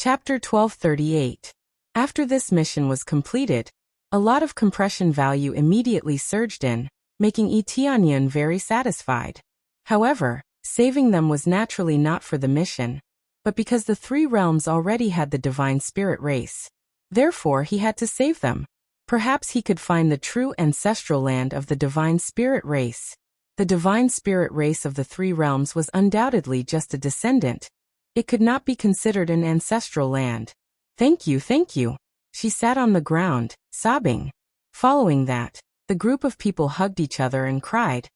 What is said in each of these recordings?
Chapter 1238. After this mission was completed, a lot of compression value immediately surged in, making Tianyan very satisfied. However, saving them was naturally not for the mission, but because the three realms already had the divine spirit race. Therefore he had to save them. Perhaps he could find the true ancestral land of the divine spirit race. The divine spirit race of the three realms was undoubtedly just a descendant. It could not be considered an ancestral land. Thank you, thank you. She sat on the ground, sobbing. Following that, the group of people hugged each other and cried.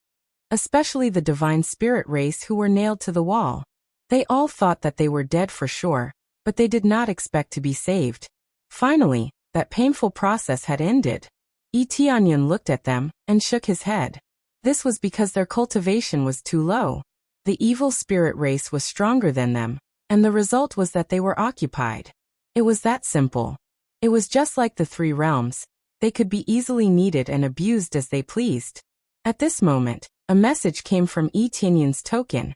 Especially the divine spirit race who were nailed to the wall. They all thought that they were dead for sure, but they did not expect to be saved. Finally, that painful process had ended. Tianyan looked at them and shook his head. This was because their cultivation was too low. The evil spirit race was stronger than them, and the result was that they were occupied. It was that simple. It was just like the three realms. They could be easily needed and abused as they pleased. At this moment, a message came from Tianyan's token.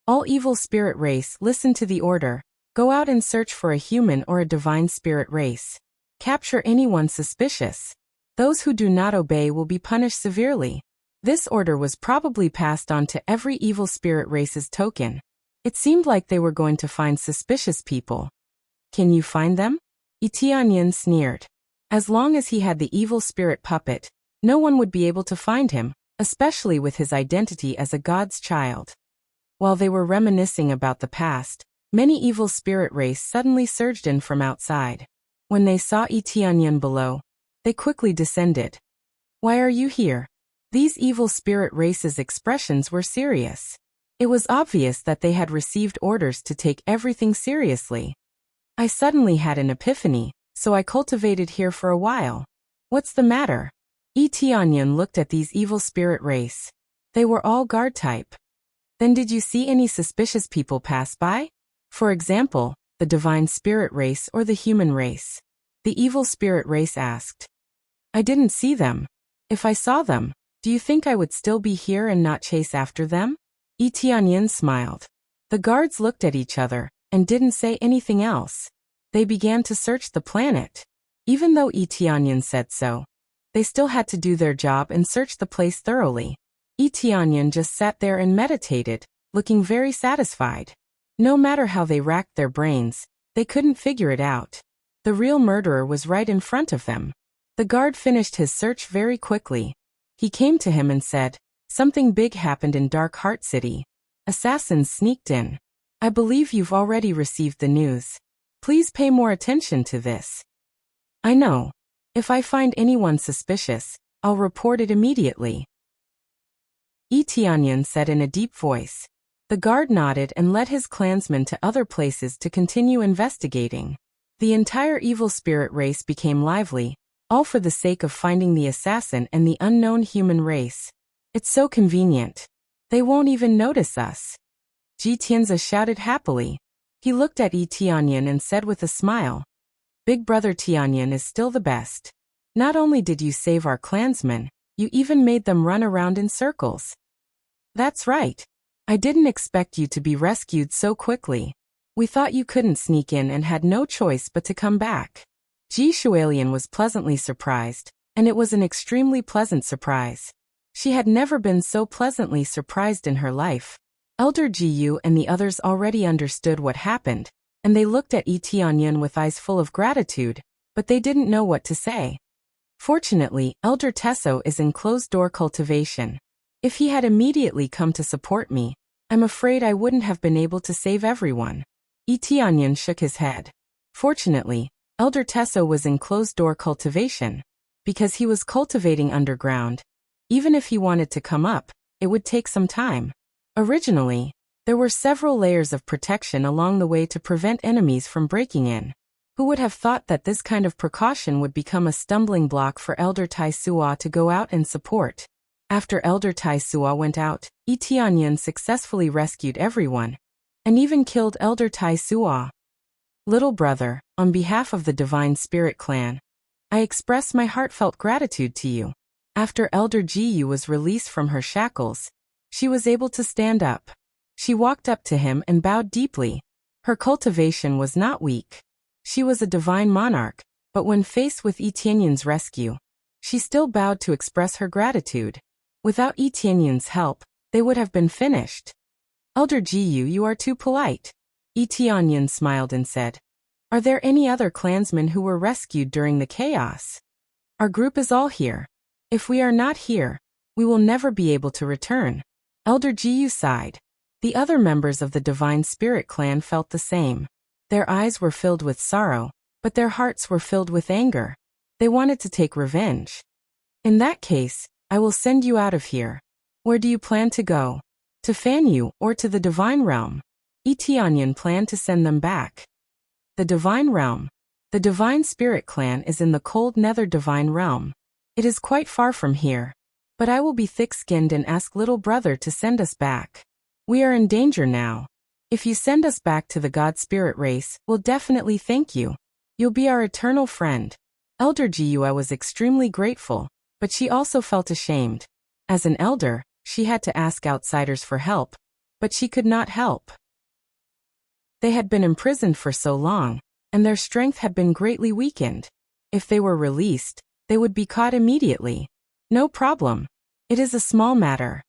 All evil spirit race, listen to the order. Go out and search for a human or a divine spirit race. Capture anyone suspicious. Those who do not obey will be punished severely. This order was probably passed on to every evil spirit race's token. It seemed like they were going to find suspicious people. Can you find them? Tianyan sneered. As long as he had the evil spirit puppet, no one would be able to find him, especially with his identity as a god's child. While they were reminiscing about the past, many evil spirit race suddenly surged in from outside. When they saw Tianyan below, they quickly descended. Why are you here? These evil spirit race's expressions were serious. It was obvious that they had received orders to take everything seriously. I suddenly had an epiphany, so I cultivated here for a while. What's the matter? Tianyan looked at these evil spirit race. They were all guard type. Then did you see any suspicious people pass by? For example, the divine spirit race or the human race? The evil spirit race asked. I didn't see them. If I saw them, do you think I would still be here and not chase after them? Tianyan smiled. The guards looked at each other and didn't say anything else. They began to search the planet. Even though Tianyan said so, they still had to do their job and search the place thoroughly. Tianyan just sat there and meditated, looking very satisfied. No matter how they racked their brains, they couldn't figure it out. The real murderer was right in front of them. The guard finished his search very quickly. He came to him and said, something big happened in Dark Heart City. Assassins sneaked in. I believe you've already received the news. Please pay more attention to this. I know. If I find anyone suspicious, I'll report it immediately. Tianyan said in a deep voice. The guard nodded and led his clansmen to other places to continue investigating. The entire evil spirit race became lively, all for the sake of finding the assassin and the unknown human race. It's so convenient. They won't even notice us. Ji Tianzi shouted happily. He looked at Tianyan and said with a smile, Big brother Tianyan is still the best. Not only did you save our clansmen, you even made them run around in circles. That's right. I didn't expect you to be rescued so quickly. We thought you couldn't sneak in and had no choice but to come back. Ji Shualian was pleasantly surprised, and it was an extremely pleasant surprise. She had never been so pleasantly surprised in her life. Elder Ji Yu and the others already understood what happened, and they looked at Tianyan with eyes full of gratitude, but they didn't know what to say. Fortunately, Elder Tesso is in closed-door cultivation. If he had immediately come to support me, I'm afraid I wouldn't have been able to save everyone. Tianyan shook his head. Fortunately, Elder Tesso was in closed-door cultivation. Because he was cultivating underground, even if he wanted to come up, it would take some time. Originally, there were several layers of protection along the way to prevent enemies from breaking in. Who would have thought that this kind of precaution would become a stumbling block for Elder Tai Sua to go out and support? After Elder Tai Sua went out, Tianyan successfully rescued everyone, and even killed Elder Tai Sua. Little brother, on behalf of the Divine Spirit Clan, I express my heartfelt gratitude to you. After Elder Ji Yu was released from her shackles, she was able to stand up. She walked up to him and bowed deeply. Her cultivation was not weak. She was a divine monarch, but when faced with Etienne's rescue, she still bowed to express her gratitude. Without Etienne's help, they would have been finished. Elder Jiu, you are too polite. Etienne smiled and said, are there any other clansmen who were rescued during the chaos? Our group is all here. If we are not here, we will never be able to return. Elder Jiu sighed. The other members of the Divine Spirit clan felt the same. Their eyes were filled with sorrow, but their hearts were filled with anger. They wanted to take revenge. In that case, I will send you out of here. Where do you plan to go? To Fanyu or to the Divine Realm? Etienne planned to send them back. The Divine Realm. The Divine Spirit clan is in the cold Nether Divine Realm. It is quite far from here. But I will be thick-skinned and ask little brother to send us back. We are in danger now. If you send us back to the God Spirit race, we'll definitely thank you. You'll be our eternal friend. Elder Jiu was extremely grateful, but she also felt ashamed. As an elder, she had to ask outsiders for help, but she could not help. They had been imprisoned for so long, and their strength had been greatly weakened. If they were released, they would be caught immediately. No problem. It is a small matter.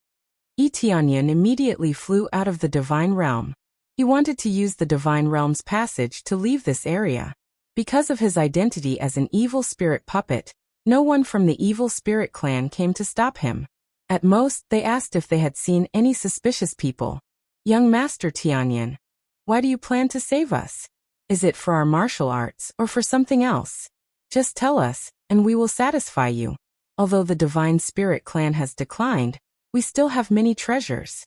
Etienne immediately flew out of the Divine Realm. He wanted to use the Divine Realm's passage to leave this area. Because of his identity as an evil spirit puppet, no one from the evil spirit clan came to stop him. At most, they asked if they had seen any suspicious people. Young Master Tianyan, why do you plan to save us? Is it for our martial arts or for something else? Just tell us, and we will satisfy you. Although the Divine Spirit clan has declined, we still have many treasures.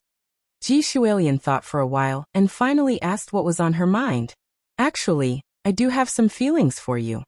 Ji Shualian thought for a while and finally asked what was on her mind. Actually, I do have some feelings for you.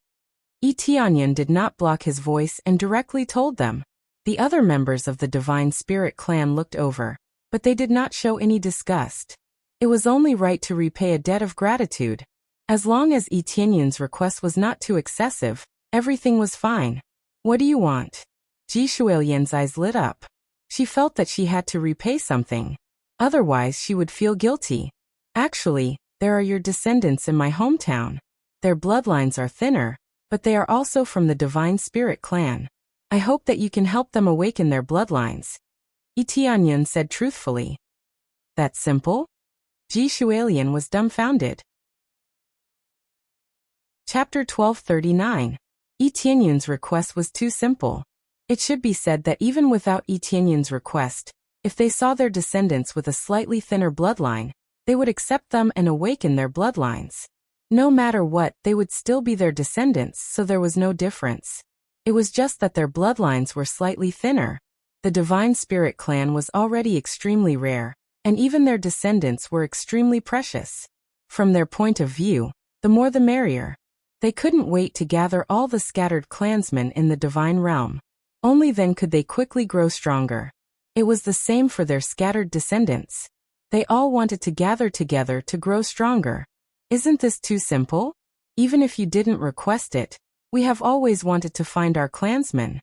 Etienne did not block his voice and directly told them. The other members of the Divine Spirit clan looked over, but they did not show any disgust. It was only right to repay a debt of gratitude. As long as Etienne's request was not too excessive, everything was fine. What do you want? Ji Shualian's eyes lit up. She felt that she had to repay something. Otherwise, she would feel guilty. Actually, there are your descendants in my hometown. Their bloodlines are thinner, but they are also from the Divine Spirit clan. I hope that you can help them awaken their bloodlines. Etienne said truthfully. That simple? Ji Shualian was dumbfounded. Chapter 1239. Etienne's request was too simple. It should be said that even without Etienne's request, if they saw their descendants with a slightly thinner bloodline, they would accept them and awaken their bloodlines. No matter what, they would still be their descendants, so there was no difference. It was just that their bloodlines were slightly thinner. The Divine Spirit clan was already extremely rare, and even their descendants were extremely precious. From their point of view, the more the merrier. They couldn't wait to gather all the scattered clansmen in the Divine Realm. Only then could they quickly grow stronger. It was the same for their scattered descendants. They all wanted to gather together to grow stronger. Isn't this too simple? Even if you didn't request it, we have always wanted to find our clansmen.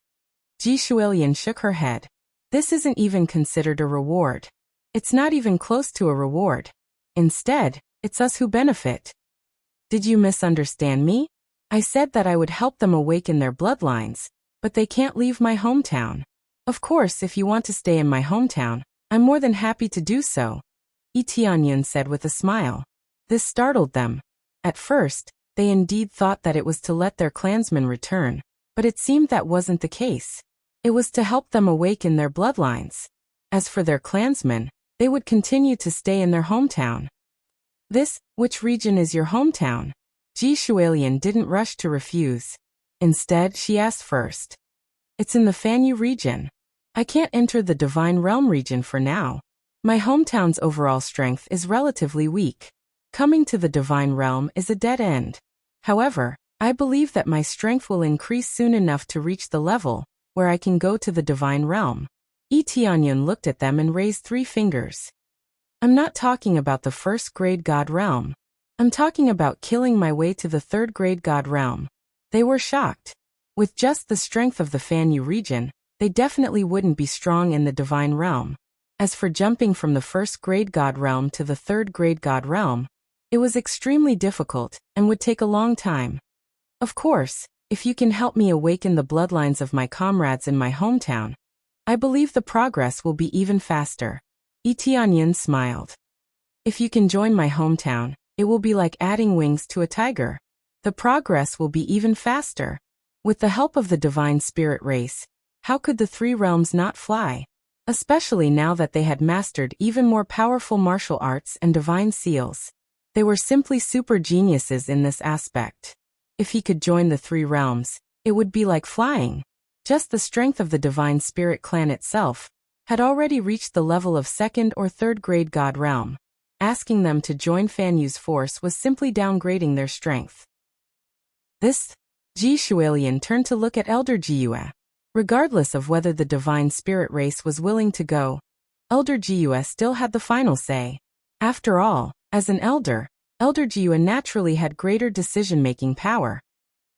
Ji Shualian shook her head. This isn't even considered a reward. It's not even close to a reward. Instead, it's us who benefit. Did you misunderstand me? I said that I would help them awaken their bloodlines, but they can't leave my hometown. Of course, if you want to stay in my hometown, I'm more than happy to do so. Etienne said with a smile. This startled them. At first, they indeed thought that it was to let their clansmen return, but it seemed that wasn't the case. It was to help them awaken their bloodlines. As for their clansmen, they would continue to stay in their hometown. Which region is your hometown? Ji Shualian didn't rush to refuse. Instead, she asked first. It's in the Fanyu region. I can't enter the Divine Realm region for now. My hometown's overall strength is relatively weak. Coming to the Divine Realm is a dead end. However, I believe that my strength will increase soon enough to reach the level where I can go to the Divine Realm. Etienne looked at them and raised 3 fingers. I'm not talking about the 1st grade God Realm. I'm talking about killing my way to the 3rd grade God Realm. They were shocked. With just the strength of the Fanyu region, they definitely wouldn't be strong in the Divine Realm. As for jumping from the 1st grade God Realm to the 3rd grade God Realm, It was extremely difficult, and would take a long time. Of course, if you can help me awaken the bloodlines of my comrades in my hometown, I believe the progress will be even faster. Tianyan smiled. If you can join my hometown, it will be like adding wings to a tiger. The progress will be even faster. With the help of the divine spirit race, how could the three realms not fly? Especially now that they had mastered even more powerful martial arts and divine seals. They were simply super geniuses in this aspect. If he could join the three realms, it would be like flying. Just the strength of the divine spirit clan itself had already reached the level of 2nd or 3rd grade god realm. Asking them to join Fan Yu's force was simply downgrading their strength. Ji Shualian turned to look at Elder Jiyue. Regardless of whether the divine spirit race was willing to go, Elder Jiyue still had the final say. After all, as an elder, Elder Jiyue naturally had greater decision-making power.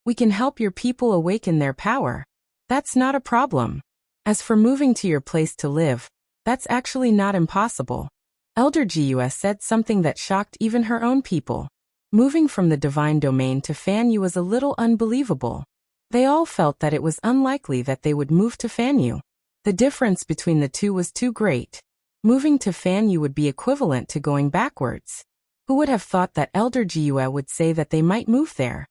We can help your people awaken their power. That's not a problem. As for moving to your place to live, that's actually not impossible. Elder Jiyue said something that shocked even her own people. Moving from the divine domain to Fan Yu was a little unbelievable. They all felt that it was unlikely that they would move to Fan Yu. The difference between the two was too great. Moving to Fan Yu would be equivalent to going backwards. Who would have thought that Elder Jiyue would say that they might move there?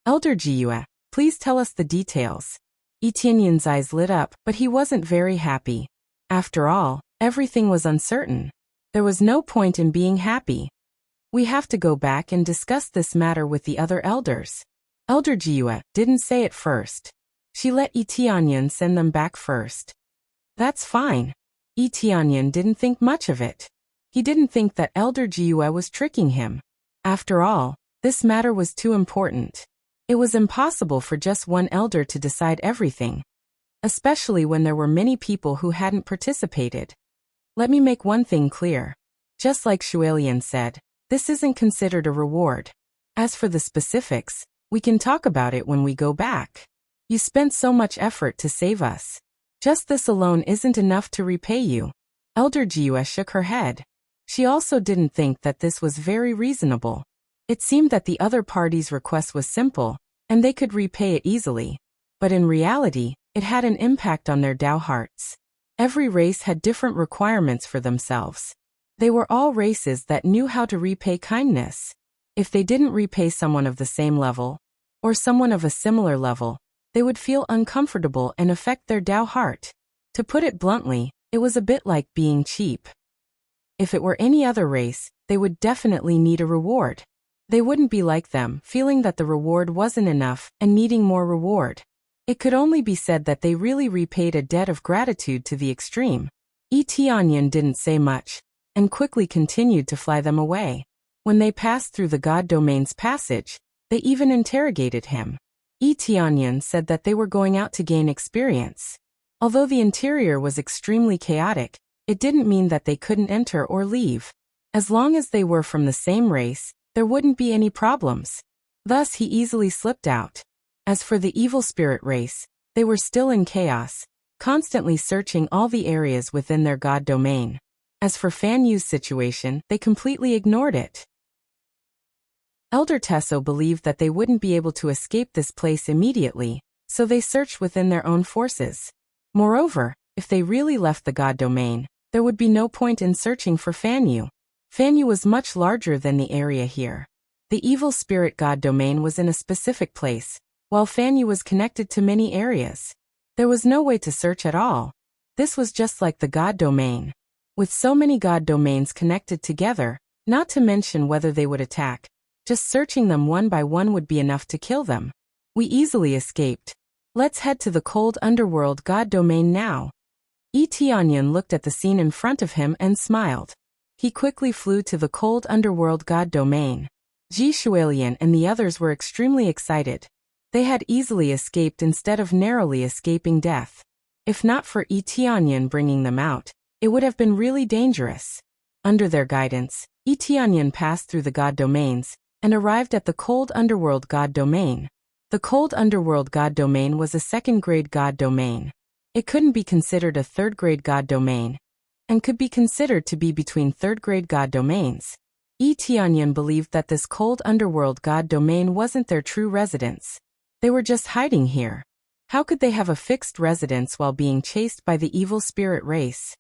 Elder Jiyue, please tell us the details. Tianyan's eyes lit up, but he wasn't very happy. After all, everything was uncertain. There was no point in being happy. We have to go back and discuss this matter with the other elders. Elder Jiyue didn't say it first. She let Tianyan send them back first. That's fine. Tianyan didn't think much of it. He didn't think that Elder Jiyue was tricking him. After all, this matter was too important. It was impossible for just one elder to decide everything, especially when there were many people who hadn't participated. Let me make one thing clear. Just like Shualian said, this isn't considered a reward. As for the specifics, we can talk about it when we go back. You spent so much effort to save us. Just this alone isn't enough to repay you. Elder Jiyue shook her head. She also didn't think that this was very reasonable. It seemed that the other party's request was simple, and they could repay it easily. But in reality, it had an impact on their Dao hearts. Every race had different requirements for themselves. They were all races that knew how to repay kindness. If they didn't repay someone of the same level, or someone of a similar level, they would feel uncomfortable and affect their Dao heart. To put it bluntly, it was a bit like being cheap. If it were any other race, they would definitely need a reward. They wouldn't be like them, feeling that the reward wasn't enough and needing more reward. It could only be said that they really repaid a debt of gratitude to the extreme. Tianyan didn't say much, and quickly continued to fly them away. When they passed through the God Domain's passage, they even interrogated him. Tianyan said that they were going out to gain experience. Although the interior was extremely chaotic, it didn't mean that they couldn't enter or leave. As long as they were from the same race, there wouldn't be any problems. Thus he easily slipped out. As for the evil spirit race, they were still in chaos, constantly searching all the areas within their God domain. As for Fan Yu's situation, they completely ignored it. Elder Tesso believed that they wouldn't be able to escape this place immediately, so they searched within their own forces. Moreover, if they really left the God domain, there would be no point in searching for Fan Yu. Fan Yu was much larger than the area here. The evil spirit God domain was in a specific place, while Fan Yu was connected to many areas. There was no way to search at all. This was just like the God domain. With so many God domains connected together, not to mention whether they would attack, just searching them one by one would be enough to kill them. We easily escaped. Let's head to the cold underworld God domain now. Tianyan looked at the scene in front of him and smiled. He quickly flew to the cold underworld God domain. Ji Shualian and the others were extremely excited. They had easily escaped instead of narrowly escaping death. If not for Tianyan bringing them out, it would have been really dangerous. Under their guidance, Tianyan passed through the God domains, and arrived at the cold underworld God domain. The cold underworld God domain was a 2nd grade God domain. It couldn't be considered a 3rd grade God domain, and could be considered to be between 3rd grade God domains. Yi Tianyan believed that this cold underworld god domain wasn't their true residence. They were just hiding here. How could they have a fixed residence while being chased by the evil spirit race?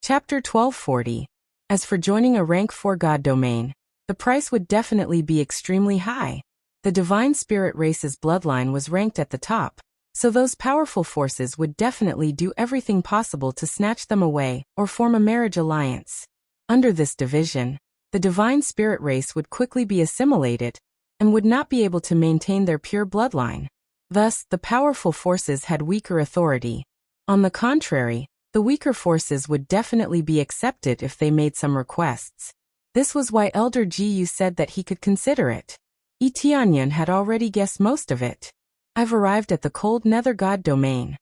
Chapter 1240. As for joining a rank 4 god domain, the price would definitely be extremely high. The divine spirit race's bloodline was ranked at the top, so those powerful forces would definitely do everything possible to snatch them away or form a marriage alliance. Under this division, the divine spirit race would quickly be assimilated and would not be able to maintain their pure bloodline. Thus, the powerful forces had weaker authority. On the contrary, the weaker forces would definitely be accepted if they made some requests. This was why Elder Ji said that he could consider it. Yi Tianyan had already guessed most of it. I've arrived at the cold nether god domain.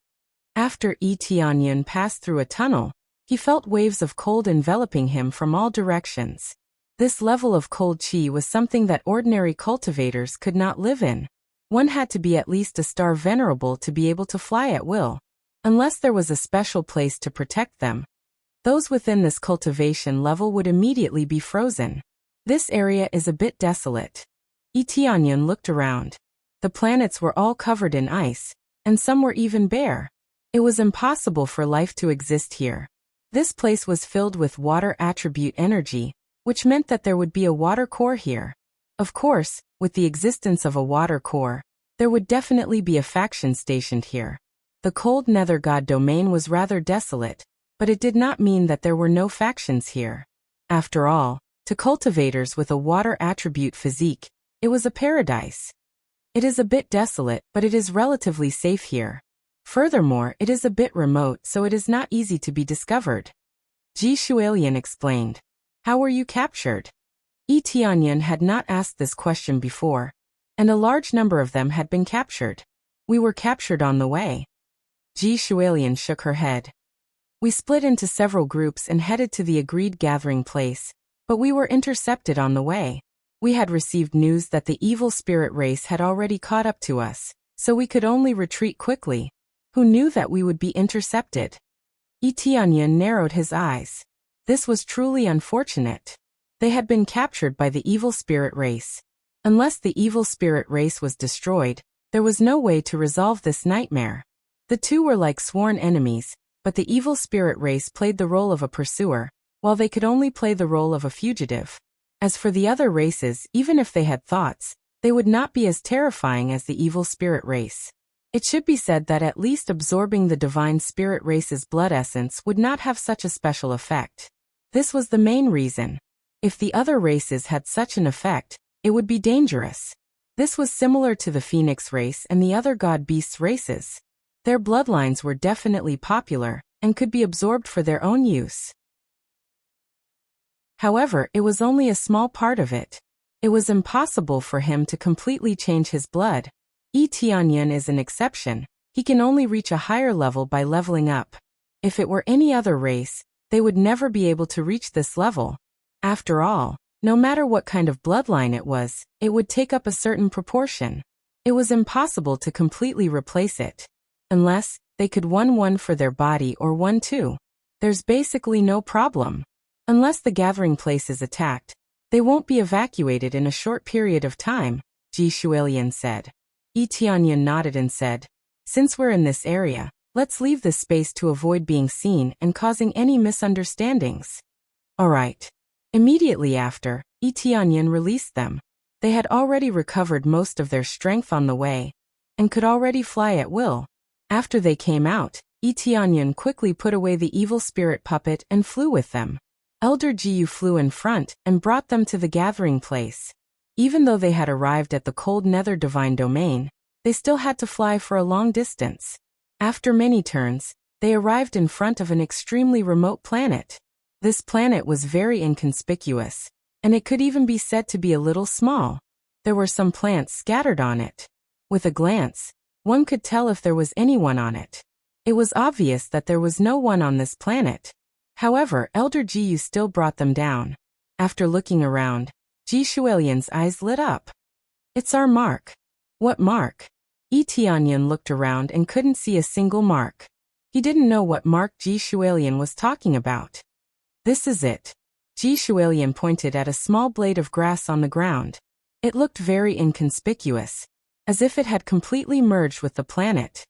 After Yi Tianyan passed through a tunnel, he felt waves of cold enveloping him from all directions. This level of cold qi was something that ordinary cultivators could not live in. One had to be at least a star venerable to be able to fly at will. Unless there was a special place to protect them, those within this cultivation level would immediately be frozen. This area is a bit desolate. Yi Tianyan looked around. The planets were all covered in ice, and some were even bare. It was impossible for life to exist here. This place was filled with water attribute energy, which meant that there would be a water core here. Of course, with the existence of a water core, there would definitely be a faction stationed here. The cold nether god domain was rather desolate, but it did not mean that there were no factions here. After all, to cultivators with a water attribute physique, it was a paradise. It is a bit desolate, but it is relatively safe here. Furthermore, it is a bit remote, so it is not easy to be discovered. Ji Shualian explained. How were you captured? Yi Tianyan had not asked this question before, and a large number of them had been captured. We were captured on the way. Ji Shualian shook her head. We split into several groups and headed to the agreed gathering place, but we were intercepted on the way. We had received news that the evil spirit race had already caught up to us, so we could only retreat quickly. Who knew that we would be intercepted? Yi Tianyan narrowed his eyes. This was truly unfortunate. They had been captured by the evil spirit race. Unless the evil spirit race was destroyed, there was no way to resolve this nightmare. The two were like sworn enemies, but the evil spirit race played the role of a pursuer, while they could only play the role of a fugitive. As for the other races, even if they had thoughts, they would not be as terrifying as the evil spirit race. It should be said that at least absorbing the divine spirit race's blood essence would not have such a special effect. This was the main reason. If the other races had such an effect, it would be dangerous. This was similar to the Phoenix race and the other god beasts races. Their bloodlines were definitely popular, and could be absorbed for their own use. However, it was only a small part of it. It was impossible for him to completely change his blood. Yi Tianyan is an exception. He can only reach a higher level by leveling up. If it were any other race, they would never be able to reach this level. After all, no matter what kind of bloodline it would take up a certain proportion. It was impossible to completely replace it. Unless, they could 1-1 for their body or 1-2. There's basically no problem. Unless the gathering place is attacked, they won't be evacuated in a short period of time, Ji Shualian said. Yi Tianyan nodded and said, since we're in this area, let's leave this space to avoid being seen and causing any misunderstandings. Alright. Immediately after, Yi Tianyan released them. They had already recovered most of their strength on the way, and could already fly at will. After they came out, Yi Tianyan quickly put away the evil spirit puppet and flew with them. Elder Jiyu flew in front and brought them to the gathering place. Even though they had arrived at the cold nether divine domain, they still had to fly for a long distance. After many turns, they arrived in front of an extremely remote planet. This planet was very inconspicuous, and it could even be said to be a little small. There were some plants scattered on it. With a glance, one could tell if there was anyone on it. It was obvious that there was no one on this planet. However, Elder Jiyu still brought them down. After looking around, Ji Shualian's eyes lit up. It's our mark. What mark? Yi Tianyan looked around and couldn't see a single mark. He didn't know what mark Ji Shualian was talking about. This is it. Ji Shuilian pointed at a small blade of grass on the ground. It looked very inconspicuous, as if it had completely merged with the planet.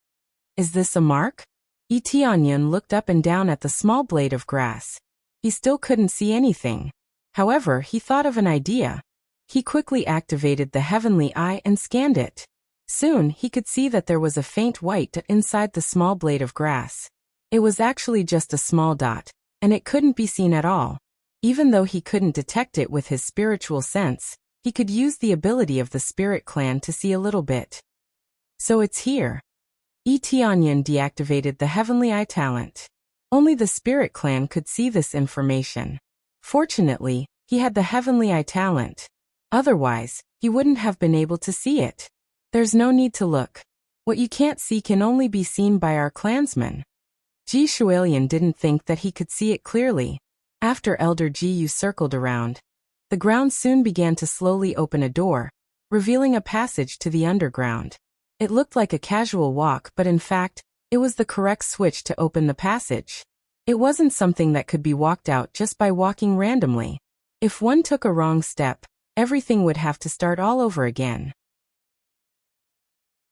Is this a mark? Yi Tianyan looked up and down at the small blade of grass. He still couldn't see anything. However, he thought of an idea. He quickly activated the heavenly eye and scanned it. Soon, he could see that there was a faint white dot inside the small blade of grass. It was actually just a small dot, and it couldn't be seen at all. Even though he couldn't detect it with his spiritual sense, he could use the ability of the spirit clan to see a little bit. So it's here. Yi Tianyan deactivated the heavenly eye talent. Only the spirit clan could see this information. Fortunately, he had the heavenly eye talent. Otherwise, he wouldn't have been able to see it. There's no need to look. What you can't see can only be seen by our clansmen. Ji Shuilian didn't think that he could see it clearly. After Elder Ji circled around, the ground soon began to slowly open a door, revealing a passage to the underground. It looked like a casual walk, but in fact, it was the correct switch to open the passage. It wasn't something that could be walked out just by walking randomly. If one took a wrong step, everything would have to start all over again.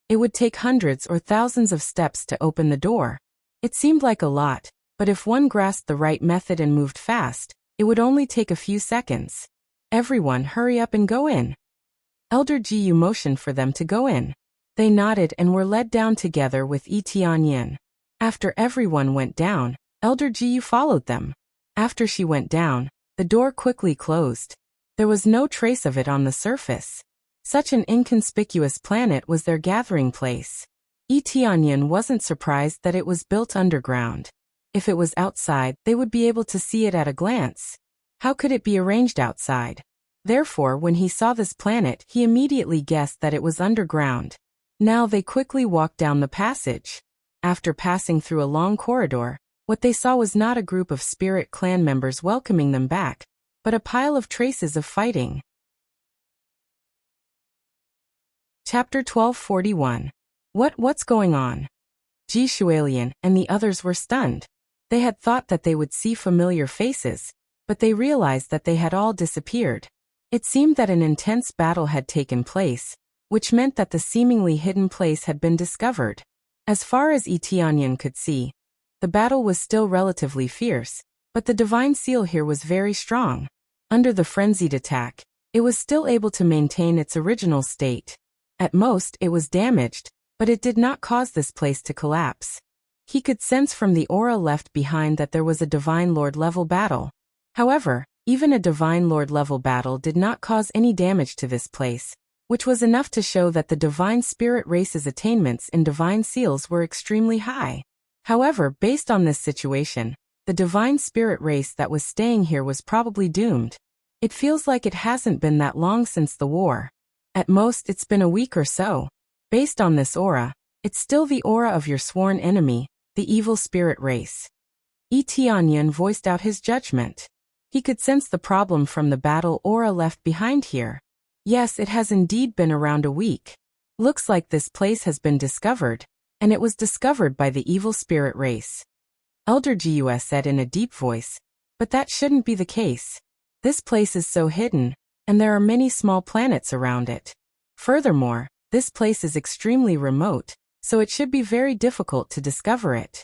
It would take hundreds or thousands of steps to open the door. It seemed like a lot, but if one grasped the right method and moved fast, it would only take a few seconds. Everyone hurry up and go in. Elder Ji motioned for them to go in. They nodded and were led down together with Yi Tianyan. After everyone went down, Elder Ji followed them. After she went down, the door quickly closed. There was no trace of it on the surface. Such an inconspicuous planet was their gathering place. Yi Tianyan wasn't surprised that it was built underground. If it was outside, they would be able to see it at a glance. How could it be arranged outside? Therefore, when he saw this planet, he immediately guessed that it was underground. Now they quickly walked down the passage. After passing through a long corridor, what they saw was not a group of spirit clan members welcoming them back, but a pile of traces of fighting. Chapter 1241. What's going on? Ji Shuilian and the others were stunned. They had thought that they would see familiar faces, but they realized that they had all disappeared. It seemed that an intense battle had taken place, which meant that the seemingly hidden place had been discovered. As far as Yi Tianyan could see, the battle was still relatively fierce, but the divine seal here was very strong. Under the frenzied attack, it was still able to maintain its original state. At most, it was damaged, but it did not cause this place to collapse. He could sense from the aura left behind that there was a Divine Lord level battle. However, even a Divine Lord level battle did not cause any damage to this place, which was enough to show that the Divine Spirit race's attainments in Divine Seals were extremely high. However, based on this situation, the Divine Spirit race that was staying here was probably doomed. It feels like it hasn't been that long since the war. At most, it's been a week or so. Based on this aura, it's still the aura of your sworn enemy, the evil spirit race. Yi Tianyan voiced out his judgment. He could sense the problem from the battle aura left behind here. Yes, it has indeed been around a week. Looks like this place has been discovered, and it was discovered by the evil spirit race. Elder Gus said in a deep voice, but that shouldn't be the case. This place is so hidden, and there are many small planets around it. Furthermore, this place is extremely remote, so it should be very difficult to discover it.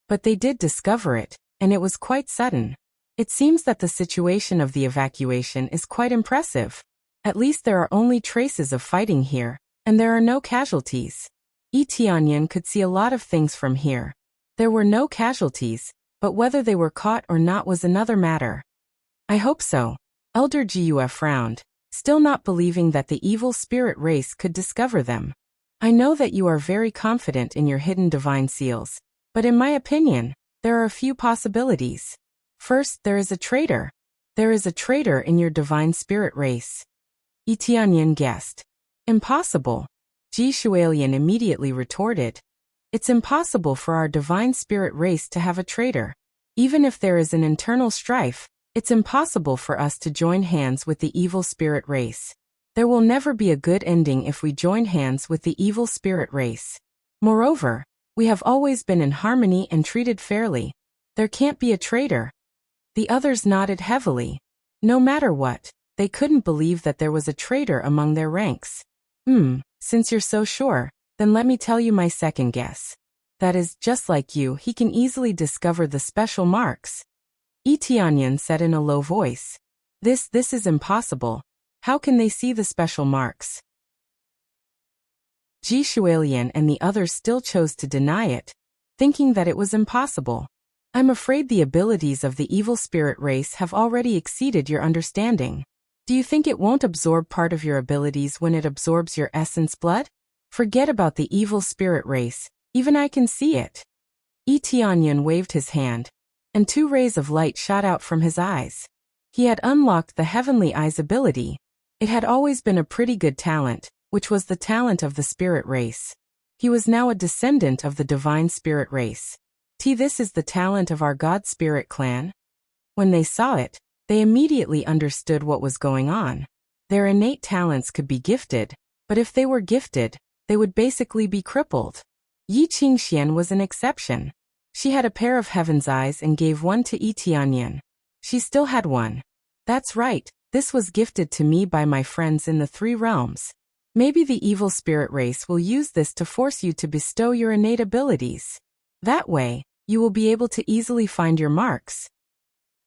But they did discover it, and it was quite sudden. It seems that the situation of the evacuation is quite impressive. At least there are only traces of fighting here, and there are no casualties. Yi Tianyan could see a lot of things from here. There were no casualties, but whether they were caught or not was another matter. I hope so. Elder Gua frowned, still not believing that the evil spirit race could discover them. I know that you are very confident in your hidden divine seals, but in my opinion, there are a few possibilities. First, there is a traitor. There is a traitor in your divine spirit race. Yi Tianyan guessed. Impossible. Ji Shuilian immediately retorted. It's impossible for our divine spirit race to have a traitor. Even if there is an internal strife, it's impossible for us to join hands with the evil spirit race. There will never be a good ending if we join hands with the evil spirit race. Moreover, we have always been in harmony and treated fairly. There can't be a traitor. The others nodded heavily. No matter what, they couldn't believe that there was a traitor among their ranks. Since you're so sure, then let me tell you my second guess. That is, just like you, he can easily discover the special marks. Tianyan said in a low voice. This is impossible. How can they see the special marks? Ji Shualian and the others still chose to deny it, thinking that it was impossible. I'm afraid the abilities of the evil spirit race have already exceeded your understanding. Do you think it won't absorb part of your abilities when it absorbs your essence blood? Forget about the evil spirit race, even I can see it. Tianyan waved his hand, and 2 rays of light shot out from his eyes. He had unlocked the Heavenly Eyes ability. It had always been a pretty good talent, which was the talent of the spirit race. He was now a descendant of the divine spirit race. This is the talent of our God Spirit clan? When they saw it, they immediately understood what was going on. Their innate talents could be gifted, but if they were gifted, they would basically be crippled. Yi Qingxian was an exception. She had a pair of heaven's eyes and gave one to Tianyan. She still had one. That's right, this was gifted to me by my friends in the 3 realms. Maybe the evil spirit race will use this to force you to bestow your innate abilities. That way, you will be able to easily find your marks.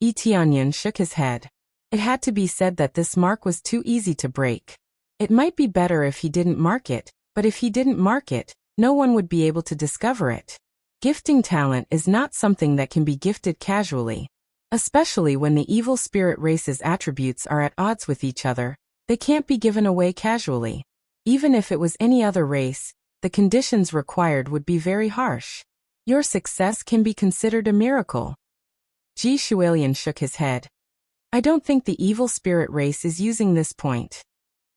Tianyan shook his head. It had to be said that this mark was too easy to break. It might be better if he didn't mark it, but if he didn't mark it, no one would be able to discover it. Gifting talent is not something that can be gifted casually. Especially when the evil spirit race's attributes are at odds with each other, they can't be given away casually. Even if it was any other race, the conditions required would be very harsh. Your success can be considered a miracle. Ji Shualian shook his head. I don't think the evil spirit race is using this point.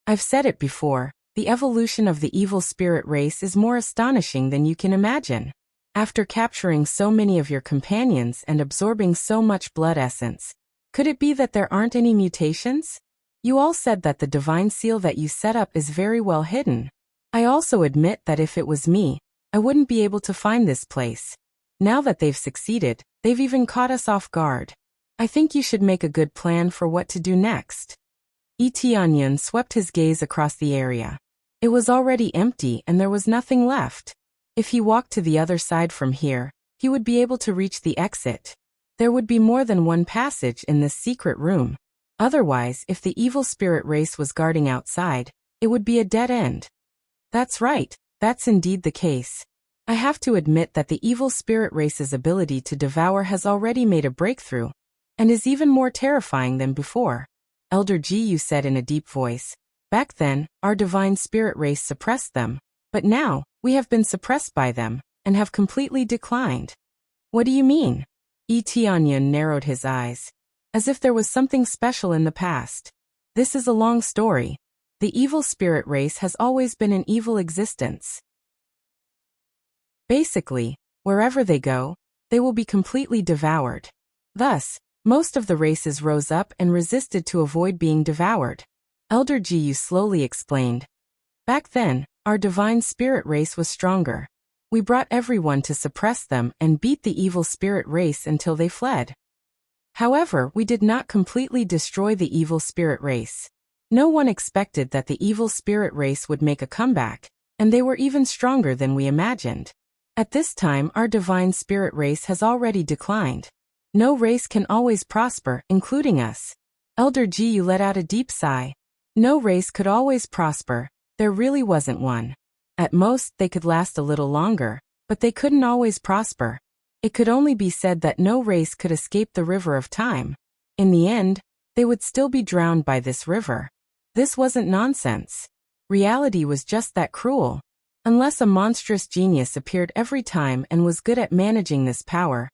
I've said it before, the evolution of the evil spirit race is more astonishing than you can imagine. After capturing so many of your companions and absorbing so much blood essence, could it be that there aren't any mutations? You all said that the divine seal that you set up is very well hidden. I also admit that if it was me, I wouldn't be able to find this place. Now that they've succeeded, they've even caught us off guard. I think you should make a good plan for what to do next. Tianyan swept his gaze across the area. It was already empty and there was nothing left. If he walked to the other side from here, he would be able to reach the exit. There would be more than one passage in this secret room. Otherwise, if the evil spirit race was guarding outside, it would be a dead end. That's right, that's indeed the case. I have to admit that the evil spirit race's ability to devour has already made a breakthrough, and is even more terrifying than before. Elder Jiyu said in a deep voice. Back then, our divine spirit race suppressed them, but now, we have been suppressed by them, and have completely declined. What do you mean? Tianyan narrowed his eyes, as if there was something special in the past. This is a long story. The evil spirit race has always been an evil existence. Basically, wherever they go, they will be completely devoured. Thus, most of the races rose up and resisted to avoid being devoured. Elder Jiyu slowly explained. Back then, our divine spirit race was stronger. We brought everyone to suppress them and beat the evil spirit race until they fled. However, we did not completely destroy the evil spirit race. No one expected that the evil spirit race would make a comeback, and they were even stronger than we imagined. At this time, our divine spirit race has already declined. No race can always prosper, including us. Elder Jiyu let out a deep sigh. No race could always prosper. There really wasn't one. At most, they could last a little longer, but they couldn't always prosper. It could only be said that no race could escape the river of time. In the end, they would still be drowned by this river. This wasn't nonsense. Reality was just that cruel. Unless a monstrous genius appeared every time and was good at managing this power,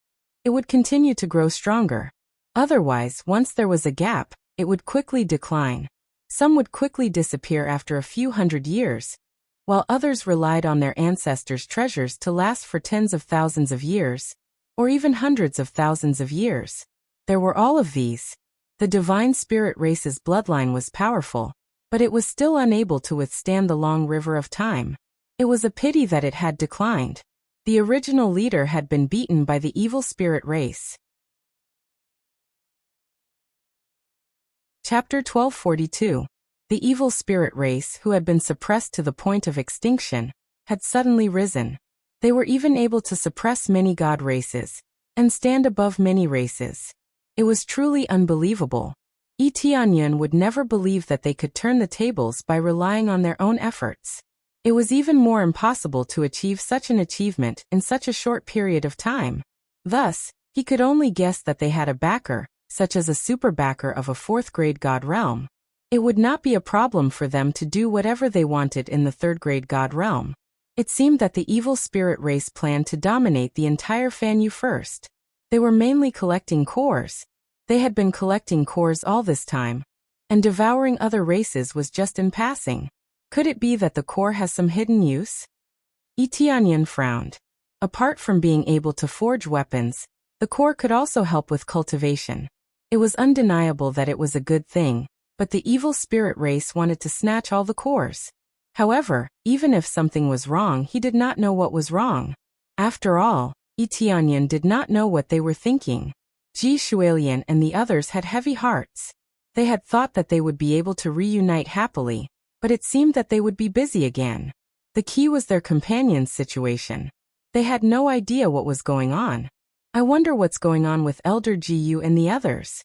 it would continue to grow stronger. Otherwise, once there was a gap, it would quickly decline. Some would quickly disappear after a few hundred years, while others relied on their ancestors' treasures to last for tens of thousands of years, or even hundreds of thousands of years. There were all of these. The divine spirit race's bloodline was powerful, but it was still unable to withstand the long river of time. It was a pity that it had declined. The original leader had been beaten by the evil spirit race. Chapter 1242. The evil spirit race, who had been suppressed to the point of extinction, had suddenly risen. They were even able to suppress many god races, and stand above many races. It was truly unbelievable. Tianyun would never believe that they could turn the tables by relying on their own efforts. It was even more impossible to achieve such an achievement in such a short period of time. Thus, he could only guess that they had a backer, such as a super backer of a fourth-grade god realm. It would not be a problem for them to do whatever they wanted in the third-grade god realm. It seemed that the evil spirit race planned to dominate the entire Fanyu first. They were mainly collecting cores. They had been collecting cores all this time, and devouring other races was just in passing. Could it be that the core has some hidden use? Tianyun frowned. Apart from being able to forge weapons, the core could also help with cultivation. It was undeniable that it was a good thing, but the evil spirit race wanted to snatch all the cores. However, even if something was wrong, he did not know what was wrong. After all, Tianyun did not know what they were thinking. Ji Shualian and the others had heavy hearts. They had thought that they would be able to reunite happily, but it seemed that they would be busy again. The key was their companion's situation. They had no idea what was going on. I wonder what's going on with Elder Jiyu and the others.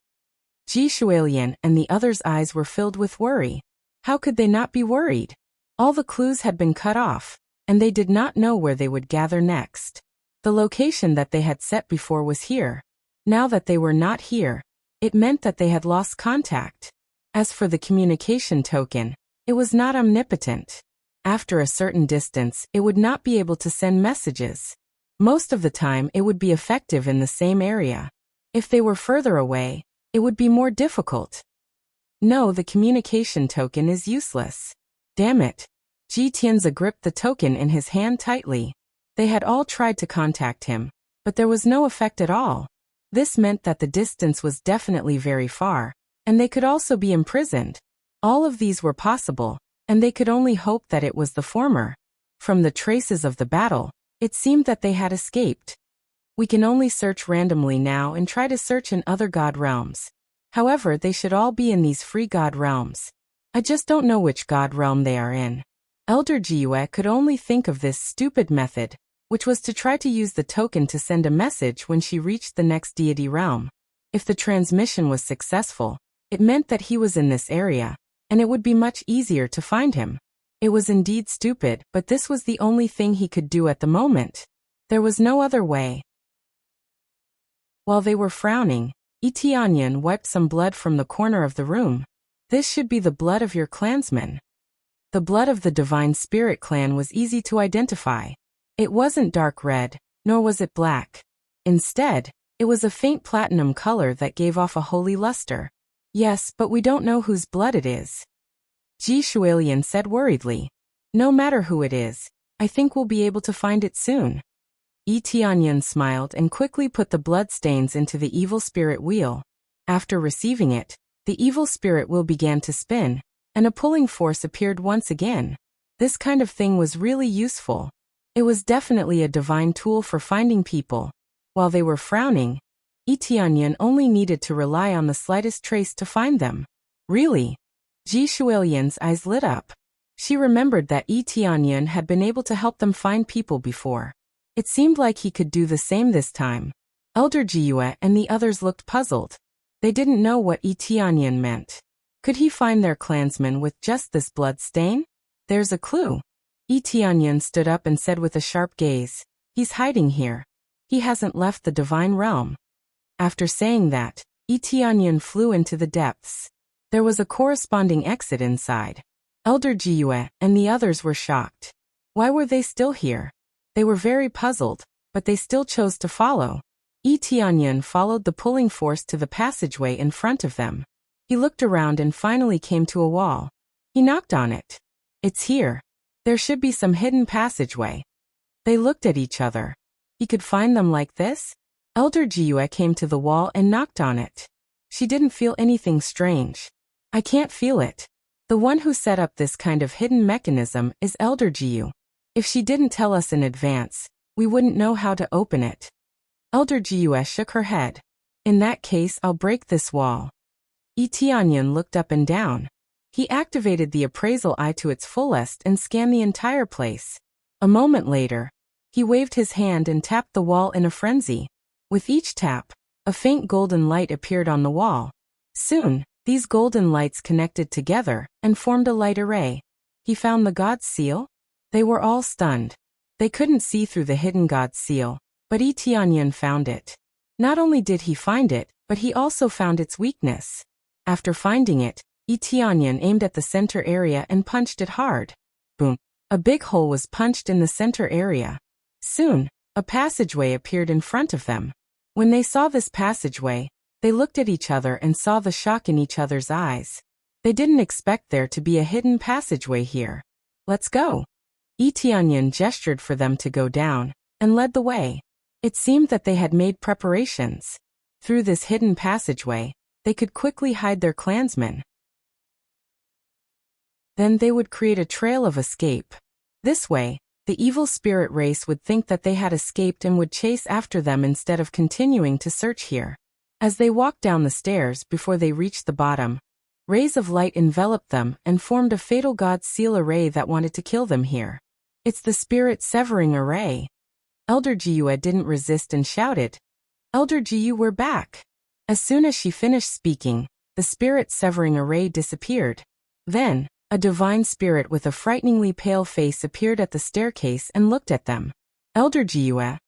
Ji Shualian and the others' eyes were filled with worry. How could they not be worried? All the clues had been cut off, and they did not know where they would gather next. The location that they had set before was here. Now that they were not here, it meant that they had lost contact. As for the communication token, it was not omnipotent. After a certain distance, it would not be able to send messages. Most of the time, it would be effective in the same area. If they were further away, it would be more difficult. No, the communication token is useless. Damn it. Ji Tianzi gripped the token in his hand tightly. They had all tried to contact him, but there was no effect at all. This meant that the distance was definitely very far, and they could also be imprisoned. All of these were possible, and they could only hope that it was the former. From the traces of the battle, it seemed that they had escaped. We can only search randomly now and try to search in other god realms. However, they should all be in these free god realms. I just don't know which god realm they are in. Elder Jiyu could only think of this stupid method, which was to try to use the token to send a message when she reached the next deity realm. If the transmission was successful, it meant that he was in this area, and it would be much easier to find him. It was indeed stupid, but this was the only thing he could do at the moment. There was no other way. While they were frowning, Tianyun wiped some blood from the corner of the room. This should be the blood of your clansmen. The blood of the Divine Spirit clan was easy to identify. It wasn't dark red, nor was it black. Instead, it was a faint platinum color that gave off a holy luster. Yes, but we don't know whose blood it is. Ji Shualian said worriedly. No matter who it is, I think we'll be able to find it soon. Tianyun smiled and quickly put the blood stains into the evil spirit wheel. After receiving it, the evil spirit wheel began to spin, and a pulling force appeared once again. This kind of thing was really useful. It was definitely a divine tool for finding people. While they were frowning, Tianyun only needed to rely on the slightest trace to find them. Really? Ji Shualian's eyes lit up. She remembered that Tianyun had been able to help them find people before. It seemed like he could do the same this time. Elder Jiyu and the others looked puzzled. They didn't know what Tianyun meant. Could he find their clansmen with just this blood stain? There's a clue. Tianyun stood up and said with a sharp gaze, he's hiding here. He hasn't left the divine realm. After saying that, Tianyun flew into the depths. There was a corresponding exit inside. Elder Jiyu and the others were shocked. Why were they still here? They were very puzzled, but they still chose to follow. Tianyun followed the pulling force to the passageway in front of them. He looked around and finally came to a wall. He knocked on it. It's here. There should be some hidden passageway. They looked at each other. He could find them like this? Elder Jiyu came to the wall and knocked on it. She didn't feel anything strange. I can't feel it. The one who set up this kind of hidden mechanism is Elder Jiyu. If she didn't tell us in advance, we wouldn't know how to open it. Elder Jiyu shook her head. In that case, I'll break this wall. Tianyan looked up and down. He activated the appraisal eye to its fullest and scanned the entire place. A moment later, he waved his hand and tapped the wall in a frenzy. With each tap, a faint golden light appeared on the wall. Soon, these golden lights connected together and formed a light array. He found the god's seal? They were all stunned. They couldn't see through the hidden god's seal, but Tianyan found it. Not only did he find it, but he also found its weakness. After finding it, Tianyan aimed at the center area and punched it hard. Boom! A big hole was punched in the center area. Soon, a passageway appeared in front of them. When they saw this passageway, they looked at each other and saw the shock in each other's eyes. They didn't expect there to be a hidden passageway here. Let's go. Tianyan gestured for them to go down, and led the way. It seemed that they had made preparations. Through this hidden passageway, they could quickly hide their clansmen. Then they would create a trail of escape. This way, the evil spirit race would think that they had escaped and would chase after them instead of continuing to search here. As they walked down the stairs before they reached the bottom, rays of light enveloped them and formed a fatal god's seal array that wanted to kill them here. It's the spirit-severing array. Elder Jiyue didn't resist and shouted, "Elder Jiyu, we're back!" As soon as she finished speaking, the spirit-severing array disappeared. Then, a divine spirit with a frighteningly pale face appeared at the staircase and looked at them. Elder Jiyue.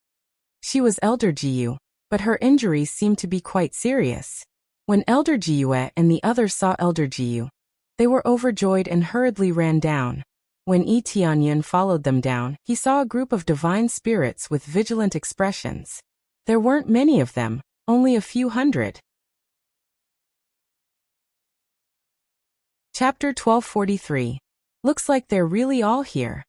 She was Elder Jiyu, but her injuries seemed to be quite serious. When Elder Jiyue and the others saw Elder Jiyu, they were overjoyed and hurriedly ran down. When Tianyan followed them down, he saw a group of divine spirits with vigilant expressions. There weren't many of them, only a few hundred. Chapter 1243. Looks like they're really all here.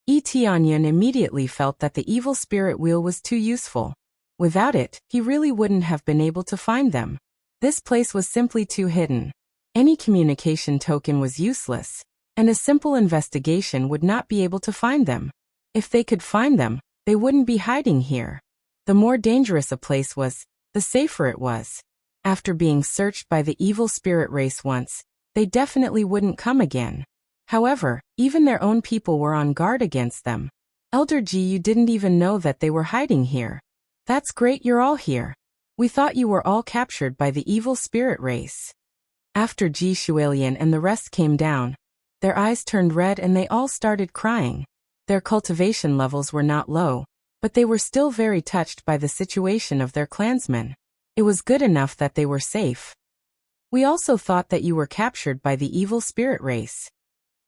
Tianyan immediately felt that the evil spirit wheel was too useful. Without it, he really wouldn't have been able to find them. This place was simply too hidden. Any communication token was useless, and a simple investigation would not be able to find them. If they could find them, they wouldn't be hiding here. The more dangerous a place was, the safer it was. After being searched by the evil spirit race once, they definitely wouldn't come again. However, even their own people were on guard against them. Elder Jiyu didn't even know that they were hiding here. That's great, you're all here. We thought you were all captured by the evil spirit race. After Ji Shualian and the rest came down, their eyes turned red and they all started crying. Their cultivation levels were not low, but they were still very touched by the situation of their clansmen. It was good enough that they were safe. We also thought that you were captured by the evil spirit race.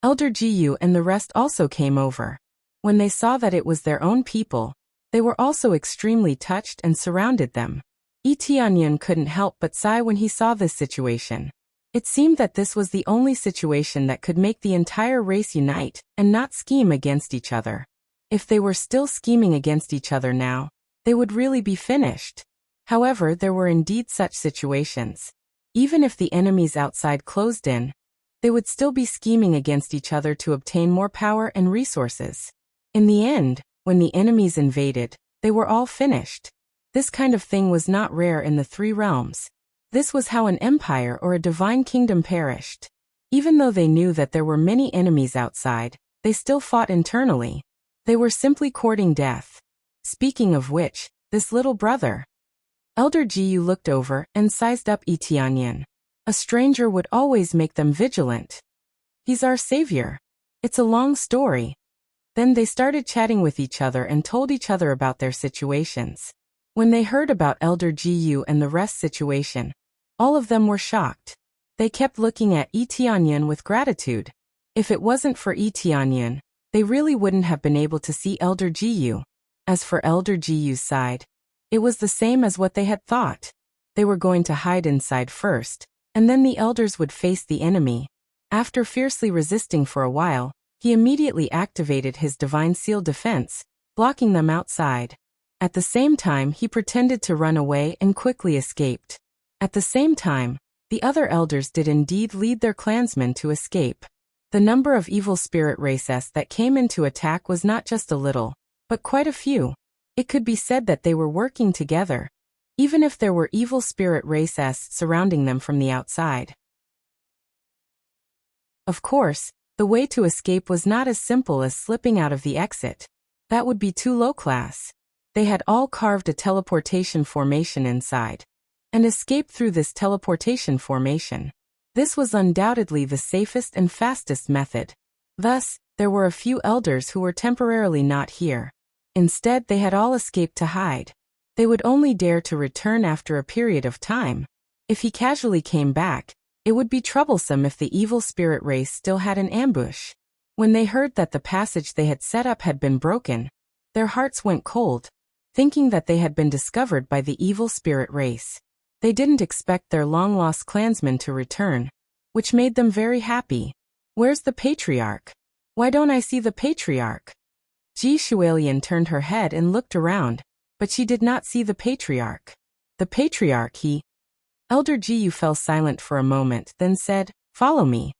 Elder Jiyu and the rest also came over. When they saw that it was their own people, they were also extremely touched and surrounded them. Tianyan couldn't help but sigh when he saw this situation. It seemed that this was the only situation that could make the entire race unite and not scheme against each other. If they were still scheming against each other now, they would really be finished. However, there were indeed such situations. Even if the enemies outside closed in, they would still be scheming against each other to obtain more power and resources. In the end, when the enemies invaded, they were all finished. This kind of thing was not rare in the three realms. This was how an empire or a divine kingdom perished. Even though they knew that there were many enemies outside, they still fought internally. They were simply courting death. Speaking of which, this little brother. Elder Jiyu looked over and sized up Tianyan. A stranger would always make them vigilant. He's our savior. It's a long story. Then they started chatting with each other and told each other about their situations. When they heard about Elder Jiyu and the rest situation, all of them were shocked. They kept looking at Tianyan with gratitude. If it wasn't for Tianyan, they really wouldn't have been able to see Elder Jiyu. As for Elder Jiyu's side, it was the same as what they had thought. They were going to hide inside first, and then the elders would face the enemy. After fiercely resisting for a while, he immediately activated his divine seal defense, blocking them outside. At the same time, he pretended to run away and quickly escaped. At the same time, the other elders did indeed lead their clansmen to escape. The number of evil spirit races that came into attack was not just a little, but quite a few. It could be said that they were working together. even if there were evil spirit races surrounding them from the outside. Of course, the way to escape was not as simple as slipping out of the exit. That would be too low class. They had all carved a teleportation formation inside, and escaped through this teleportation formation. This was undoubtedly the safest and fastest method. Thus, there were a few elders who were temporarily not here. Instead, they had all escaped to hide. They would only dare to return after a period of time. If he casually came back, it would be troublesome if the evil spirit race still had an ambush. When they heard that the passage they had set up had been broken, their hearts went cold, thinking that they had been discovered by the evil spirit race. They didn't expect their long-lost clansmen to return, which made them very happy. Where's the patriarch? Why don't I see the patriarch? Ji Shualian turned her head and looked around, but she did not see the patriarch. The patriarch, Elder Jiyu fell silent for a moment, then said, "Follow me."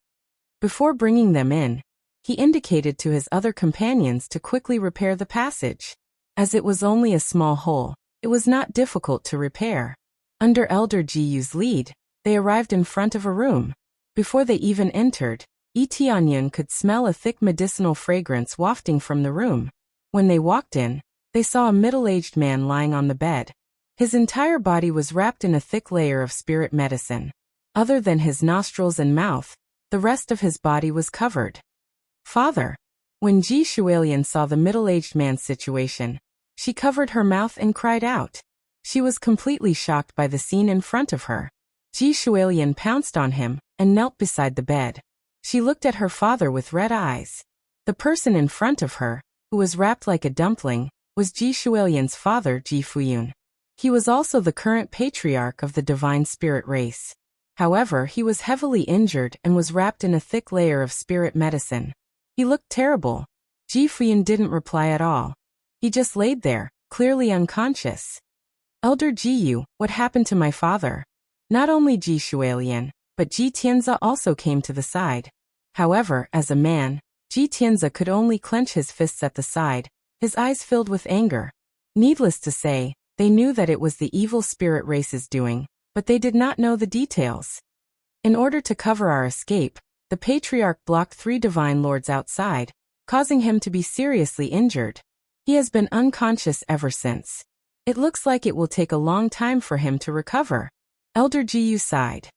Before bringing them in, he indicated to his other companions to quickly repair the passage. As it was only a small hole, it was not difficult to repair. Under Elder Jiyu's lead, they arrived in front of a room. Before they even entered, Tianyun could smell a thick medicinal fragrance wafting from the room. When they walked in, they saw a middle-aged man lying on the bed. His entire body was wrapped in a thick layer of spirit medicine. Other than his nostrils and mouth, the rest of his body was covered. "Father." When Ji Shualian saw the middle-aged man's situation, she covered her mouth and cried out. She was completely shocked by the scene in front of her. Ji Shualian pounced on him and knelt beside the bed. She looked at her father with red eyes. The person in front of her, who was wrapped like a dumpling, was Ji Shualian's father, Ji Fuyun. He was also the current patriarch of the divine spirit race. However, he was heavily injured and was wrapped in a thick layer of spirit medicine. He looked terrible. Ji Fuyun didn't reply at all. He just laid there, clearly unconscious. "Elder Jiyu, what happened to my father?" Not only Ji Shualian, but Ji Tianzi also came to the side. However, as a man, Ji Tianzi could only clench his fists at the side, his eyes filled with anger. Needless to say, they knew that it was the evil spirit race's doing, but they did not know the details. In order to cover our escape, the patriarch blocked 3 divine lords outside, causing him to be seriously injured. He has been unconscious ever since. It looks like it will take a long time for him to recover. Elder Jiyu sighed.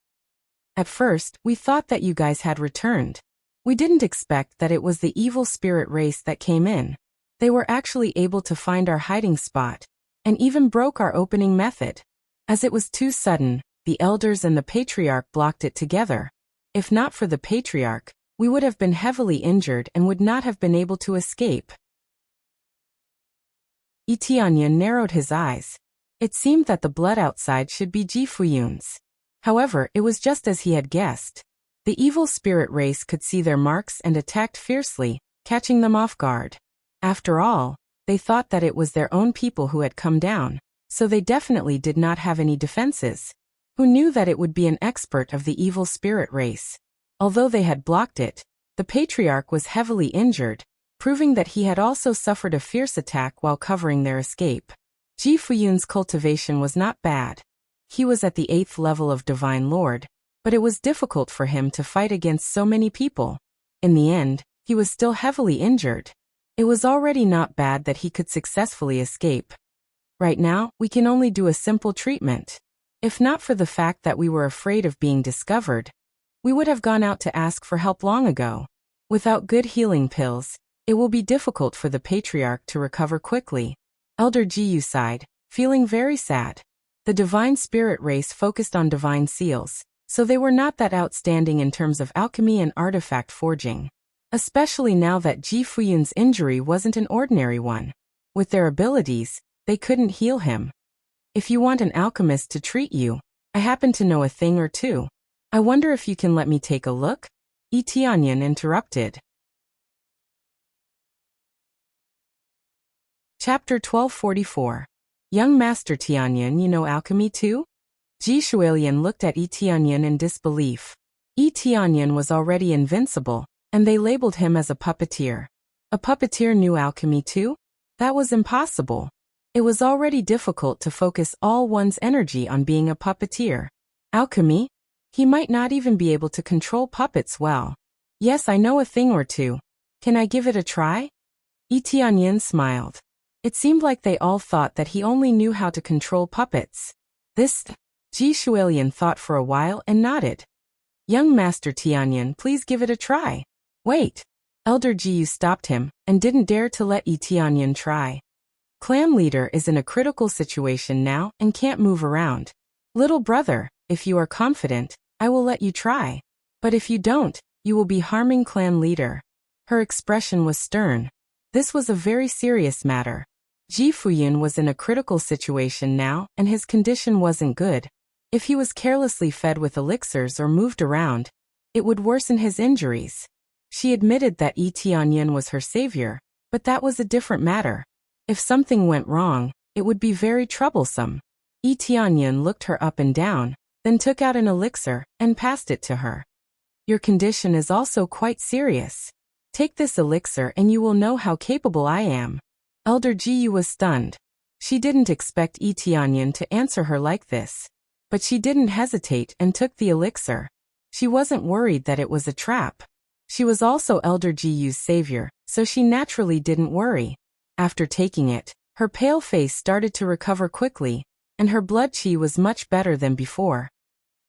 "At first, we thought that you guys had returned. We didn't expect that it was the evil spirit race that came in. They were actually able to find our hiding spot, and even broke our opening method. As it was too sudden, the elders and the patriarch blocked it together. If not for the patriarch, we would have been heavily injured and would not have been able to escape." Tianyun narrowed his eyes. It seemed that the blood outside should be Ji Fuyun's. However, it was just as he had guessed. The evil spirit race could see their marks and attacked fiercely, catching them off guard. After all, they thought that it was their own people who had come down, so they definitely did not have any defenses. Who knew that it would be an expert of the evil spirit race? Although they had blocked it, the patriarch was heavily injured, proving that he had also suffered a fierce attack while covering their escape. Ji Fuyun's cultivation was not bad. He was at the 8th level of Divine Lord, but it was difficult for him to fight against so many people. In the end, he was still heavily injured. It was already not bad that he could successfully escape. Right now, we can only do a simple treatment. If not for the fact that we were afraid of being discovered, we would have gone out to ask for help long ago. Without good healing pills, it will be difficult for the patriarch to recover quickly. Elder Jiyu sighed, feeling very sad. The divine spirit race focused on divine seals, so they were not that outstanding in terms of alchemy and artifact forging. Especially now that Ji Fuyun's injury wasn't an ordinary one. With their abilities, they couldn't heal him. "If you want an alchemist to treat you, I happen to know a thing or two. I wonder if you can let me take a look?" Tianyun interrupted. Chapter 1244. Young Master Tianyun, you know alchemy too? Ji Shualian looked at Tianyun in disbelief. Tianyun was already invincible, and they labeled him as a puppeteer. A puppeteer knew alchemy too? That was impossible. It was already difficult to focus all one's energy on being a puppeteer. Alchemy? He might not even be able to control puppets well. Yes, I know a thing or two. Can I give it a try? Tianyan smiled. It seemed like they all thought that he only knew how to control puppets. Ji Shuilian thought for a while and nodded. Young Master Tianyan, please give it a try. Wait. Elder Jiyu stopped him and didn't dare to let Tianyan try. Clan leader is in a critical situation now and can't move around. Little brother, if you are confident, I will let you try. But if you don't, you will be harming clan leader. Her expression was stern. This was a very serious matter. Ji Fuyin was in a critical situation now and his condition wasn't good. If he was carelessly fed with elixirs or moved around, it would worsen his injuries. She admitted that Tianyan was her savior, but that was a different matter. If something went wrong, it would be very troublesome. Tianyan looked her up and down, then took out an elixir and passed it to her. Your condition is also quite serious. Take this elixir and you will know how capable I am. Elder Jiyu was stunned. She didn't expect Tianyan to answer her like this. But she didn't hesitate and took the elixir. She wasn't worried that it was a trap. She was also Elder Jiyu's savior, so she naturally didn't worry. After taking it, her pale face started to recover quickly, and her blood chi was much better than before.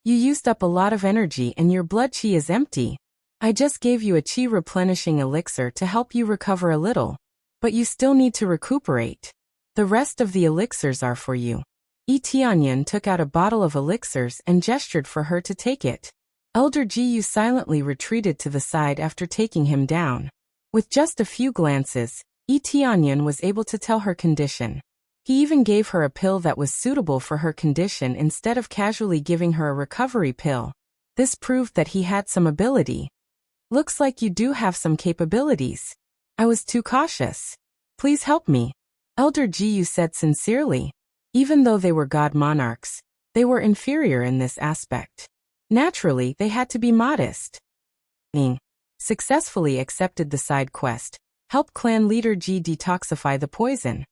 You used up a lot of energy and your blood chi is empty. I just gave you a chi replenishing elixir to help you recover a little. But you still need to recuperate. The rest of the elixirs are for you. Tianyan took out a bottle of elixirs and gestured for her to take it. Elder Jiyu silently retreated to the side after taking him down. With just a few glances, Tianyan was able to tell her condition. He even gave her a pill that was suitable for her condition instead of casually giving her a recovery pill. This proved that he had some ability. Looks like you do have some capabilities. I was too cautious. Please help me. Elder Jiyu said sincerely. Even though they were god monarchs, they were inferior in this aspect. Naturally, they had to be modest. Ning successfully accepted the side quest. Help clan leader Ji detoxify the poison.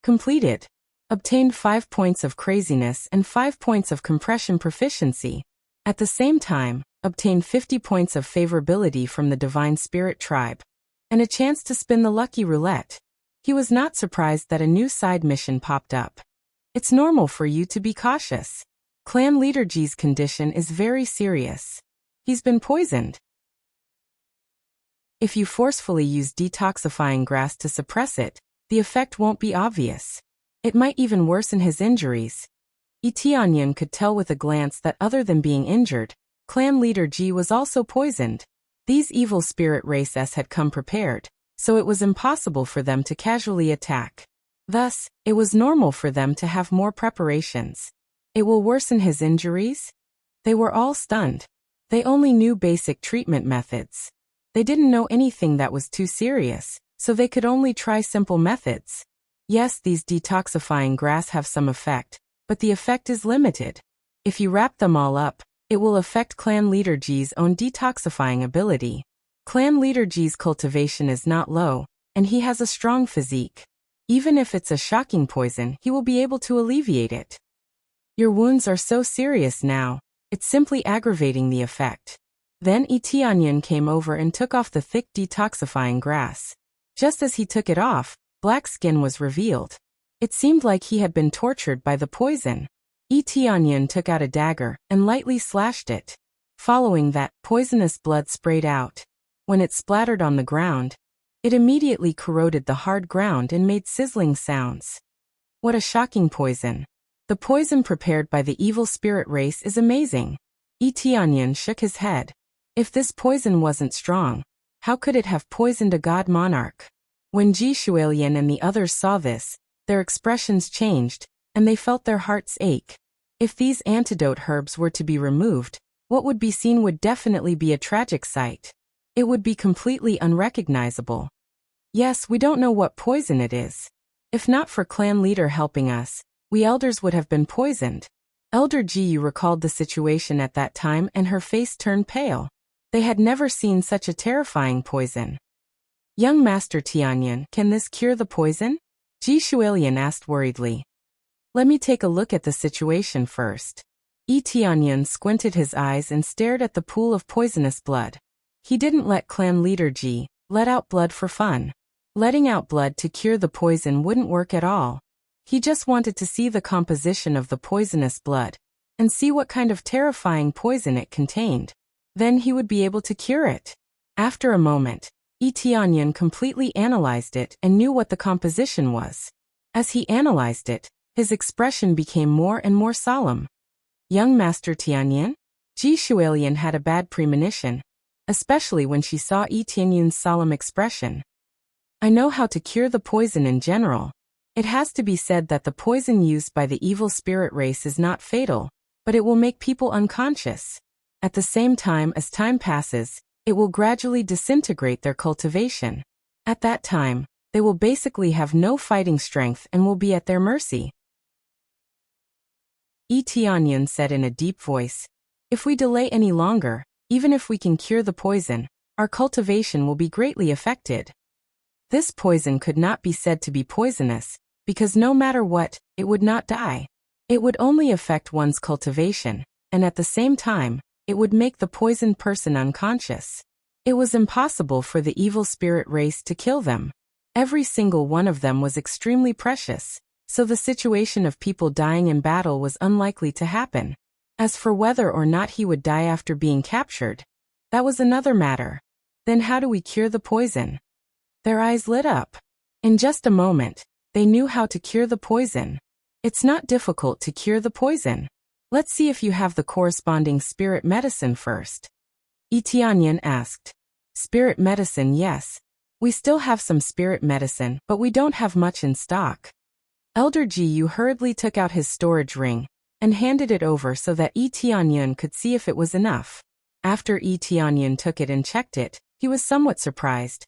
Completed. Obtained 5 points of craziness and 5 points of compression proficiency. At the same time, obtained 50 points of favorability from the Divine Spirit tribe. And a chance to spin the lucky roulette. He was not surprised that a new side mission popped up. It's normal for you to be cautious. Clan leader Ji's condition is very serious. He's been poisoned. If you forcefully use detoxifying grass to suppress it, the effect won't be obvious. It might even worsen his injuries. Tianyan could tell with a glance that other than being injured, clan leader Ji was also poisoned. These evil spirit races had come prepared, so it was impossible for them to casually attack. Thus, it was normal for them to have more preparations. It will worsen his injuries? They were all stunned. They only knew basic treatment methods. They didn't know anything that was too serious, so they could only try simple methods. Yes, these detoxifying grass have some effect, but the effect is limited. If you wrap them all up, it will affect clan leader Ji's own detoxifying ability. Clan leader Ji's cultivation is not low, and he has a strong physique. Even if it's a shocking poison, he will be able to alleviate it. Your wounds are so serious now, it's simply aggravating the effect. Then Tianyan came over and took off the thick detoxifying grass. Just as he took it off, black skin was revealed. It seemed like he had been tortured by the poison. Tianyan took out a dagger and lightly slashed it. Following that, poisonous blood sprayed out. When it splattered on the ground, it immediately corroded the hard ground and made sizzling sounds. What a shocking poison. The poison prepared by the evil spirit race is amazing. Tianyan shook his head. If this poison wasn't strong, how could it have poisoned a god monarch? When Ji Shuilian and the others saw this, their expressions changed, and they felt their hearts ache. If these antidote herbs were to be removed, what would be seen would definitely be a tragic sight. It would be completely unrecognizable. Yes, we don't know what poison it is. If not for clan leader helping us, we elders would have been poisoned. Elder Jiyu recalled the situation at that time and her face turned pale. They had never seen such a terrifying poison. Young Master Tianyan, can this cure the poison? Ji Shuilian asked worriedly. Let me take a look at the situation first. Yi Tianyun squinted his eyes and stared at the pool of poisonous blood. He didn't let clan leader Ji let out blood for fun. Letting out blood to cure the poison wouldn't work at all. He just wanted to see the composition of the poisonous blood and see what kind of terrifying poison it contained. Then he would be able to cure it. After a moment, Yi Tianyun completely analyzed it and knew what the composition was. As he analyzed it, his expression became more and more solemn. Young Master Tianyun? Ji Shuilian had a bad premonition, especially when she saw Yi Tianyun's solemn expression. I know how to cure the poison in general. It has to be said that the poison used by the evil spirit race is not fatal, but it will make people unconscious. At the same time, as time passes, it will gradually disintegrate their cultivation. At that time, they will basically have no fighting strength and will be at their mercy. Yi Tianyun said in a deep voice, if we delay any longer, even if we can cure the poison, our cultivation will be greatly affected. This poison could not be said to be poisonous, because no matter what, it would not die. It would only affect one's cultivation, and at the same time, it would make the poisoned person unconscious. It was impossible for the evil spirit race to kill them. Every single one of them was extremely precious, so the situation of people dying in battle was unlikely to happen. As for whether or not he would die after being captured, that was another matter. Then how do we cure the poison? Their eyes lit up. In just a moment, they knew how to cure the poison. It's not difficult to cure the poison. Let's see if you have the corresponding spirit medicine first. Yi Tianyun asked. Spirit medicine, yes. We still have some spirit medicine, but we don't have much in stock. Elder Jiyu hurriedly took out his storage ring and handed it over so that Yi Tianyun could see if it was enough. After Yi Tianyun took it and checked it, he was somewhat surprised.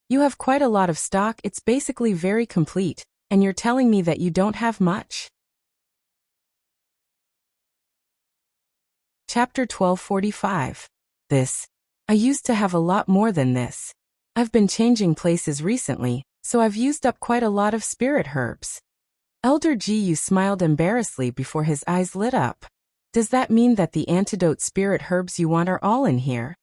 You have quite a lot of stock, it's basically very complete, and you're telling me that you don't have much? Chapter 1245. I used to have a lot more than this. I've been changing places recently, so I've used up quite a lot of spirit herbs. Elder Jiyu smiled embarrassedly before his eyes lit up. Does that mean that the antidote spirit herbs you want are all in here?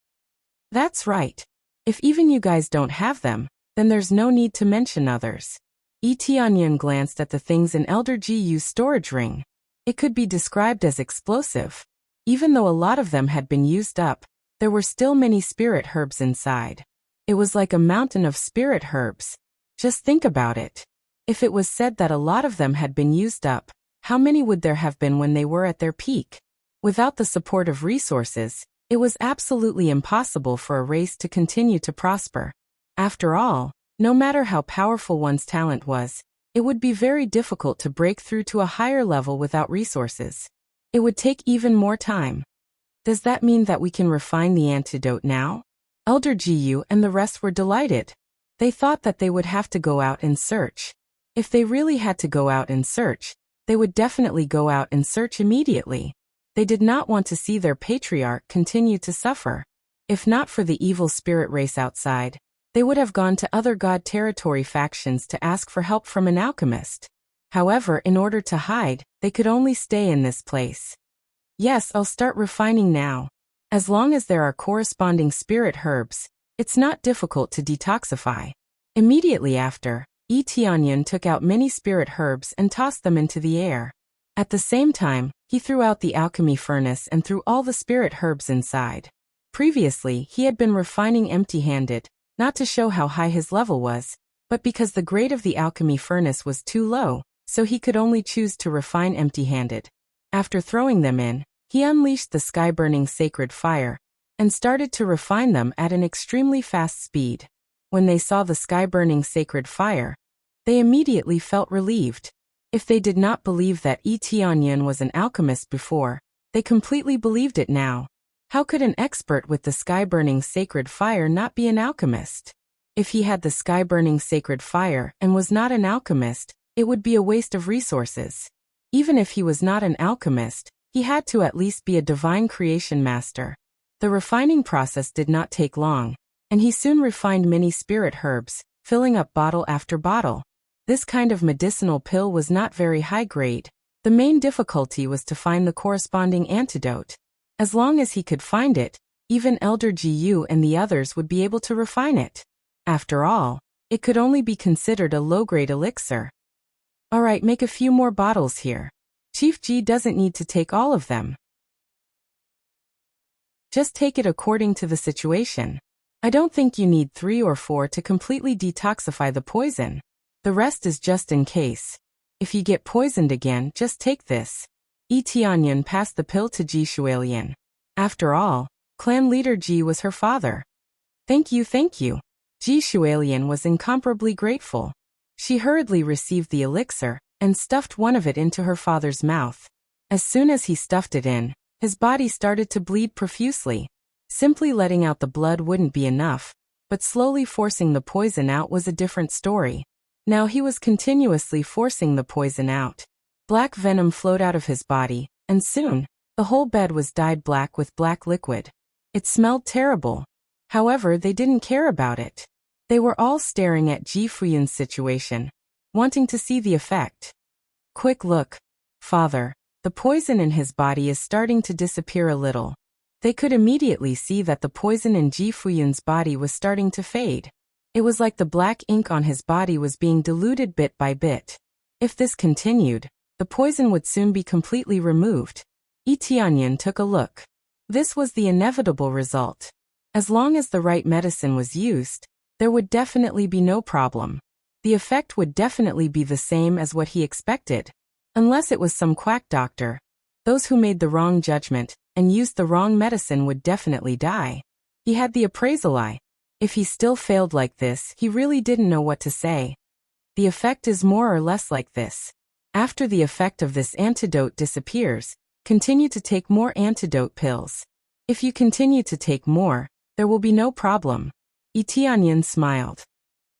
That's right. If even you guys don't have them, then there's no need to mention others. Yi Tianyun glanced at the things in Elder Jiyu's storage ring. It could be described as explosive. Even though a lot of them had been used up, there were still many spirit herbs inside. It was like a mountain of spirit herbs. Just think about it. If it was said that a lot of them had been used up, how many would there have been when they were at their peak? Without the support of resources, it was absolutely impossible for a race to continue to prosper. After all, no matter how powerful one's talent was, it would be very difficult to break through to a higher level without resources. It would take even more time. Does that mean that we can refine the antidote now? Elder Jiyu and the rest were delighted. They thought that they would have to go out and search. If they really had to go out and search, they would definitely go out and search immediately. They did not want to see their patriarch continue to suffer. If not for the evil spirit race outside, they would have gone to other god territory factions to ask for help from an alchemist. However, in order to hide, they could only stay in this place. Yes, I'll start refining now. As long as there are corresponding spirit herbs, it's not difficult to detoxify. Immediately after, Yi Tianyun took out many spirit herbs and tossed them into the air. At the same time, he threw out the alchemy furnace and threw all the spirit herbs inside. Previously, he had been refining empty-handed, not to show how high his level was, but because the grade of the alchemy furnace was too low, so he could only choose to refine empty-handed. After throwing them in, he unleashed the sky-burning sacred fire and started to refine them at an extremely fast speed. When they saw the sky-burning sacred fire, they immediately felt relieved. If they did not believe that Yi Tianyun was an alchemist before, they completely believed it now. How could an expert with the sky-burning sacred fire not be an alchemist? If he had the sky-burning sacred fire and was not an alchemist, it would be a waste of resources. Even if he was not an alchemist, he had to at least be a divine creation master. The refining process did not take long, and he soon refined many spirit herbs, filling up bottle after bottle. This kind of medicinal pill was not very high grade. The main difficulty was to find the corresponding antidote. As long as he could find it, even Elder Gu and the others would be able to refine it. After all, it could only be considered a low-grade elixir. Alright, make a few more bottles here. Chief Ji doesn't need to take all of them. Just take it according to the situation. I don't think you need 3 or 4 to completely detoxify the poison. The rest is just in case. If you get poisoned again, just take this. Yi Tianyan passed the pill to Ji Shuilian. After all, clan leader Ji was her father. Thank you, thank you. Ji Shuilian was incomparably grateful. She hurriedly received the elixir and stuffed one of it into her father's mouth. As soon as he stuffed it in, his body started to bleed profusely. Simply letting out the blood wouldn't be enough, but slowly forcing the poison out was a different story. Now he was continuously forcing the poison out. Black venom flowed out of his body, and soon, the whole bed was dyed black with black liquid. It smelled terrible. However, they didn't care about it. They were all staring at Ji Fuyun's situation, wanting to see the effect. Quick look, father. The poison in his body is starting to disappear a little. They could immediately see that the poison in Ji Fuyun's body was starting to fade. It was like the black ink on his body was being diluted bit by bit. If this continued, the poison would soon be completely removed. Yi Tianyan took a look. This was the inevitable result. As long as the right medicine was used, there would definitely be no problem. The effect would definitely be the same as what he expected. Unless it was some quack doctor. Those who made the wrong judgment and used the wrong medicine would definitely die. He had the appraisal eye. If he still failed like this, he really didn't know what to say. The effect is more or less like this. After the effect of this antidote disappears, continue to take more antidote pills. If you continue to take more, there will be no problem. Yi Tianyan smiled.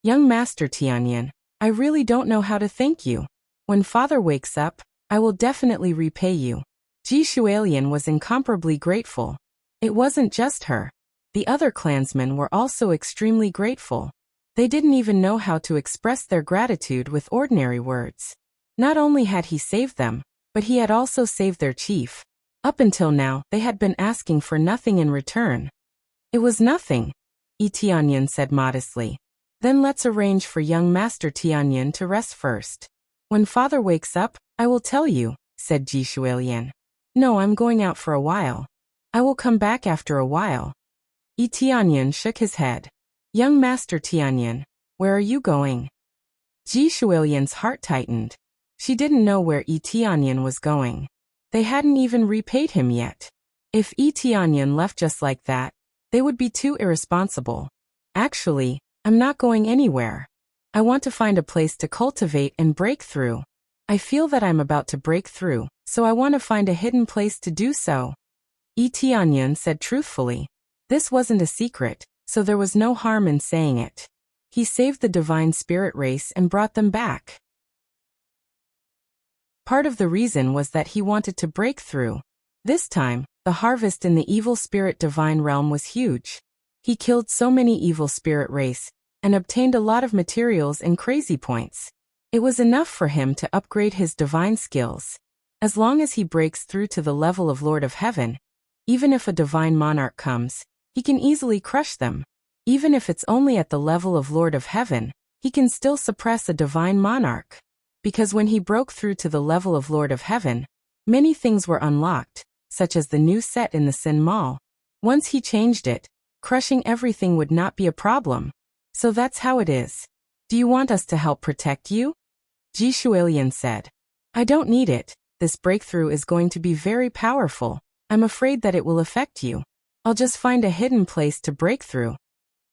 Young Master Tianyan, I really don't know how to thank you. When father wakes up, I will definitely repay you. Ji Shuilian was incomparably grateful. It wasn't just her. The other clansmen were also extremely grateful. They didn't even know how to express their gratitude with ordinary words. Not only had he saved them, but he had also saved their chief. Up until now, they had been asking for nothing in return. It was nothing, Yi Tianyan said modestly. Then let's arrange for young Master Tianyan to rest first. When father wakes up, I will tell you, said Ji Shuilian. No, I'm going out for a while. I will come back after a while. Yi Tianyan shook his head. Young Master Tianyan, where are you going? Ji Shuilian's heart tightened. She didn't know where Yi Tianyan was going. They hadn't even repaid him yet. If Yi Tianyan left just like that, they would be too irresponsible. Actually, I'm not going anywhere. I want to find a place to cultivate and break through. I feel that I'm about to break through, so I want to find a hidden place to do so. Yi Tianyan said truthfully. This wasn't a secret, so there was no harm in saying it. He saved the divine spirit race and brought them back. Part of the reason was that he wanted to break through. This time, the harvest in the evil spirit divine realm was huge. He killed so many evil spirit race, and obtained a lot of materials and crazy points. It was enough for him to upgrade his divine skills. As long as he breaks through to the level of Lord of Heaven, even if a divine monarch comes, he can easily crush them. Even if it's only at the level of Lord of Heaven, he can still suppress a divine monarch. Because when he broke through to the level of Lord of Heaven, many things were unlocked, such as the new set in the Sin Mall. Once he changed it, crushing everything would not be a problem. So that's how it is. Do you want us to help protect you? Ji Shuilian said. I don't need it. This breakthrough is going to be very powerful. I'm afraid that it will affect you. I'll just find a hidden place to break through.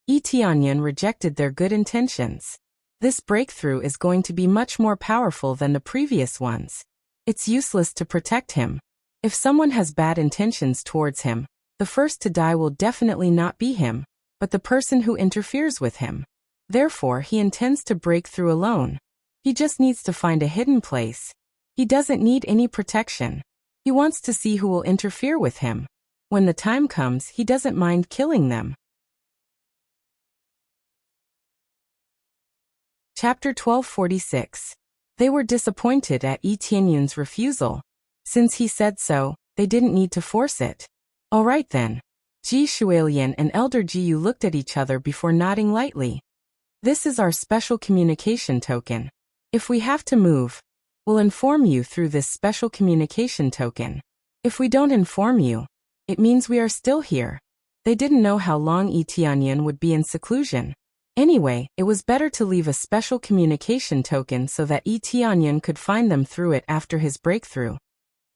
Yi Tianyan rejected their good intentions. This breakthrough is going to be much more powerful than the previous ones. It's useless to protect him. If someone has bad intentions towards him, the first to die will definitely not be him, but the person who interferes with him. Therefore, he intends to break through alone. He just needs to find a hidden place. He doesn't need any protection. He wants to see who will interfere with him. When the time comes, he doesn't mind killing them. Chapter 1246. They were disappointed at Yi Tianyun's refusal. Since he said so, they didn't need to force it. All right then. Ji Shuilian and Elder Jiyu looked at each other before nodding lightly. This is our special communication token. If we have to move, we'll inform you through this special communication token. If we don't inform you, it means we are still here. They didn't know how long Yi Tianyun would be in seclusion. Anyway, it was better to leave a special communication token so that Yi Tianyun could find them through it after his breakthrough.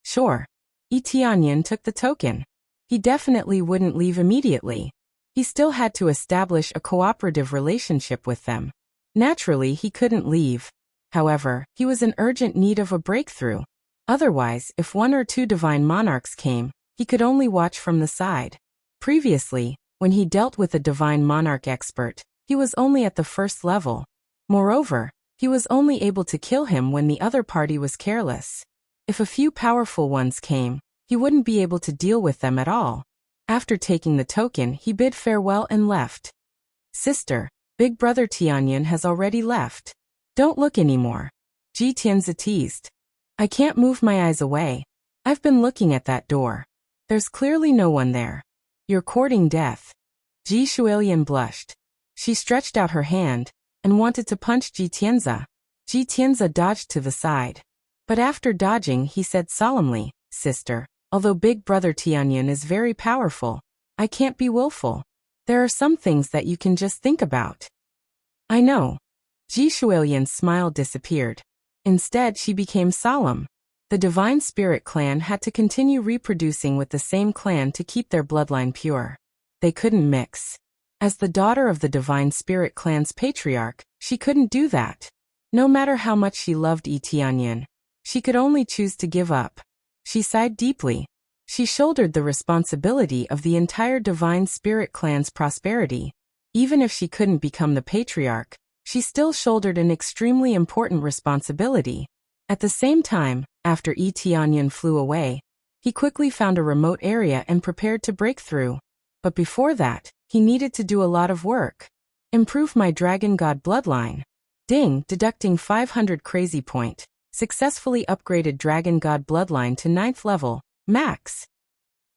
Sure. Yi Tianyun took the token. He definitely wouldn't leave immediately. He still had to establish a cooperative relationship with them. Naturally, he couldn't leave. However, he was in urgent need of a breakthrough. Otherwise, if one or two divine monarchs came, he could only watch from the side. Previously, when he dealt with a divine monarch expert, he was only at the first level. Moreover, he was only able to kill him when the other party was careless. If a few powerful ones came, he wouldn't be able to deal with them at all. After taking the token, he bid farewell and left. Sister, big brother Tianyun has already left. Don't look anymore. Ji Tianzi teased. I can't move my eyes away. I've been looking at that door. There's clearly no one there. You're courting death. Ji Shuilian blushed. She stretched out her hand and wanted to punch Ji Tianzi. Ji Tianzi dodged to the side. But after dodging, he said solemnly, Sister, although big brother Tianyun is very powerful, I can't be willful. There are some things that you can just think about. I know. Ji Shuilian's smile disappeared. Instead, she became solemn. The Divine Spirit clan had to continue reproducing with the same clan to keep their bloodline pure. They couldn't mix. As the daughter of the Divine Spirit clan's patriarch, she couldn't do that. No matter how much she loved Yi Tianyun, she could only choose to give up. She sighed deeply. She shouldered the responsibility of the entire Divine Spirit clan's prosperity. Even if she couldn't become the patriarch, she still shouldered an extremely important responsibility. At the same time, after Yi Tianyun flew away, he quickly found a remote area and prepared to break through. But before that, he needed to do a lot of work. Improve my Dragon God bloodline. Ding, deducting 500 crazy point. Successfully upgraded Dragon God bloodline to 9th level, max.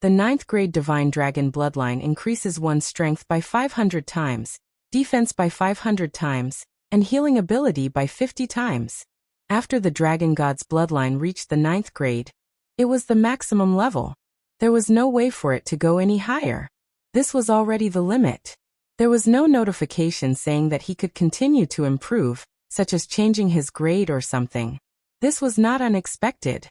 The 9th grade Divine Dragon bloodline increases one's strength by 500 times, defense by 500 times, and healing ability by 50 times. After the Dragon God's bloodline reached the 9th grade, it was the maximum level. There was no way for it to go any higher. This was already the limit. There was no notification saying that he could continue to improve, such as changing his grade or something. This was not unexpected.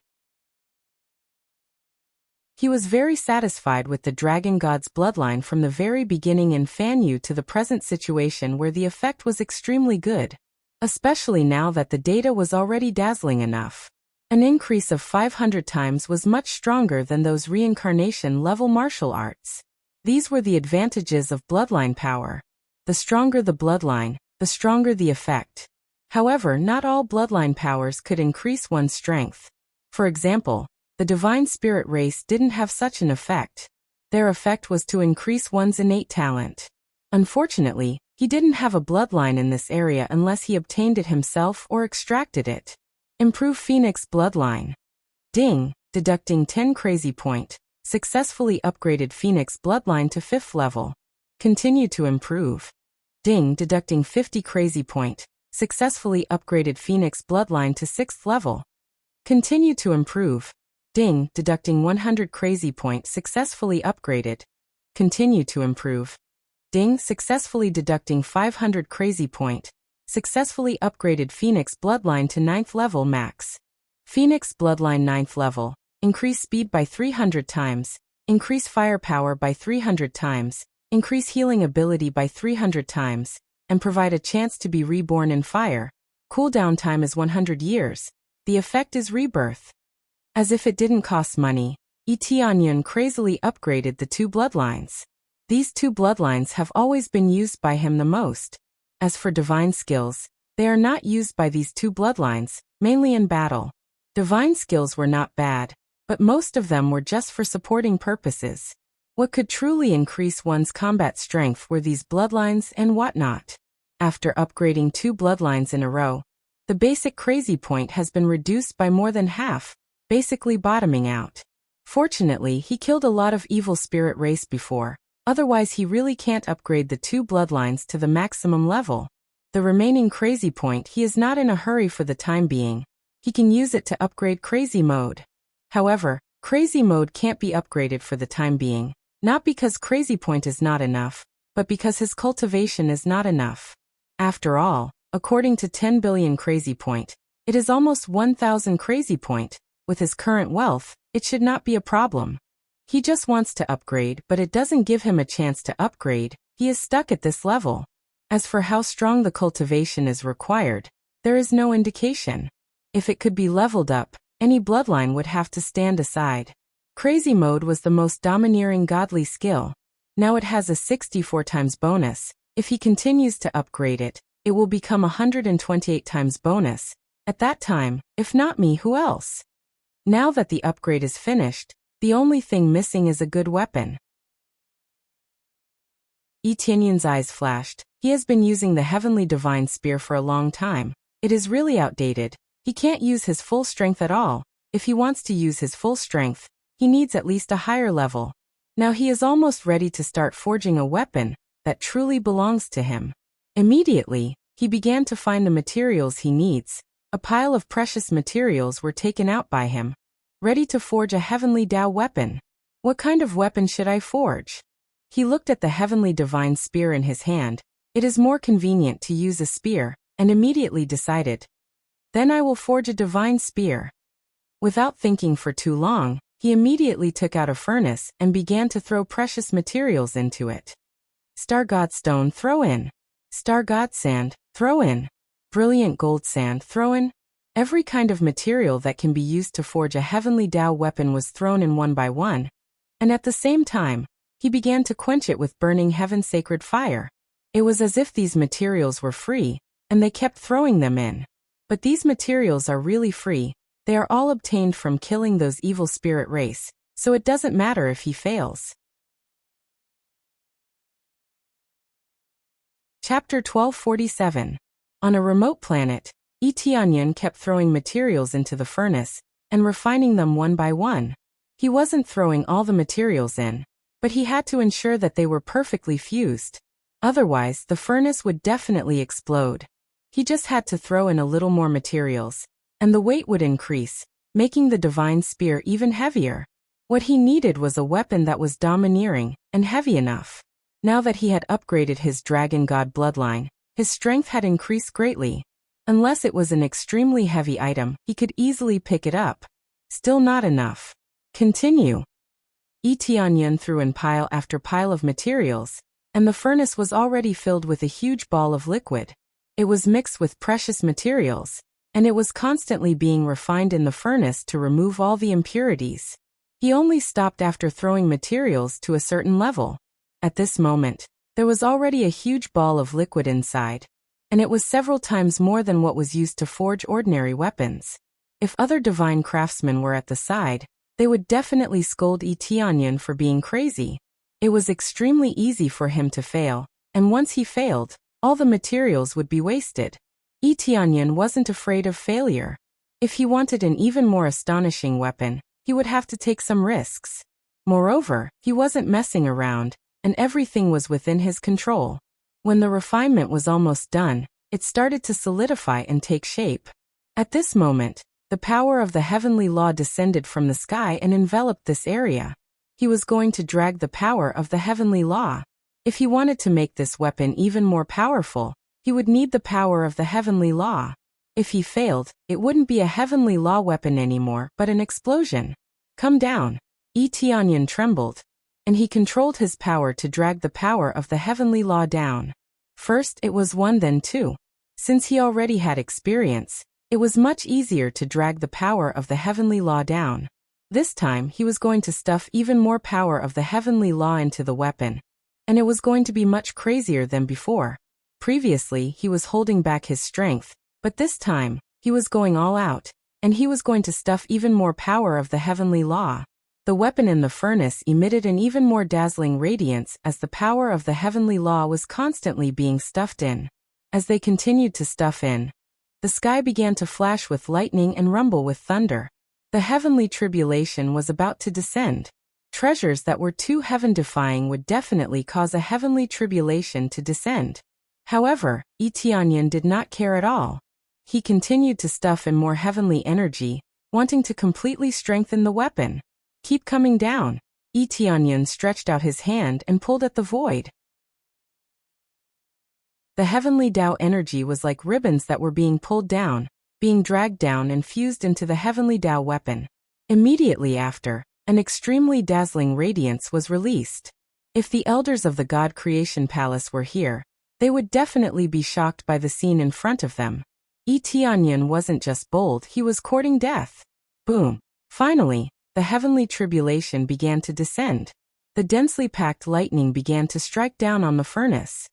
He was very satisfied with the Dragon God's bloodline from the very beginning in Fanyu to the present situation where the effect was extremely good. Especially now that the data was already dazzling enough. An increase of 500 times was much stronger than those reincarnation-level martial arts. These were the advantages of bloodline power. The stronger the bloodline, the stronger the effect. However, not all bloodline powers could increase one's strength. For example, the Divine Spirit race didn't have such an effect. Their effect was to increase one's innate talent. Unfortunately, he didn't have a bloodline in this area unless he obtained it himself or extracted it. Improve Phoenix bloodline. Ding, deducting 10 crazy point. Successfully upgraded Phoenix bloodline to 5th level. Continue to improve. Ding, deducting 50 crazy point. Successfully upgraded Phoenix bloodline to 6th level. Continue to improve. Ding, deducting 100 crazy point. Successfully upgraded. Continue to improve. Ding, successfully deducting 500 crazy point. Successfully upgraded Phoenix bloodline to 9th level max. Phoenix bloodline 9th level. Increase speed by 300 times, increase firepower by 300 times, increase healing ability by 300 times, and provide a chance to be reborn in fire. Cooldown time is 100 years. The effect is rebirth. As if it didn't cost money, Yi Tianyun crazily upgraded the two bloodlines. These two bloodlines have always been used by him the most. As for divine skills, they are not used by these two bloodlines, mainly in battle. Divine skills were not bad, but most of them were just for supporting purposes. What could truly increase one's combat strength were these bloodlines and whatnot. After upgrading 2 bloodlines in a row, the basic crazy point has been reduced by more than half, basically bottoming out. Fortunately, he killed a lot of evil spirit race before, otherwise he really can't upgrade the 2 bloodlines to the maximum level. The remaining crazy point he is not in a hurry for the time being. He can use it to upgrade crazy mode. However, crazy mode can't be upgraded for the time being, not because crazy point is not enough, but because his cultivation is not enough. After all, according to 10 billion crazy point, it is almost 1,000 crazy point. With his current wealth, it should not be a problem. He just wants to upgrade, but it doesn't give him a chance to upgrade. He is stuck at this level. As for how strong the cultivation is required, there is no indication. If it could be leveled up, any bloodline would have to stand aside. Crazy mode was the most domineering godly skill. Now it has a 64 times bonus. If he continues to upgrade it, it will become 128 times bonus. At that time, if not me, who else? Now that the upgrade is finished, the only thing missing is a good weapon. Etienne's eyes flashed. He has been using the Heavenly Divine Spear for a long time. It is really outdated. He can't use his full strength at all. If he wants to use his full strength, he needs at least a higher level. Now he is almost ready to start forging a weapon that truly belongs to him. Immediately, he began to find the materials he needs. A pile of precious materials were taken out by him, ready to forge a Heavenly Tao weapon. What kind of weapon should I forge? He looked at the Heavenly Divine Spear in his hand. It is more convenient to use a spear, and immediately decided. Then I will forge a divine spear. Without thinking for too long, he immediately took out a furnace and began to throw precious materials into it. Star God Stone, throw in. Star God Sand, throw in. Brilliant Gold Sand, throw in. Every kind of material that can be used to forge a Heavenly Tao weapon was thrown in one by one, and at the same time, he began to quench it with burning heaven sacred fire. It was as if these materials were free, and they kept throwing them in. But these materials are really free. They are all obtained from killing those evil spirit race, so it doesn't matter if he fails. Chapter 1247. On a remote planet, Etienne kept throwing materials into the furnace and refining them one by one. He wasn't throwing all the materials in, but he had to ensure that they were perfectly fused. Otherwise, the furnace would definitely explode. He just had to throw in a little more materials, and the weight would increase, making the divine spear even heavier. What he needed was a weapon that was domineering and heavy enough. Now that he had upgraded his dragon god bloodline, his strength had increased greatly. Unless it was an extremely heavy item, he could easily pick it up. Still not enough. Continue. Etienne threw in pile after pile of materials, and the furnace was already filled with a huge ball of liquid. It was mixed with precious materials, and it was constantly being refined in the furnace to remove all the impurities. He only stopped after throwing materials to a certain level. At this moment, there was already a huge ball of liquid inside, and it was several times more than what was used to forge ordinary weapons. If other divine craftsmen were at the side, they would definitely scold Etienne for being crazy. It was extremely easy for him to fail, and once he failed, all the materials would be wasted. Etienne wasn't afraid of failure. If he wanted an even more astonishing weapon, he would have to take some risks. Moreover, he wasn't messing around, and everything was within his control. When the refinement was almost done, it started to solidify and take shape. At this moment, the power of the heavenly law descended from the sky and enveloped this area. He was going to drag the power of the heavenly law. If he wanted to make this weapon even more powerful, he would need the power of the heavenly law. If he failed, it wouldn't be a heavenly law weapon anymore, but an explosion. Come down. Etienne trembled, and he controlled his power to drag the power of the heavenly law down. First it was 1, then 2. Since he already had experience, it was much easier to drag the power of the heavenly law down. This time he was going to stuff even more power of the heavenly law into the weapon, and it was going to be much crazier than before. Previously he was holding back his strength, but this time, he was going all out, and he was going to stuff even more power of the heavenly law. The weapon in the furnace emitted an even more dazzling radiance as the power of the heavenly law was constantly being stuffed in. As they continued to stuff in, the sky began to flash with lightning and rumble with thunder. The heavenly tribulation was about to descend. Treasures that were too heaven-defying would definitely cause a heavenly tribulation to descend. However, Etianyan did not care at all. He continued to stuff in more heavenly energy, wanting to completely strengthen the weapon. Keep coming down. Etianyan stretched out his hand and pulled at the void. The heavenly Tao energy was like ribbons that were being pulled down, being dragged down and fused into the heavenly Tao weapon. Immediately after, an extremely dazzling radiance was released. If the elders of the God Creation Palace were here, they would definitely be shocked by the scene in front of them. Etianyan wasn't just bold, he was courting death. Boom! Finally, the heavenly tribulation began to descend. The densely packed lightning began to strike down on the furnace.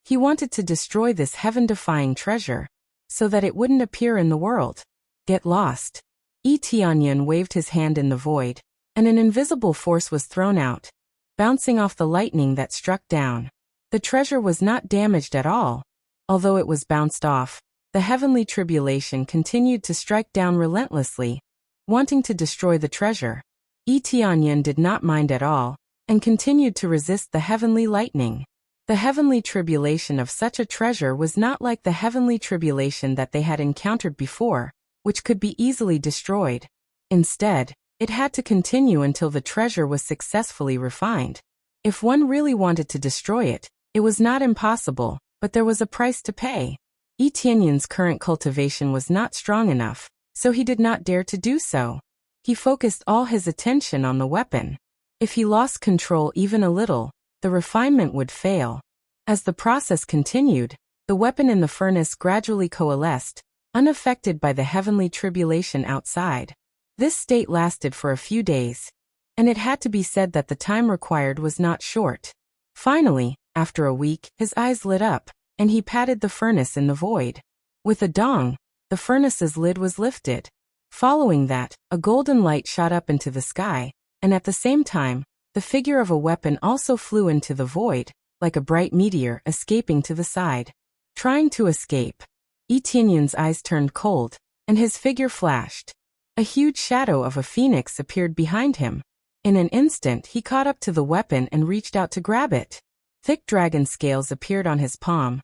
He wanted to destroy this heaven-defying treasure, so that it wouldn't appear in the world. Get lost. Etianyan waved his hand in the void, and an invisible force was thrown out, bouncing off the lightning that struck down. The treasure was not damaged at all. Although it was bounced off, the heavenly tribulation continued to strike down relentlessly, wanting to destroy the treasure. Etianyan did not mind at all, and continued to resist the heavenly lightning. The heavenly tribulation of such a treasure was not like the heavenly tribulation that they had encountered before, which could be easily destroyed. Instead, it had to continue until the treasure was successfully refined. If one really wanted to destroy it, it was not impossible, but there was a price to pay. Etianyan's current cultivation was not strong enough, so he did not dare to do so. He focused all his attention on the weapon. If he lost control even a little, the refinement would fail. As the process continued, the weapon in the furnace gradually coalesced, unaffected by the heavenly tribulation outside. This state lasted for a few days, and it had to be said that the time required was not short. Finally, after a week, his eyes lit up, and he patted the furnace in the void. With a dong, the furnace's lid was lifted. Following that, a golden light shot up into the sky, and at the same time, the figure of a weapon also flew into the void, like a bright meteor escaping to the side. Trying to escape, Etianyan's eyes turned cold, and his figure flashed. A huge shadow of a phoenix appeared behind him. In an instant he caught up to the weapon and reached out to grab it. Thick dragon scales appeared on his palm,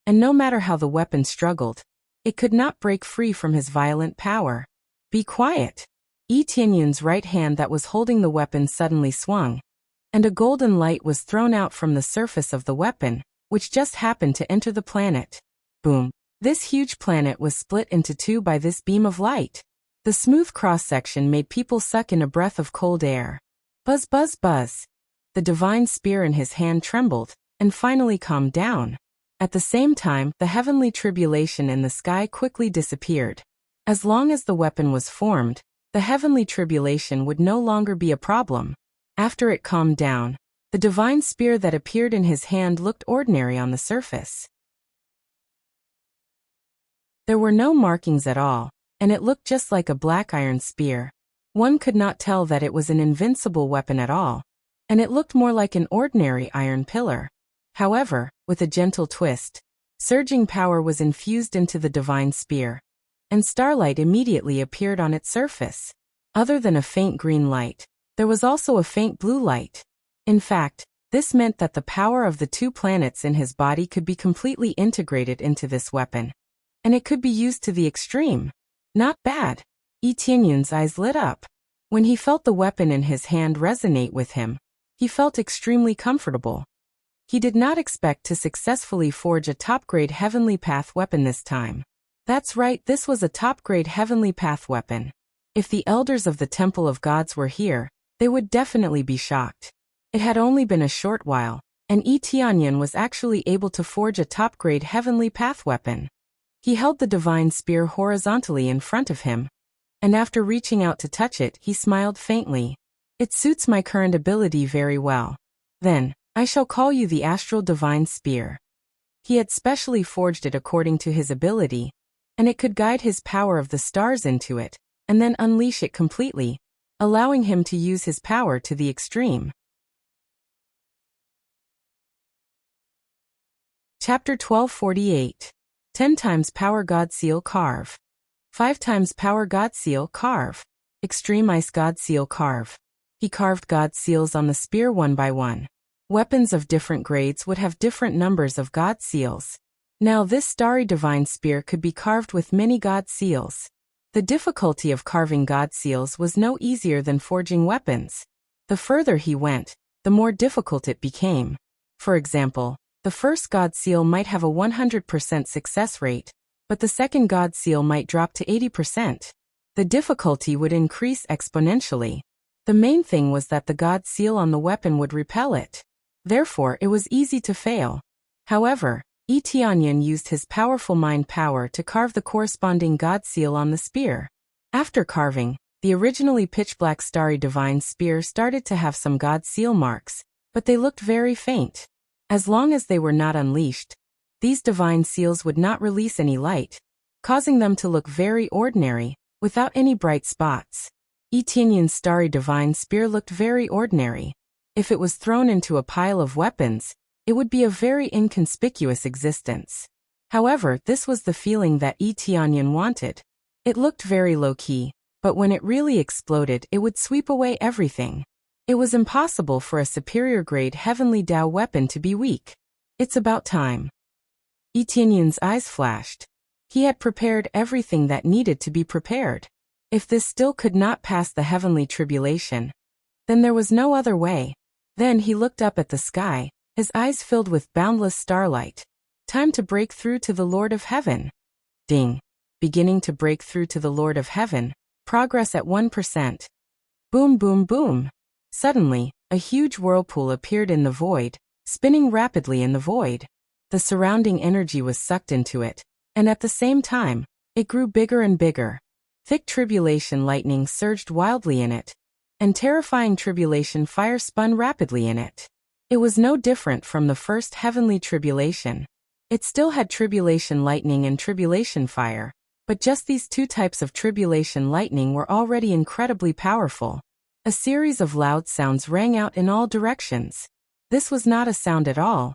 and no matter how the weapon struggled, it could not break free from his violent power. Be quiet! Etianyan's right hand that was holding the weapon suddenly swung, and a golden light was thrown out from the surface of the weapon, which just happened to enter the planet. Boom! This huge planet was split into two by this beam of light. The smooth cross-section made people suck in a breath of cold air. Buzz, buzz, buzz. The divine spear in his hand trembled, and finally calmed down. At the same time, the heavenly tribulation in the sky quickly disappeared. As long as the weapon was formed, the heavenly tribulation would no longer be a problem. After it calmed down, the divine spear that appeared in his hand looked ordinary on the surface. There were no markings at all, and it looked just like a black iron spear. One could not tell that it was an invincible weapon at all, and it looked more like an ordinary iron pillar. However, with a gentle twist, surging power was infused into the divine spear, and starlight immediately appeared on its surface. Other than a faint green light, there was also a faint blue light. In fact, this meant that the power of the two planets in his body could be completely integrated into this weapon, and it could be used to the extreme. Not bad. Etianyan's eyes lit up. When he felt the weapon in his hand resonate with him, he felt extremely comfortable. He did not expect to successfully forge a top-grade Heavenly Path weapon this time. That's right, this was a top-grade Heavenly Path weapon. If the elders of the Temple of Gods were here, they would definitely be shocked. It had only been a short while, and Etianyan was actually able to forge a top-grade Heavenly Path weapon. He held the divine spear horizontally in front of him, and after reaching out to touch it, he smiled faintly. It suits my current ability very well. Then, I shall call you the Astral Divine Spear. He had specially forged it according to his ability, and it could guide his power of the stars into it, and then unleash it completely, allowing him to use his power to the extreme. Chapter 1248. 10 times power God seal carve. 5 times power God seal carve. Extreme ice God seal carve. He carved God seals on the spear one by one. Weapons of different grades would have different numbers of God seals. Now this starry divine spear could be carved with many God seals. The difficulty of carving God seals was no easier than forging weapons. The further he went, the more difficult it became. For example, the first God seal might have a 100% success rate, but the second God seal might drop to 80%. The difficulty would increase exponentially. The main thing was that the God seal on the weapon would repel it. Therefore, it was easy to fail. However, Tianyan used his powerful mind power to carve the corresponding God seal on the spear. After carving, the originally pitch-black starry divine spear started to have some God seal marks, but they looked very faint. As long as they were not unleashed, these divine seals would not release any light, causing them to look very ordinary, without any bright spots. Tianyan's starry divine spear looked very ordinary. If it was thrown into a pile of weapons, it would be a very inconspicuous existence. However, this was the feeling that Tianyan wanted. It looked very low-key, but when it really exploded it would sweep away everything. It was impossible for a superior-grade heavenly Dao weapon to be weak. It's about time. Tianyan's eyes flashed. He had prepared everything that needed to be prepared. If this still could not pass the heavenly tribulation, then there was no other way. Then he looked up at the sky, his eyes filled with boundless starlight. Time to break through to the Lord of Heaven. Ding. Beginning to break through to the Lord of Heaven. Progress at 1%. Boom, boom, boom. Suddenly, a huge whirlpool appeared in the void, spinning rapidly in the void. The surrounding energy was sucked into it, and at the same time, it grew bigger and bigger. Thick tribulation lightning surged wildly in it, and terrifying tribulation fire spun rapidly in it. It was no different from the first heavenly tribulation. It still had tribulation lightning and tribulation fire, but just these two types of tribulation lightning were already incredibly powerful. A series of loud sounds rang out in all directions. This was not a sound at all,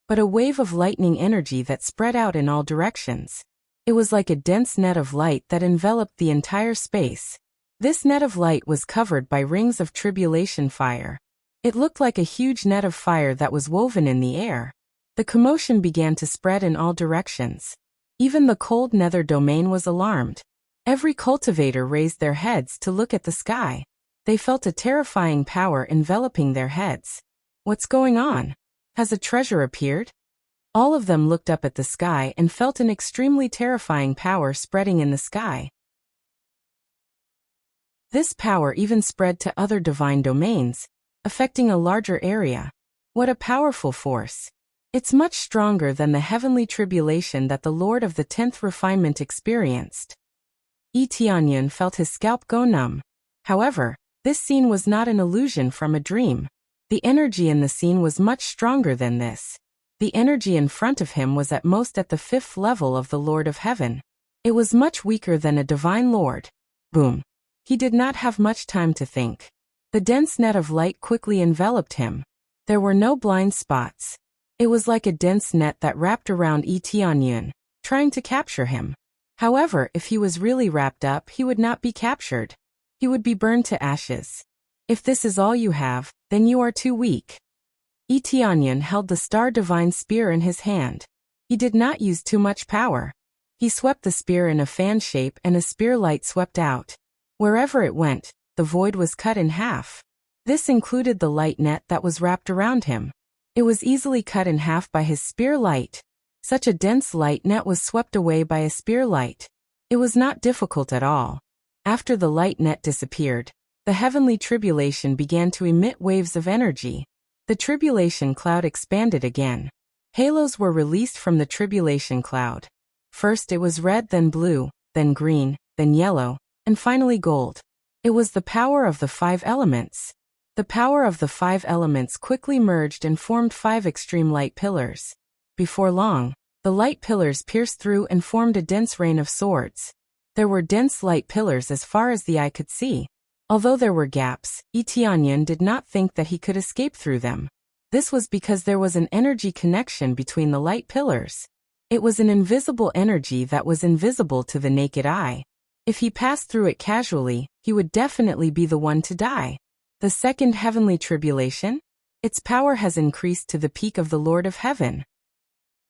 but a wave of lightning energy that spread out in all directions. It was like a dense net of light that enveloped the entire space. This net of light was covered by rings of tribulation fire. It looked like a huge net of fire that was woven in the air. The commotion began to spread in all directions. Even the cold nether domain was alarmed. Every cultivator raised their heads to look at the sky. They felt a terrifying power enveloping their heads. What's going on? Has a treasure appeared? All of them looked up at the sky and felt an extremely terrifying power spreading in the sky. This power even spread to other divine domains, affecting a larger area. What a powerful force. It's much stronger than the heavenly tribulation that the Lord of the 10th refinement experienced. Tianyan felt his scalp go numb. However, this scene was not an illusion from a dream. The energy in the scene was much stronger than this. The energy in front of him was at most at the 5th level of the Lord of Heaven. It was much weaker than a divine lord. Boom. He did not have much time to think. The dense net of light quickly enveloped him. There were no blind spots. It was like a dense net that wrapped around Tianyan, trying to capture him. However, if he was really wrapped up, he would not be captured. He would be burned to ashes. If this is all you have, then you are too weak. Tianyan held the star divine spear in his hand. He did not use too much power. He swept the spear in a fan shape and a spear light swept out. Wherever it went, the void was cut in half. This included the light net that was wrapped around him. It was easily cut in half by his spear light. Such a dense light net was swept away by a spear light. It was not difficult at all. After the light net disappeared, the heavenly tribulation began to emit waves of energy. The tribulation cloud expanded again. Halos were released from the tribulation cloud. First it was red, then blue, then green, then yellow, and finally gold. It was the power of the 5 elements. The power of the 5 elements quickly merged and formed 5 extreme light pillars. Before long, the light pillars pierced through and formed a dense rain of swords. There were dense light pillars as far as the eye could see. Although there were gaps, Tianyan did not think that he could escape through them. This was because there was an energy connection between the light pillars. It was an invisible energy that was invisible to the naked eye. If he passed through it casually, he would definitely be the one to die. The second heavenly tribulation? Its power has increased to the peak of the Lord of Heaven.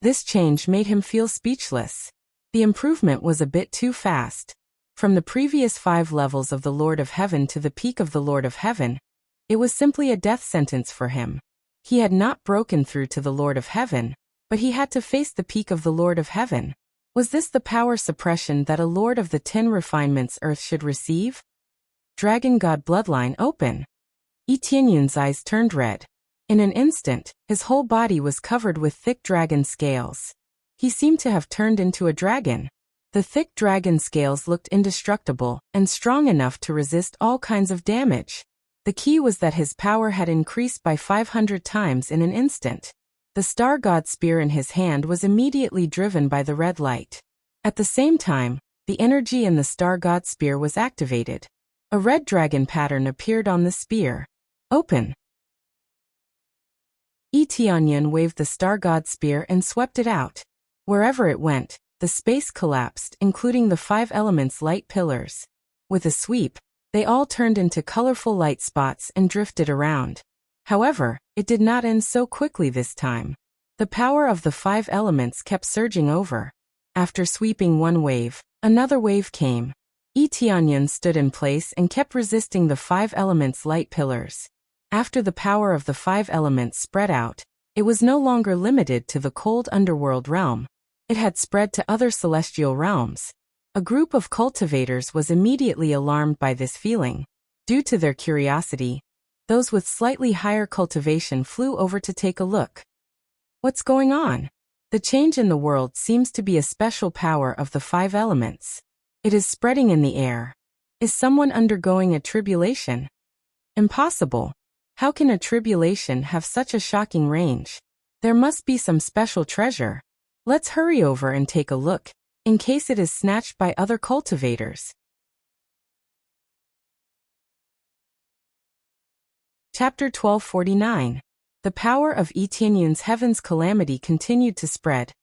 This change made him feel speechless. The improvement was a bit too fast. From the previous 5 levels of the Lord of Heaven to the peak of the Lord of Heaven, it was simply a death sentence for him. He had not broken through to the Lord of Heaven, but he had to face the peak of the Lord of Heaven. Was this the power suppression that a Lord of the 10 refinements Earth should receive? Dragon God bloodline open. Etienne's eyes turned red. In an instant, his whole body was covered with thick dragon scales. He seemed to have turned into a dragon. The thick dragon scales looked indestructible and strong enough to resist all kinds of damage. The key was that his power had increased by 500 times in an instant. The star god spear in his hand was immediately driven by the red light. At the same time, the energy in the star god spear was activated. A red dragon pattern appeared on the spear. Open. Etienne waved the star god spear and swept it out. Wherever it went, the space collapsed, including the 5 elements light pillars. With a sweep, they all turned into colorful light spots and drifted around. However, it did not end so quickly this time. The power of the 5 elements kept surging over. After sweeping one wave, another wave came. Etienne stood in place and kept resisting the 5 elements light pillars. After the power of the 5 elements spread out, it was no longer limited to the cold underworld realm. It had spread to other celestial realms. A group of cultivators was immediately alarmed by this feeling. Due to their curiosity, those with slightly higher cultivation flew over to take a look. What's going on? The change in the world seems to be a special power of the 5 elements. It is spreading in the air. Is someone undergoing a tribulation? Impossible. How can a tribulation have such a shocking range? There must be some special treasure. Let's hurry over and take a look, in case it is snatched by other cultivators. Chapter 1249. The power of Etienne's heaven's calamity continued to spread,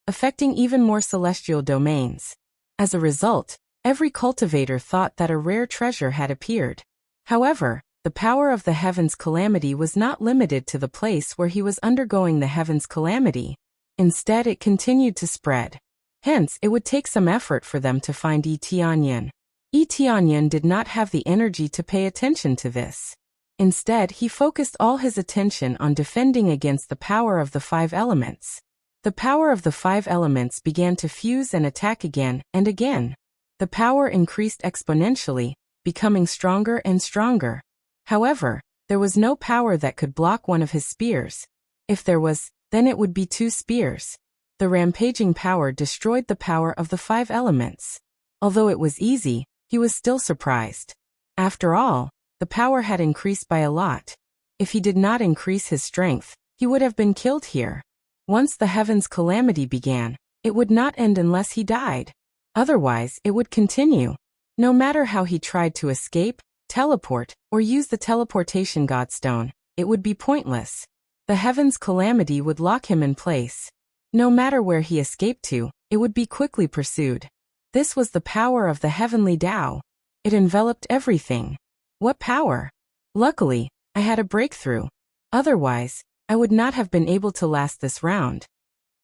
affecting even more celestial domains. As a result, every cultivator thought that a rare treasure had appeared. However, the power of the heaven's calamity was not limited to the place where he was undergoing the heaven's calamity. Instead, it continued to spread. Hence, it would take some effort for them to find Etienne. Etienne did not have the energy to pay attention to this. Instead, he focused all his attention on defending against the power of the 5 elements. The power of the 5 elements began to fuse and attack again and again. The power increased exponentially, becoming stronger and stronger. However, there was no power that could block one of his spears. If there was, then it would be 2 spears. The rampaging power destroyed the power of the 5 elements. Although it was easy, he was still surprised. After all, the power had increased by a lot. If he did not increase his strength, he would have been killed here. Once the heaven's calamity began, it would not end unless he died. Otherwise, it would continue. No matter how he tried to escape, teleport, or use the teleportation godstone, it would be pointless. The heaven's calamity would lock him in place. No matter where he escaped to, it would be quickly pursued. This was the power of the heavenly Tao. It enveloped everything. What power? Luckily, I had a breakthrough. Otherwise, I would not have been able to last this round.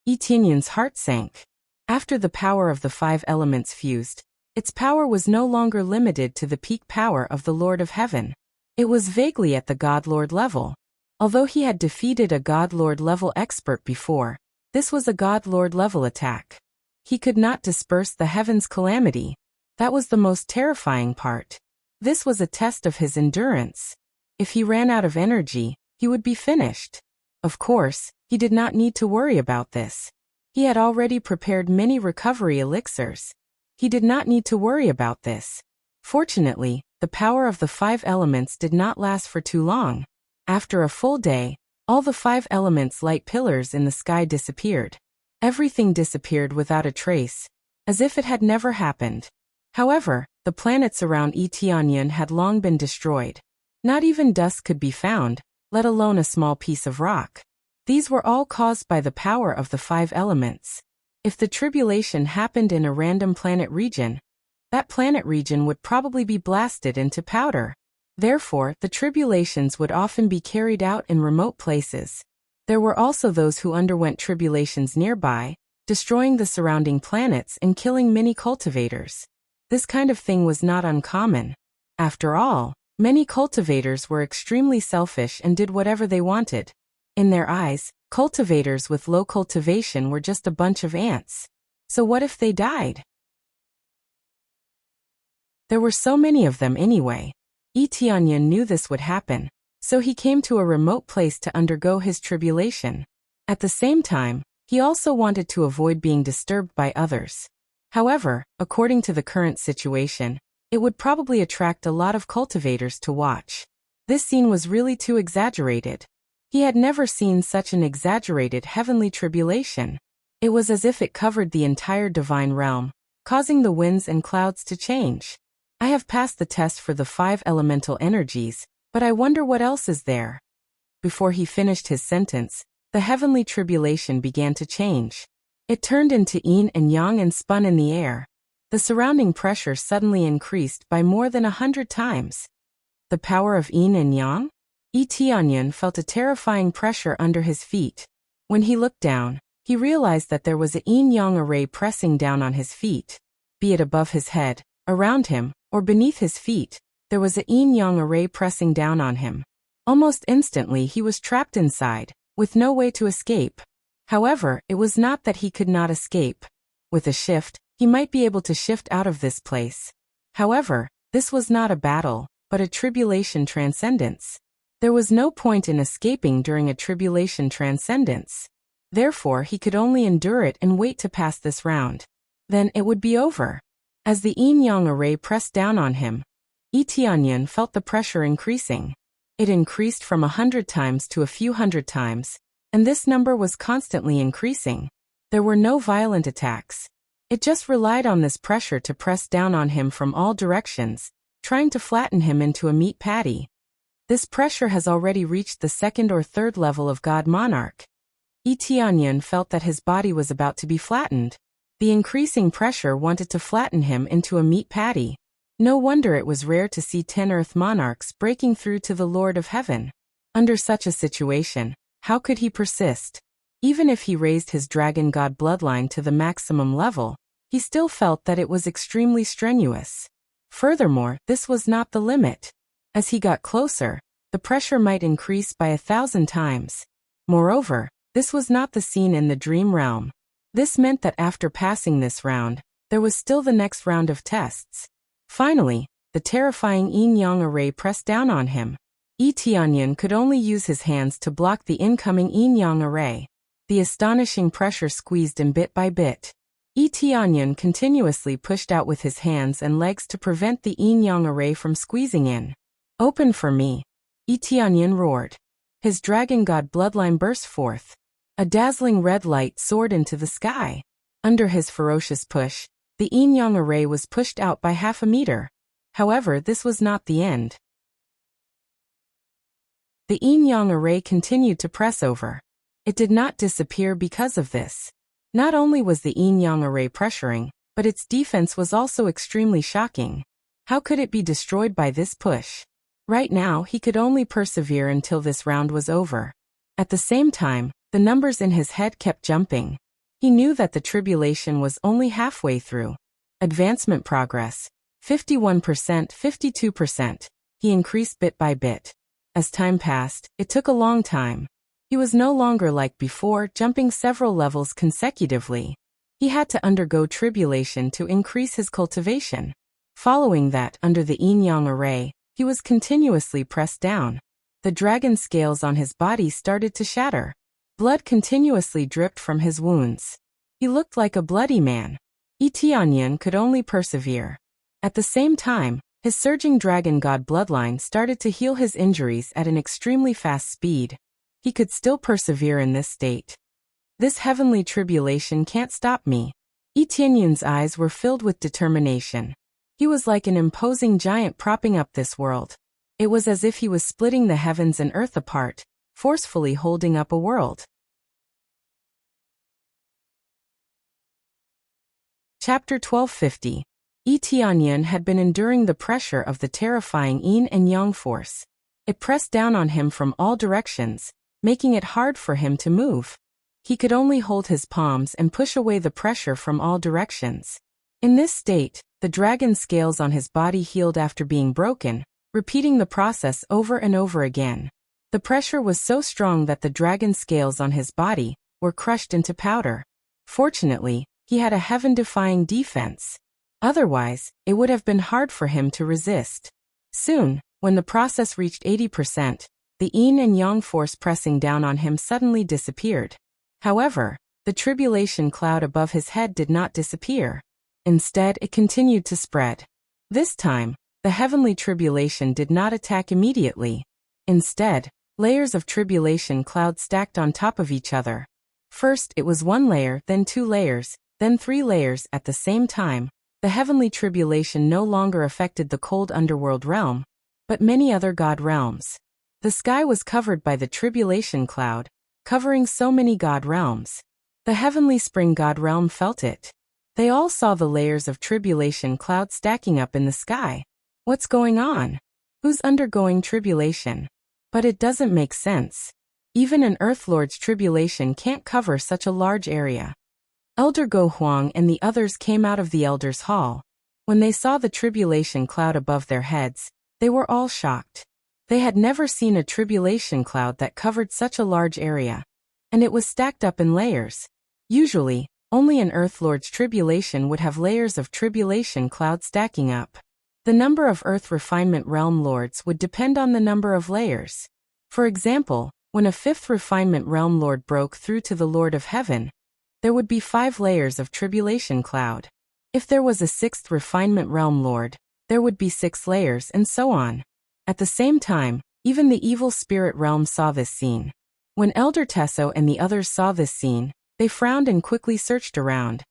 Etienne's heart sank. After the power of the 5 elements fused, its power was no longer limited to the peak power of the Lord of Heaven. It was vaguely at the God Lord level. Although he had defeated a God Lord level expert before, this was a God Lord level attack. He could not disperse the heaven's calamity. That was the most terrifying part. This was a test of his endurance. If he ran out of energy, he would be finished. Of course, he did not need to worry about this. He had already prepared many recovery elixirs. He did not need to worry about this. Fortunately, the power of the 5 elements did not last for too long. After a full day, all the 5 elements light pillars in the sky disappeared. Everything disappeared without a trace, as if it had never happened. However, the planets around Etienne had long been destroyed. Not even dust could be found, let alone a small piece of rock. These were all caused by the power of the 5 elements. If the tribulation happened in a random planet region, that planet region would probably be blasted into powder. Therefore, the tribulations would often be carried out in remote places. There were also those who underwent tribulations nearby, destroying the surrounding planets and killing many cultivators. This kind of thing was not uncommon. After all, many cultivators were extremely selfish and did whatever they wanted. In their eyes, cultivators with low cultivation were just a bunch of ants. So what if they died? There were so many of them anyway. Tianyan knew this would happen, so he came to a remote place to undergo his tribulation. At the same time, he also wanted to avoid being disturbed by others. However, according to the current situation, it would probably attract a lot of cultivators to watch. This scene was really too exaggerated. He had never seen such an exaggerated heavenly tribulation. It was as if it covered the entire divine realm, causing the winds and clouds to change. I have passed the test for the 5 elemental energies, but I wonder what else is there. Before he finished his sentence, the heavenly tribulation began to change. It turned into yin and yang and spun in the air. The surrounding pressure suddenly increased by more than 100 times. The power of yin and yang? Tianyan felt a terrifying pressure under his feet. When he looked down, he realized that there was a yin-yang array pressing down on his feet. Be it above his head, around him, or beneath his feet, there was a yin-yang array pressing down on him. Almost instantly he was trapped inside, with no way to escape. However, it was not that he could not escape. With a shift, he might be able to shift out of this place. However, this was not a battle, but a tribulation transcendence. There was no point in escaping during a tribulation transcendence. Therefore, he could only endure it and wait to pass this round. Then it would be over. As the yin-yang array pressed down on him, Tianyan felt the pressure increasing. It increased from 100 times to a few hundred times, and this number was constantly increasing. There were no violent attacks. It just relied on this pressure to press down on him from all directions, trying to flatten him into a meat patty. This pressure has already reached the 2nd or 3rd level of God Monarch. Tianyan felt that his body was about to be flattened. The increasing pressure wanted to flatten him into a meat patty. No wonder it was rare to see 10 Earth monarchs breaking through to the Lord of Heaven. Under such a situation, how could he persist? Even if he raised his dragon god bloodline to the maximum level, he still felt that it was extremely strenuous. Furthermore, this was not the limit. As he got closer, the pressure might increase by 1,000 times. Moreover, this was not the scene in the dream realm. This meant that after passing this round, there was still the next round of tests. Finally, the terrifying yin-yang array pressed down on him. Tianyan could only use his hands to block the incoming yin-yang array. The astonishing pressure squeezed him bit by bit. Tianyan continuously pushed out with his hands and legs to prevent the yin-yang array from squeezing in. "Open for me!" Tianyan roared. His dragon god bloodline burst forth. A dazzling red light soared into the sky. Under his ferocious push, the yin-yang array was pushed out by 1/2 meter. However, this was not the end. The yin-yang array continued to press over. It did not disappear because of this. Not only was the yin-yang array pressuring, but its defense was also extremely shocking. How could it be destroyed by this push? Right now, he could only persevere until this round was over. At the same time, the numbers in his head kept jumping. He knew that the tribulation was only halfway through. Advancement progress. 51%, 52%. He increased bit by bit. As time passed, it took a long time. He was no longer like before, jumping several levels consecutively. He had to undergo tribulation to increase his cultivation. Following that, under the yin-yang array, he was continuously pressed down. The dragon scales on his body started to shatter. Blood continuously dripped from his wounds. He looked like a bloody man. Tianyan could only persevere. At the same time, his surging dragon god bloodline started to heal his injuries at an extremely fast speed. He could still persevere in this state. This heavenly tribulation can't stop me. Tianyan's eyes were filled with determination. He was like an imposing giant propping up this world. It was as if he was splitting the heavens and earth apart, forcefully holding up a world. Chapter 1250. Tianyan had been enduring the pressure of the terrifying yin and yang force. It pressed down on him from all directions, making it hard for him to move. He could only hold his palms and push away the pressure from all directions. In this state, the dragon scales on his body healed after being broken, repeating the process over and over again. The pressure was so strong that the dragon scales on his body were crushed into powder. Fortunately, he had a heaven-defying defense. Otherwise, it would have been hard for him to resist. Soon, when the process reached 80%, the yin and yang force pressing down on him suddenly disappeared. However, the tribulation cloud above his head did not disappear. Instead, it continued to spread. This time, the heavenly tribulation did not attack immediately. Instead, layers of tribulation cloud stacked on top of each other. First, it was 1 layer, then 2 layers, then 3 layers at the same time. The heavenly tribulation no longer affected the cold underworld realm, but many other god realms. The sky was covered by the tribulation cloud, covering so many god realms. The heavenly spring god realm felt it. They all saw the layers of tribulation cloud stacking up in the sky. What's going on? Who's undergoing tribulation? But it doesn't make sense. Even an Earthlord's tribulation can't cover such a large area. Elder Go Huang and the others came out of the Elder's Hall. When they saw the tribulation cloud above their heads, they were all shocked. They had never seen a tribulation cloud that covered such a large area. And it was stacked up in layers. Usually, only an Earthlord's tribulation would have layers of tribulation cloud stacking up. The number of Earth Refinement Realm Lords would depend on the number of layers. For example, when a 5th Refinement Realm Lord broke through to the Lord of Heaven, there would be 5 layers of tribulation cloud. If there was a 6th Refinement Realm Lord, there would be 6 layers and so on. At the same time, even the evil spirit realm saw this scene. When Elder Tesso and the others saw this scene, they frowned and quickly searched around,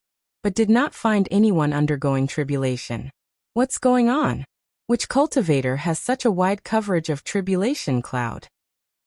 but did not find anyone undergoing tribulation. What's going on? Which cultivator has such a wide coverage of tribulation cloud?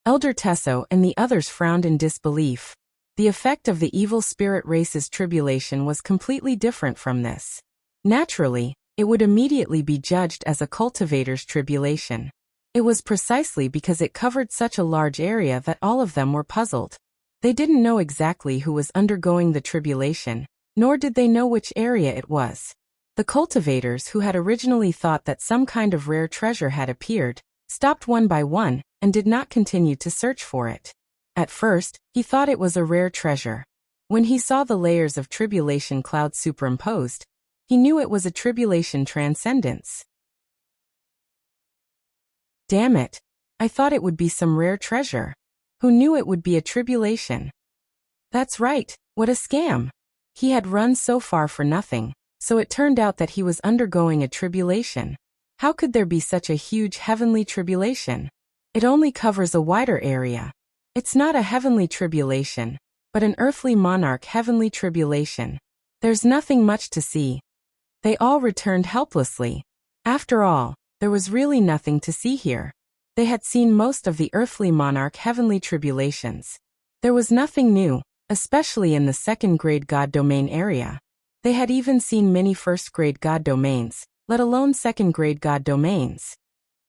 Elder Tesso and the others frowned in disbelief. The effect of the evil spirit race's tribulation was completely different from this. Naturally, it would immediately be judged as a cultivator's tribulation. It was precisely because it covered such a large area that all of them were puzzled. They didn't know exactly who was undergoing the tribulation, nor did they know which area it was. The cultivators who had originally thought that some kind of rare treasure had appeared, stopped one by one, and did not continue to search for it. At first, he thought it was a rare treasure. When he saw the layers of tribulation cloud superimposed, he knew it was a tribulation transcendence. Damn it! I thought it would be some rare treasure. Who knew it would be a tribulation? That's right, what a scam! He had run so far for nothing, so it turned out that he was undergoing a tribulation. How could there be such a huge heavenly tribulation? It only covers a wider area. It's not a heavenly tribulation, but an earthly monarch heavenly tribulation. There's nothing much to see. They all returned helplessly. After all, there was really nothing to see here. They had seen most of the earthly monarch heavenly tribulations. There was nothing new, especially in the 2nd grade god domain area. They had even seen many 1st grade god domains, let alone 2nd grade god domains.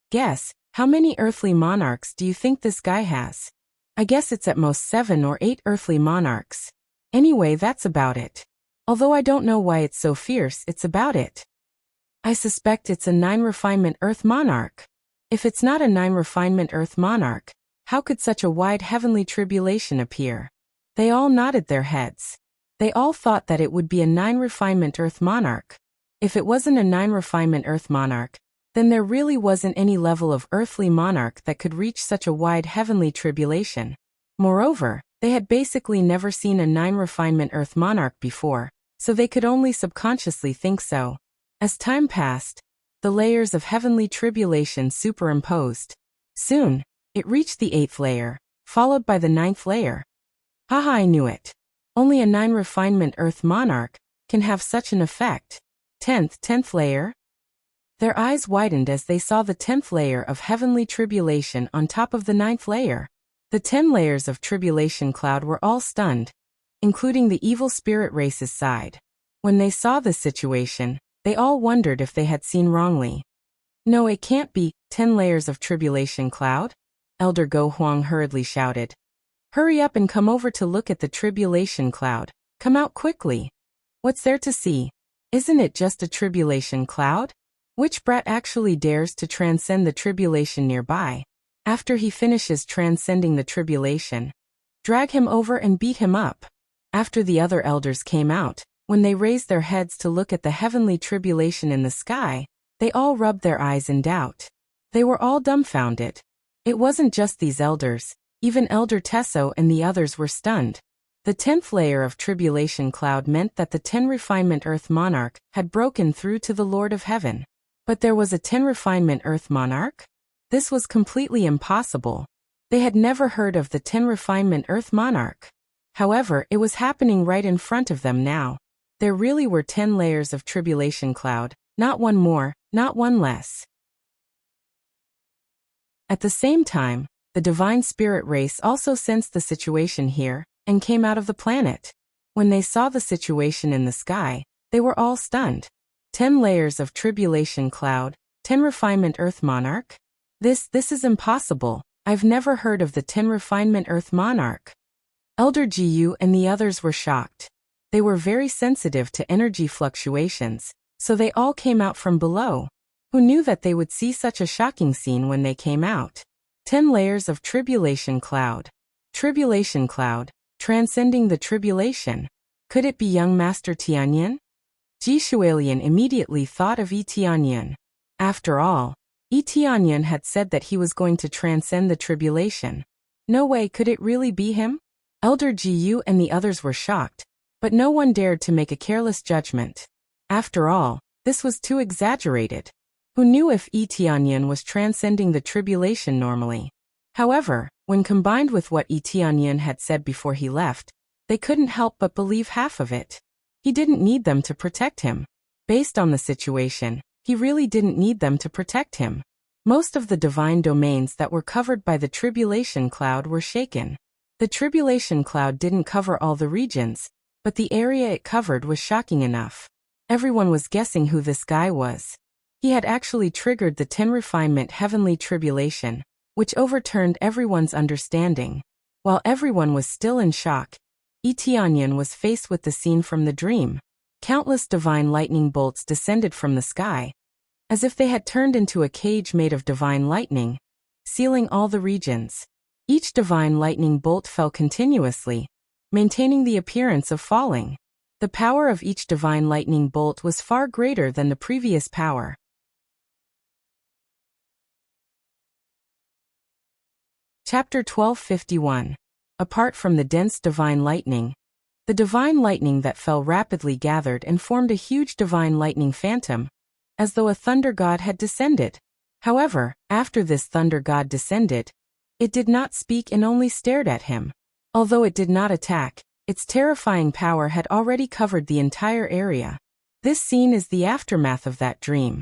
Guess, how many earthly monarchs do you think this guy has? I guess it's at most 7 or 8 earthly monarchs. Anyway, that's about it. Although I don't know why it's so fierce, it's about it. I suspect it's a 9 refinement Earth monarch. If it's not a 9 refinement Earth monarch, how could such a wide heavenly tribulation appear? They all nodded their heads. They all thought that it would be a 9 refinement Earth monarch. If it wasn't a 9 refinement Earth monarch, then there really wasn't any level of earthly monarch that could reach such a wide heavenly tribulation. Moreover, they had basically never seen a 9 refinement Earth monarch before, so they could only subconsciously think so. As time passed, the layers of heavenly tribulation superimposed. Soon, it reached the 8th layer, followed by the 9th layer. Haha, I knew it. Only a 9 refinement Earth monarch can have such an effect. 10th layer? Their eyes widened as they saw the 10th layer of heavenly tribulation on top of the 9th layer. The 10 layers of tribulation cloud were all stunned, including the evil spirit race's side. When they saw this situation, they all wondered if they had seen wrongly. No, it can't be 10 layers of tribulation cloud? Elder Go Huang hurriedly shouted. Hurry up and come over to look at the tribulation cloud. Come out quickly. What's there to see? Isn't it just a tribulation cloud? Which brat actually dares to transcend the tribulation nearby? After he finishes transcending the tribulation, drag him over and beat him up. After the other elders came out, when they raised their heads to look at the heavenly tribulation in the sky, they all rubbed their eyes in doubt. They were all dumbfounded. It wasn't just these elders, even Elder Tesso and the others were stunned. The 10th layer of tribulation cloud meant that the 10 refinement earth monarch had broken through to the Lord of Heaven. But there was a 10 refinement earth monarch? This was completely impossible. They had never heard of the 10 refinement earth monarch. However, it was happening right in front of them now. There really were 10 layers of tribulation cloud, not one more, not one less. At the same time, the divine spirit race also sensed the situation here, and came out of the planet. When they saw the situation in the sky, they were all stunned. 10 layers of tribulation cloud, 10 refinement earth monarch? This is impossible. I've never heard of the 10 refinement earth monarch. Elder Jiyu and the others were shocked. They were very sensitive to energy fluctuations, so they all came out from below. Who knew that they would see such a shocking scene when they came out? 10 layers of tribulation cloud. Tribulation cloud, transcending the tribulation. Could it be young Master Tianyan? Ji Shualian immediately thought of Yi Tianyan. After all, Yi Tianyan had said that he was going to transcend the tribulation. No way could it really be him? Elder Jiyu and the others were shocked, but no one dared to make a careless judgment. After all, this was too exaggerated. Who knew if Yi Tianyan was transcending the tribulation normally? However, when combined with what Yi Tianyan had said before he left, they couldn't help but believe half of it. He didn't need them to protect him. Based on the situation, he really didn't need them to protect him. Most of the divine domains that were covered by the tribulation cloud were shaken. The tribulation cloud didn't cover all the regions, but the area it covered was shocking enough. Everyone was guessing who this guy was. He had actually triggered the 10 refinement heavenly tribulation, which overturned everyone's understanding. While everyone was still in shock, Yi Tianyan was faced with the scene from the dream. Countless divine lightning bolts descended from the sky, as if they had turned into a cage made of divine lightning, sealing all the regions. Each divine lightning bolt fell continuously, maintaining the appearance of falling. The power of each divine lightning bolt was far greater than the previous power. Chapter 1251. Apart from the dense divine lightning, the divine lightning that fell rapidly gathered and formed a huge divine lightning phantom, as though a thunder god had descended. However, after this thunder god descended, it did not speak and only stared at him. Although it did not attack, its terrifying power had already covered the entire area. This scene is the aftermath of that dream.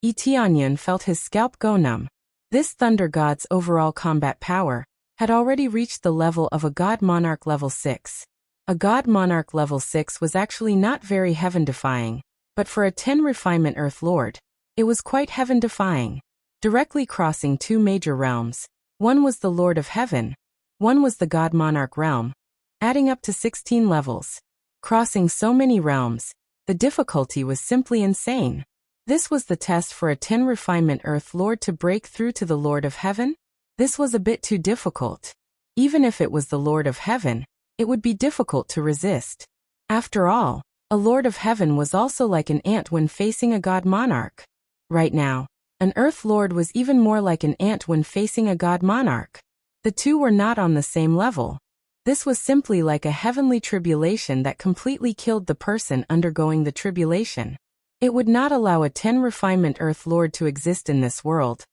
Yi Tianyan felt his scalp go numb. This thunder god's overall combat power had already reached the level of a god monarch level 6. A god monarch level 6 was actually not very heaven-defying, but for a 10 refinement earth lord, it was quite heaven-defying. Directly crossing two major realms, one was the Lord of Heaven, one was the god monarch realm, adding up to 16 levels. Crossing so many realms, the difficulty was simply insane. This was the test for a 10 refinement earth lord to break through to the Lord of Heaven? This was a bit too difficult. Even if it was the Lord of Heaven, it would be difficult to resist. After all, a Lord of Heaven was also like an ant when facing a god monarch. Right now, an earth lord was even more like an ant when facing a god monarch. The two were not on the same level. This was simply like a heavenly tribulation that completely killed the person undergoing the tribulation. It would not allow a 10 refinement earth lord to exist in this world,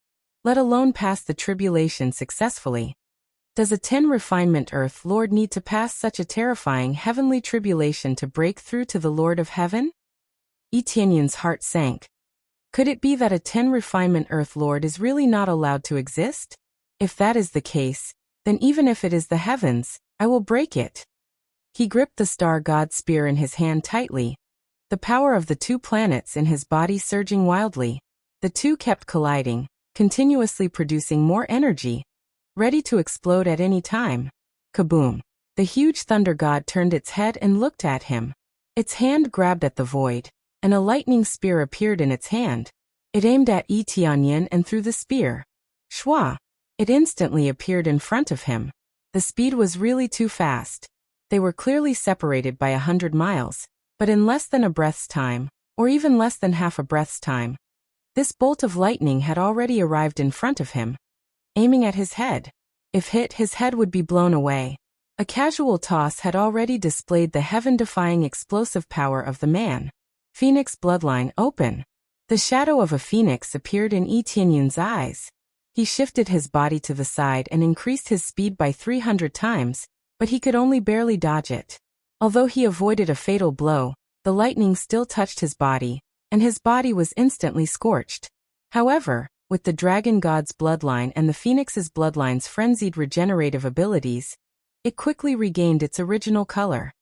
let alone pass the tribulation successfully. Does a 10 refinement earth lord need to pass such a terrifying heavenly tribulation to break through to the Lord of Heaven? Yi Tianyan's heart sank. Could it be that a 10 refinement earth lord is really not allowed to exist? If that is the case, then even if it is the heavens, I will break it. He gripped the star god's spear in his hand tightly, the power of the two planets in his body surging wildly. The two kept colliding, continuously producing more energy, ready to explode at any time. Kaboom! The huge thunder god turned its head and looked at him. Its hand grabbed at the void, and a lightning spear appeared in its hand. It aimed at Yi Tianyan and threw the spear. Shwa! It instantly appeared in front of him. The speed was really too fast. They were clearly separated by 100 miles, but in less than a breath's time, or even less than half a breath's time, this bolt of lightning had already arrived in front of him, aiming at his head. If hit, his head would be blown away. A casual toss had already displayed the heaven-defying explosive power of the man. Phoenix bloodline open. The shadow of a phoenix appeared in Yi Tianyun's eyes. He shifted his body to the side and increased his speed by 300 times, but he could only barely dodge it. Although he avoided a fatal blow, the lightning still touched his body, and his body was instantly scorched. However, with the dragon god's bloodline and the phoenix's bloodline's frenzied regenerative abilities, it quickly regained its original color.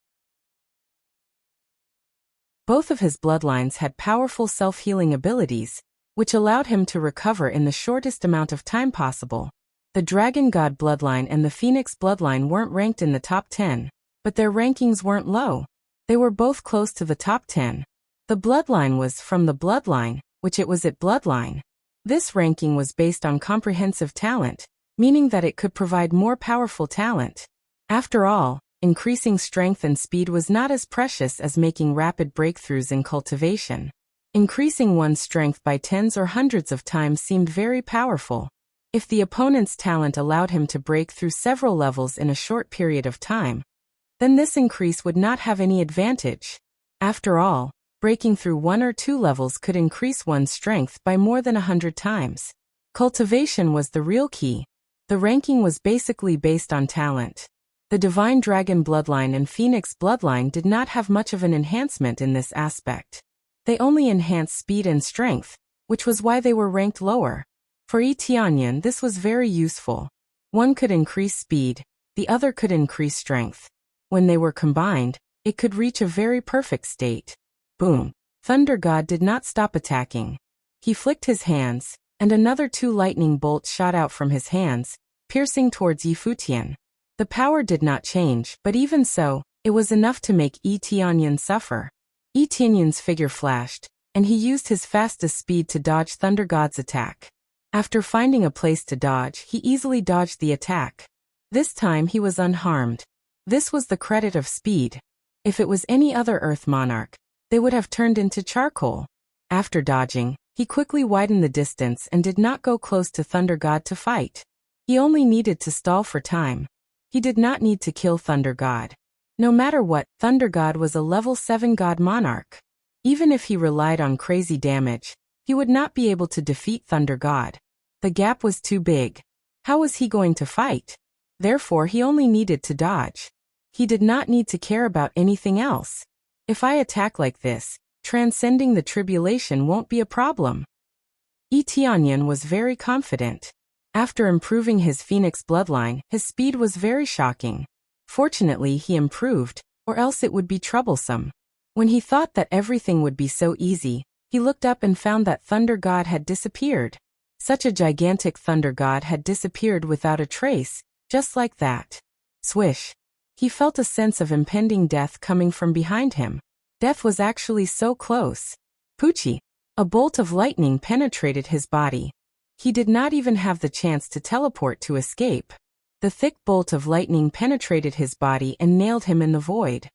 Both of his bloodlines had powerful self-healing abilities, which allowed him to recover in the shortest amount of time possible. The dragon god bloodline and the phoenix bloodline weren't ranked in the top 10, but their rankings weren't low. They were both close to the top 10. The bloodline was from the bloodline, which it was its bloodline. This ranking was based on comprehensive talent, meaning that it could provide more powerful talent. After all, increasing strength and speed was not as precious as making rapid breakthroughs in cultivation. Increasing one's strength by tens or hundreds of times seemed very powerful. If the opponent's talent allowed him to break through several levels in a short period of time, then this increase would not have any advantage. After all, breaking through 1 or 2 levels could increase one's strength by more than 100 times. Cultivation was the real key. The ranking was basically based on talent. The Divine Dragon bloodline and Phoenix bloodline did not have much of an enhancement in this aspect. They only enhanced speed and strength, which was why they were ranked lower. For Yi Tianyan, this was very useful. One could increase speed, the other could increase strength. When they were combined, it could reach a very perfect state. Boom! Thunder God did not stop attacking. He flicked his hands, and another 2 lightning bolts shot out from his hands, piercing towards Yi Futian. The power did not change, but even so, it was enough to make Yi Tianyan suffer. Yi Tianyan's figure flashed, and he used his fastest speed to dodge Thunder God's attack. After finding a place to dodge, he easily dodged the attack. This time he was unharmed. This was the credit of speed. If it was any other Earth monarch, they would have turned into charcoal. After dodging, he quickly widened the distance and did not go close to Thunder God to fight. He only needed to stall for time. He did not need to kill Thunder God. No matter what, Thunder God was a level 7 god monarch. Even if he relied on crazy damage, he would not be able to defeat Thunder God. The gap was too big. How was he going to fight? Therefore, he only needed to dodge. He did not need to care about anything else. If I attack like this, transcending the tribulation won't be a problem. Yi Tianyan was very confident. After improving his Phoenix bloodline, his speed was very shocking. Fortunately, he improved, or else it would be troublesome. When he thought that everything would be so easy, he looked up and found that Thunder God had disappeared. Such a gigantic Thunder God had disappeared without a trace, just like that. Swish! He felt a sense of impending death coming from behind him. Death was actually so close. Poochie! A bolt of lightning penetrated his body. He did not even have the chance to teleport to escape. The thick bolt of lightning penetrated his body and nailed him in the void.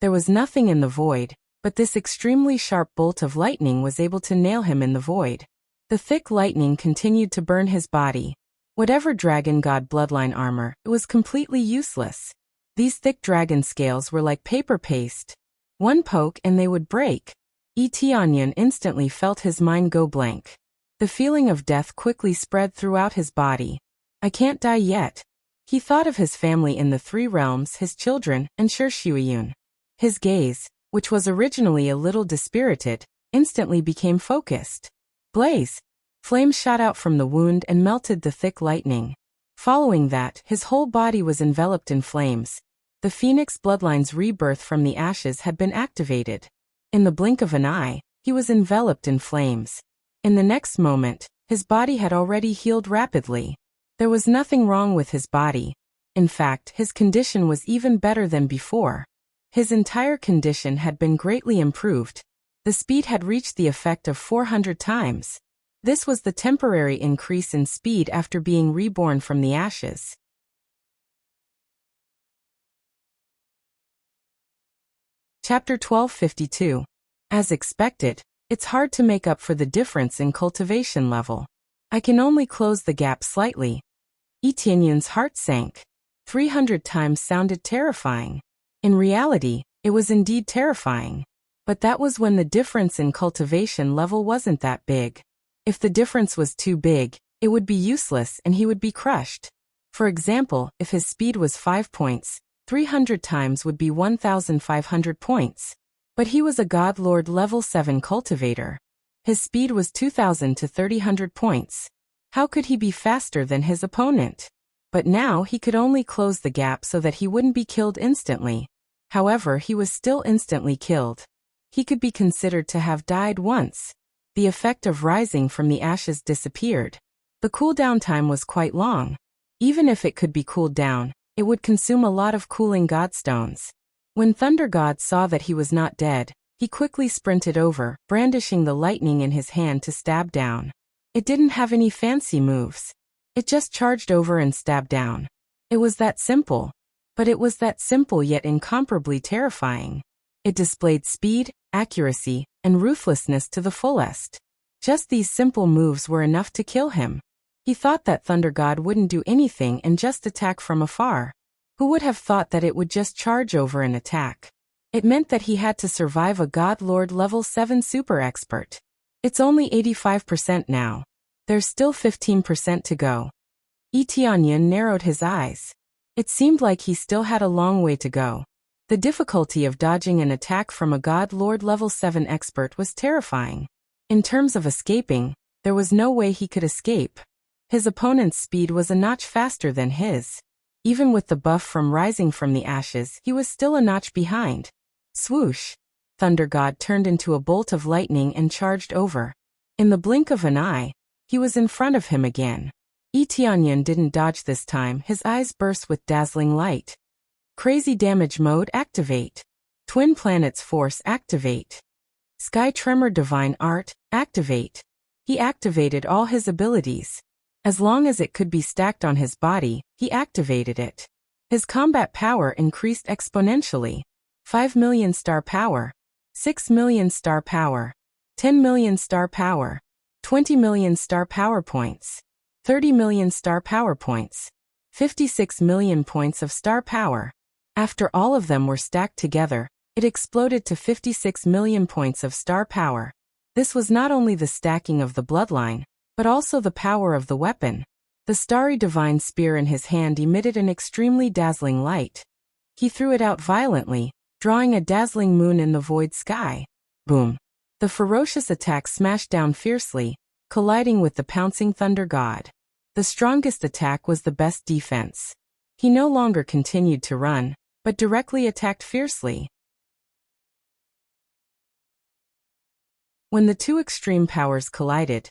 There was nothing in the void, but this extremely sharp bolt of lightning was able to nail him in the void. The thick lightning continued to burn his body. Whatever dragon god bloodline armor, it was completely useless. These thick dragon scales were like paper paste. One poke and they would break. Yi Tianyan instantly felt his mind go blank. The feeling of death quickly spread throughout his body. I can't die yet. He thought of his family in the 3 realms, his children, and Shuiyun. His gaze, which was originally a little dispirited, instantly became focused. Blaze! Flames shot out from the wound and melted the thick lightning. Following that, his whole body was enveloped in flames. The Phoenix bloodline's rebirth from the ashes had been activated. In the blink of an eye, he was enveloped in flames. In the next moment, his body had already healed rapidly. There was nothing wrong with his body. In fact, his condition was even better than before. His entire condition had been greatly improved. The speed had reached the effect of 400 times. This was the temporary increase in speed after being reborn from the ashes. Chapter 1252. As expected, it's hard to make up for the difference in cultivation level. I can only close the gap slightly. Etienne's heart sank. 300 times sounded terrifying. In reality, it was indeed terrifying. But that was when the difference in cultivation level wasn't that big. If the difference was too big, it would be useless and he would be crushed. For example, if his speed was 5 points, 300 times would be 1,500 points. But he was a God Lord level 7 cultivator. His speed was 2,000 to 300 points. How could he be faster than his opponent? But now he could only close the gap so that he wouldn't be killed instantly. However, he was still instantly killed. He could be considered to have died once. The effect of rising from the ashes disappeared. The cooldown time was quite long. Even if it could be cooled down, it would consume a lot of cooling godstones. When Thunder God saw that he was not dead, he quickly sprinted over, brandishing the lightning in his hand to stab down. It didn't have any fancy moves. It just charged over and stabbed down. It was that simple. But it was that simple yet incomparably terrifying. It displayed speed, accuracy, and ruthlessness to the fullest. Just these simple moves were enough to kill him. He thought that Thunder God wouldn't do anything and just attack from afar. Who would have thought that it would just charge over and attack? It meant that he had to survive a God Lord level 7 super expert. It's only 85% now. There's still 15% to go. Etienne narrowed his eyes. It seemed like he still had a long way to go. The difficulty of dodging an attack from a God Lord level 7 expert was terrifying. In terms of escaping, there was no way he could escape. His opponent's speed was a notch faster than his. Even with the buff from rising from the ashes, he was still a notch behind. Swoosh! Thunder God turned into a bolt of lightning and charged over. In the blink of an eye, he was in front of him again. Etienne didn't dodge this time, his eyes burst with dazzling light. Crazy damage mode activate. Twin planets force activate. Sky tremor divine art activate. He activated all his abilities. As long as it could be stacked on his body, he activated it. His combat power increased exponentially. 5 million star power. 6 million star power. 10 million star power. 20 million star power points. 30 million star power points. 56 million points of star power. After all of them were stacked together, it exploded to 56 million points of star power. This was not only the stacking of the bloodline, but also the power of the weapon. The starry divine spear in his hand emitted an extremely dazzling light. He threw it out violently, drawing a dazzling moon in the void sky. Boom! The ferocious attack smashed down fiercely, colliding with the pouncing Thunder God. The strongest attack was the best defense. He no longer continued to run, but directly attacked fiercely. When the two extreme powers collided,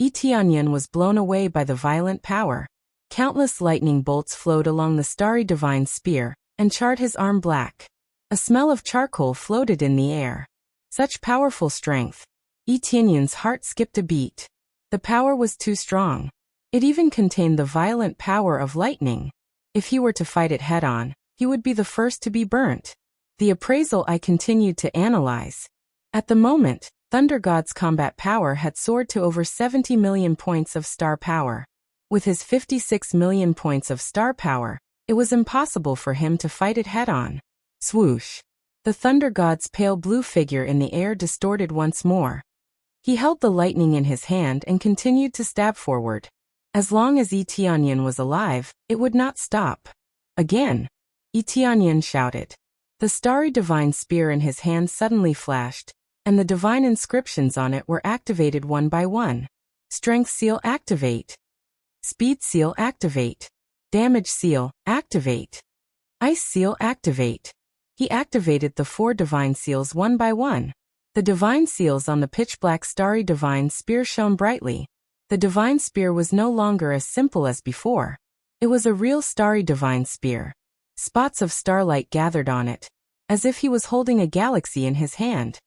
Etienne was blown away by the violent power. Countless lightning bolts flowed along the starry divine spear, and charred his arm black. A smell of charcoal floated in the air. Such powerful strength. Etienne's heart skipped a beat. The power was too strong. It even contained the violent power of lightning. If he were to fight it head-on, he would be the first to be burnt. The appraisal I continued to analyze. At the moment, Thunder God's combat power had soared to over 70 million points of star power. With his 56 million points of star power, it was impossible for him to fight it head-on. Swoosh! The Thunder God's pale blue figure in the air distorted once more. He held the lightning in his hand and continued to stab forward. As long as Etienne was alive, it would not stop. Again! Etienne shouted. The starry divine spear in his hand suddenly flashed, and the divine inscriptions on it were activated one by one. Strength seal activate. Speed seal activate. Damage seal activate. Ice Seal Activate. He activated the 4 divine seals one by one. The divine seals on the pitch-black starry divine spear shone brightly. The divine spear was no longer as simple as before. It was a real starry divine spear. Spots of starlight gathered on it, as if he was holding a galaxy in his hand.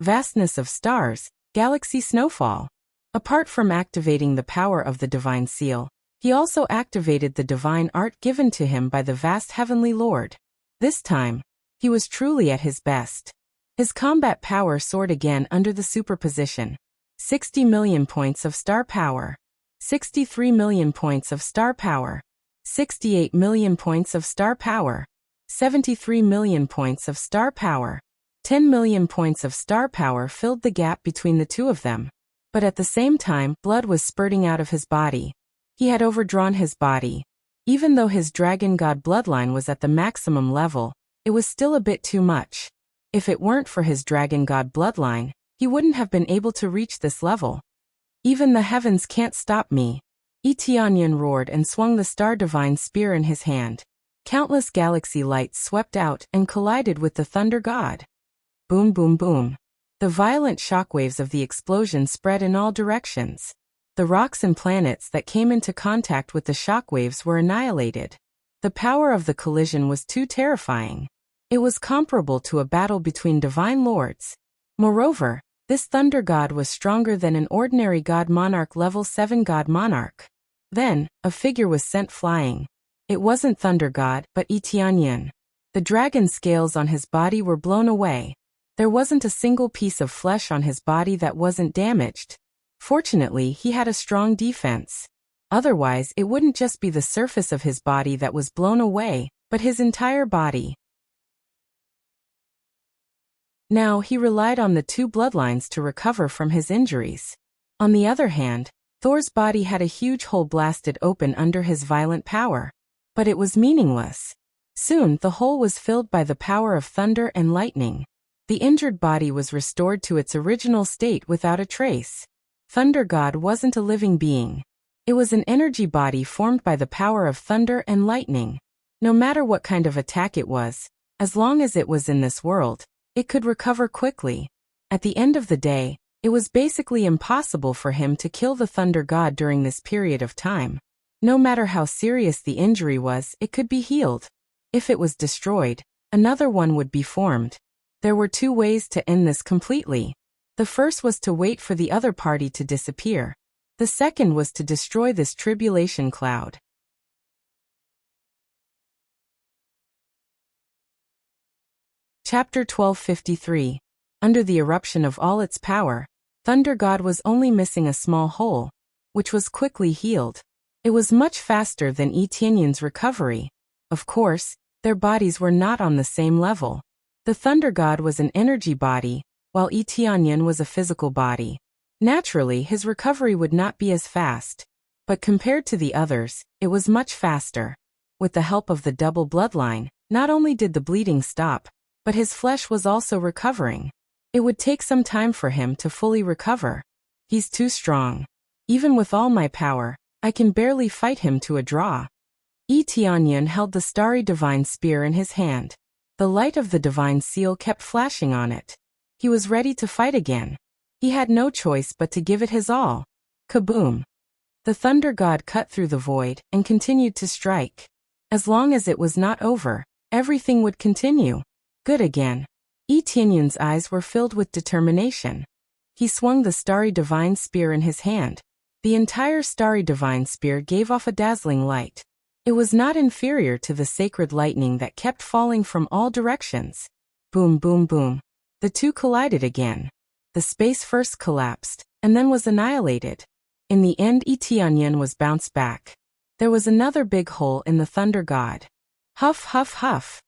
Vastness of stars, galaxy snowfall. Apart from activating the power of the divine seal, he also activated the divine art given to him by the vast heavenly Lord. This time, he was truly at his best. His combat power soared again under the superposition. 60 million points of star power. 63 million points of star power. 68 million points of star power. 73 million points of star power. 10 million points of star power filled the gap between the two of them. But at the same time, blood was spurting out of his body. He had overdrawn his body. Even though his dragon god bloodline was at the maximum level, it was still a bit too much. If it weren't for his dragon god bloodline, he wouldn't have been able to reach this level. Even the heavens can't stop me. Tianyan roared and swung the star divine spear in his hand. Countless galaxy lights swept out and collided with the thunder god. Boom boom boom. The violent shockwaves of the explosion spread in all directions. The rocks and planets that came into contact with the shockwaves were annihilated. The power of the collision was too terrifying. It was comparable to a battle between divine lords. Moreover, this thunder god was stronger than an ordinary god monarch level 7 god monarch. Then, a figure was sent flying. It wasn't thunder god, but Tianyan. The dragon scales on his body were blown away. There wasn't a single piece of flesh on his body that wasn't damaged. Fortunately, he had a strong defense. Otherwise, it wouldn't just be the surface of his body that was blown away, but his entire body. Now, he relied on the 2 bloodlines to recover from his injuries. On the other hand, Thor's body had a huge hole blasted open under his violent power. But it was meaningless. Soon, the hole was filled by the power of thunder and lightning. The injured body was restored to its original state without a trace. Thunder God wasn't a living being. It was an energy body formed by the power of thunder and lightning. No matter what kind of attack it was, as long as it was in this world, it could recover quickly. At the end of the day, it was basically impossible for him to kill the Thunder God during this period of time. No matter how serious the injury was, it could be healed. If it was destroyed, another one would be formed. There were 2 ways to end this completely. The first was to wait for the other party to disappear. The second was to destroy this tribulation cloud. Chapter 1253. Under the eruption of all its power, Thunder God was only missing a small hole, which was quickly healed. It was much faster than Tianyan's recovery. Of course, their bodies were not on the same level. The Thunder God was an energy body, while Tianyan was a physical body. Naturally, his recovery would not be as fast. But compared to the others, it was much faster. With the help of the double bloodline, not only did the bleeding stop, but his flesh was also recovering. It would take some time for him to fully recover. He's too strong. Even with all my power, I can barely fight him to a draw. Tianyan held the starry divine spear in his hand. The light of the divine seal kept flashing on it. He was ready to fight again. He had no choice but to give it his all. Kaboom! The Thunder God cut through the void and continued to strike. As long as it was not over, everything would continue. Good again. Tianyan's eyes were filled with determination. He swung the starry divine spear in his hand. The entire starry divine spear gave off a dazzling light. It was not inferior to the sacred lightning that kept falling from all directions. Boom boom boom. The 2 collided again. The space first collapsed, and then was annihilated. In the end, Tianyan was bounced back. There was another big hole in the Thunder God. Huff huff huff.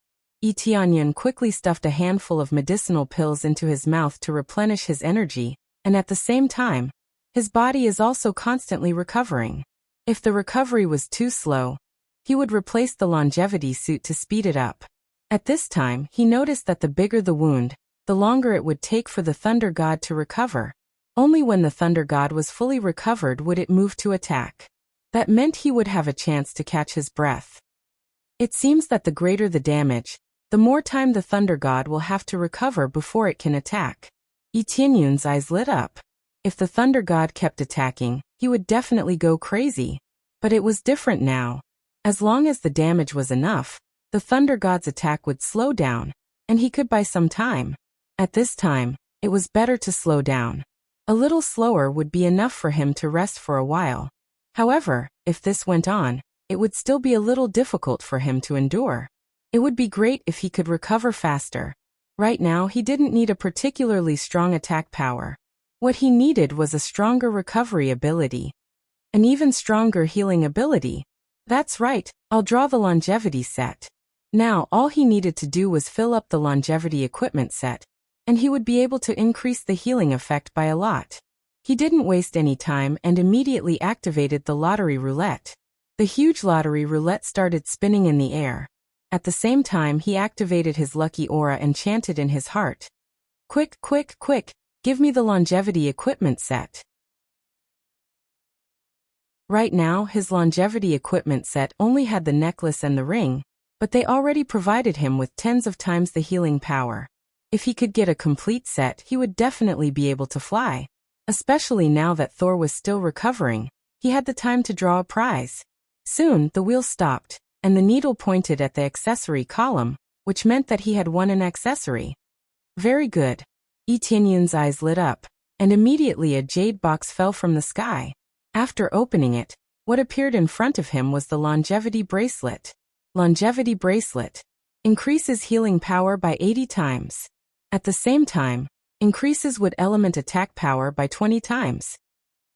Tianyan quickly stuffed a handful of medicinal pills into his mouth to replenish his energy, and at the same time, his body is also constantly recovering. If the recovery was too slow, he would replace the longevity suit to speed it up. At this time, he noticed that the bigger the wound, the longer it would take for the Thunder God to recover. Only when the Thunder God was fully recovered would it move to attack. That meant he would have a chance to catch his breath. It seems that the greater the damage, the more time the Thunder God will have to recover before it can attack. Yi Tianyun's eyes lit up. If the Thunder God kept attacking, he would definitely go crazy. But it was different now. As long as the damage was enough, the Thunder God's attack would slow down, and he could buy some time. At this time, it was better to slow down. A little slower would be enough for him to rest for a while. However, if this went on, it would still be a little difficult for him to endure. It would be great if he could recover faster. Right now, he didn't need a particularly strong attack power. What he needed was a stronger recovery ability. An even stronger healing ability. That's right, I'll draw the longevity set. Now, all he needed to do was fill up the longevity equipment set, and he would be able to increase the healing effect by a lot. He didn't waste any time and immediately activated the lottery roulette. The huge lottery roulette started spinning in the air. At the same time, he activated his lucky aura and chanted in his heart. Quick, quick, quick, give me the longevity equipment set. Right now, his longevity equipment set only had the necklace and the ring, but they already provided him with tens of times the healing power. If he could get a complete set, he would definitely be able to fly. Especially now that Thor was still recovering, he had the time to draw a prize. Soon, the wheel stopped, and the needle pointed at the accessory column, which meant that he had won an accessory. Very good. Yi Tianyun's eyes lit up, and immediately a jade box fell from the sky. After opening it, what appeared in front of him was the longevity bracelet. Longevity bracelet. Increases healing power by 80 times. At the same time, increases wood element attack power by 20 times.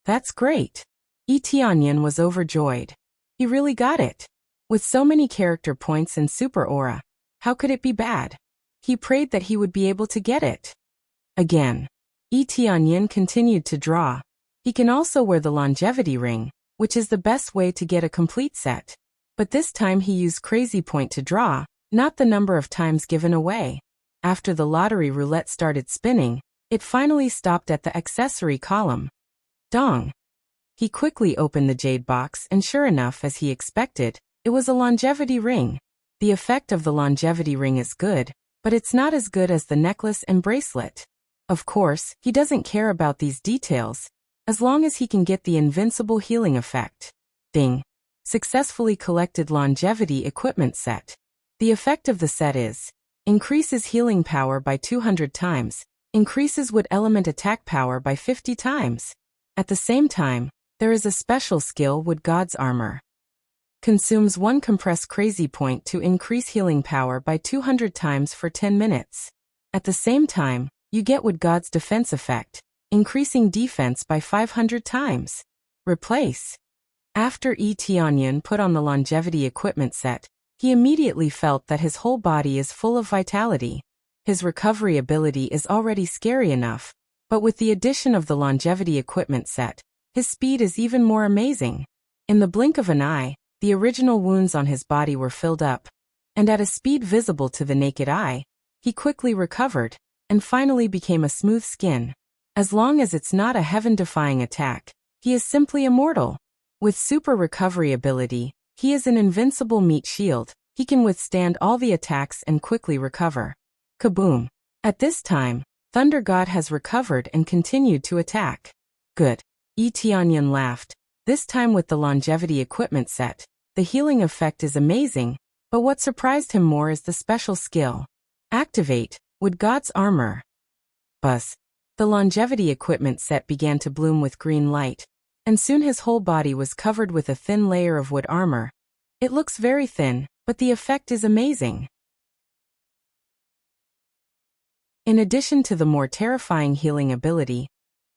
That's great. Yi Tianyun was overjoyed. He really got it. With so many character points and super aura, how could it be bad? He prayed that he would be able to get it. Again. Yi Tianyun continued to draw. He can also wear the longevity ring, which is the best way to get a complete set. But this time he used crazy point to draw, not the number of times given away. After the lottery roulette started spinning, it finally stopped at the accessory column. Dong! He quickly opened the jade box and sure enough, as he expected, it was a longevity ring. The effect of the longevity ring is good, but it's not as good as the necklace and bracelet. Of course, he doesn't care about these details, as long as he can get the invincible healing effect. Ding! Successfully collected longevity equipment set. The effect of the set is increases healing power by 200 times, increases wood element attack power by 50 times. At the same time, there is a special skill, Wood God's Armor. Consumes 1 compressed crazy point to increase healing power by 200 times for 10 minutes. At the same time, you get Wood God's defense effect, increasing defense by 500 times. Replace. After Yi Tianyun put on the longevity equipment set, he immediately felt that his whole body is full of vitality. His recovery ability is already scary enough, but with the addition of the longevity equipment set, his speed is even more amazing. In the blink of an eye, the original wounds on his body were filled up, and at a speed visible to the naked eye, he quickly recovered, and finally became a smooth skin. As long as it's not a heaven-defying attack, he is simply immortal. With super recovery ability, he is an invincible meat shield. He can withstand all the attacks and quickly recover. Kaboom! At this time, Thunder God has recovered and continued to attack. Good. Yi Tianyun laughed. This time with the longevity equipment set, the healing effect is amazing, but what surprised him more is the special skill. Activate, Wood God's Armor. Buzz. The longevity equipment set began to bloom with green light, and soon his whole body was covered with a thin layer of wood armor. It looks very thin, but the effect is amazing. In addition to the more terrifying healing ability,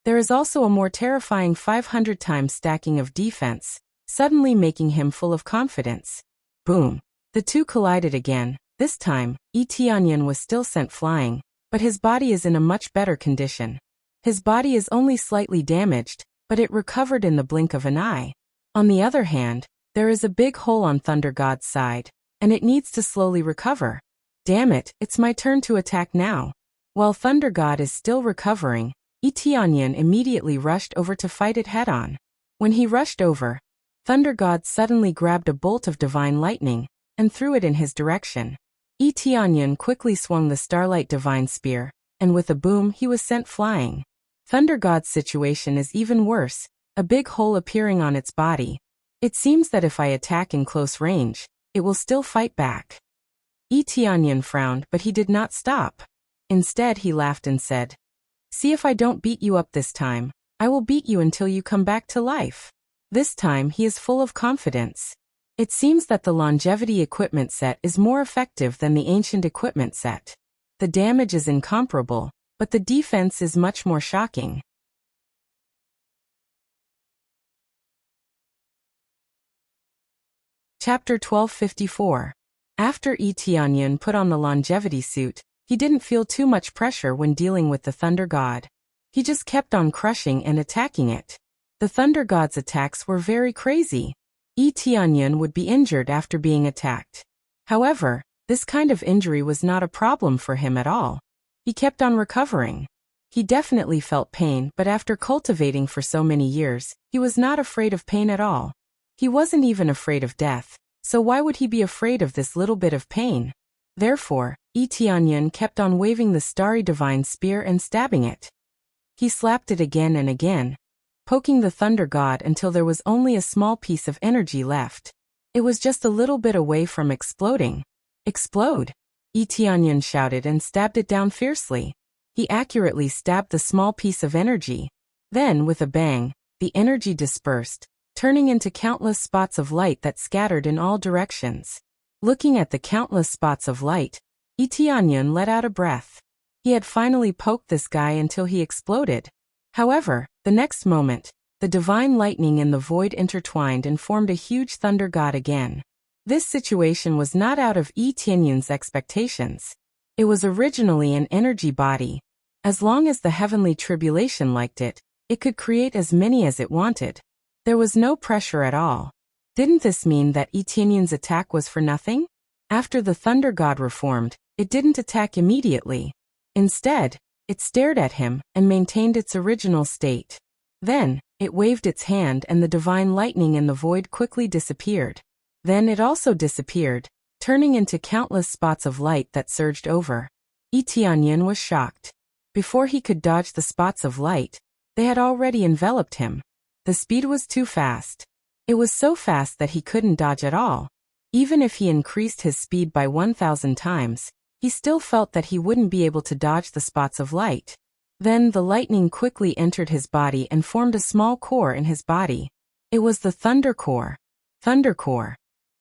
there is also a more terrifying 500 times stacking of defense, suddenly making him full of confidence. Boom! The two collided again. This time, Yi Tianyun was still sent flying, but his body is in a much better condition. His body is only slightly damaged, but it recovered in the blink of an eye. On the other hand, there is a big hole on Thunder God's side, and it needs to slowly recover. Damn it, it's my turn to attack now. While Thunder God is still recovering, Yi Tianyun immediately rushed over to fight it head-on. When he rushed over, Thunder God suddenly grabbed a bolt of divine lightning, and threw it in his direction. Tianyan quickly swung the Starlight Divine Spear, and with a boom he was sent flying. Thunder God's situation is even worse, a big hole appearing on its body. It seems that if I attack in close range, it will still fight back. Tianyan frowned, but he did not stop. Instead he laughed and said, "See if I don't beat you up this time. I will beat you until you come back to life." This time he is full of confidence. It seems that the longevity equipment set is more effective than the ancient equipment set. The damage is incomparable, but the defense is much more shocking. Chapter 1254. After Tianyan put on the longevity suit, he didn't feel too much pressure when dealing with the Thunder God. He just kept on crushing and attacking it. The Thunder God's attacks were very crazy. Tianyan would be injured after being attacked. However, this kind of injury was not a problem for him at all. He kept on recovering. He definitely felt pain, but after cultivating for so many years, he was not afraid of pain at all. He wasn't even afraid of death, so why would he be afraid of this little bit of pain? Therefore, Tianyan kept on waving the starry divine spear and stabbing it. He slapped it again and again, poking the Thunder God until there was only a small piece of energy left. It was just a little bit away from exploding. "Explode!" Tianyan shouted and stabbed it down fiercely. He accurately stabbed the small piece of energy. Then, with a bang, the energy dispersed, turning into countless spots of light that scattered in all directions. Looking at the countless spots of light, Tianyan let out a breath. He had finally poked this guy until he exploded. However, the next moment, the divine lightning in the void intertwined and formed a huge Thunder God again. This situation was not out of Tianyan's expectations. It was originally an energy body. As long as the heavenly tribulation liked it, it could create as many as it wanted. There was no pressure at all. Didn't this mean that Tianyan's attack was for nothing? After the Thunder God reformed, it didn't attack immediately. Instead, it stared at him and maintained its original state. Then, it waved its hand and the divine lightning in the void quickly disappeared. Then it also disappeared, turning into countless spots of light that surged over. Tianyan was shocked. Before he could dodge the spots of light, they had already enveloped him. The speed was too fast. It was so fast that he couldn't dodge at all. Even if he increased his speed by 1,000 times, he still felt that he wouldn't be able to dodge the spots of light. Then the lightning quickly entered his body and formed a small core in his body. It was the Thunder Core. Thunder Core.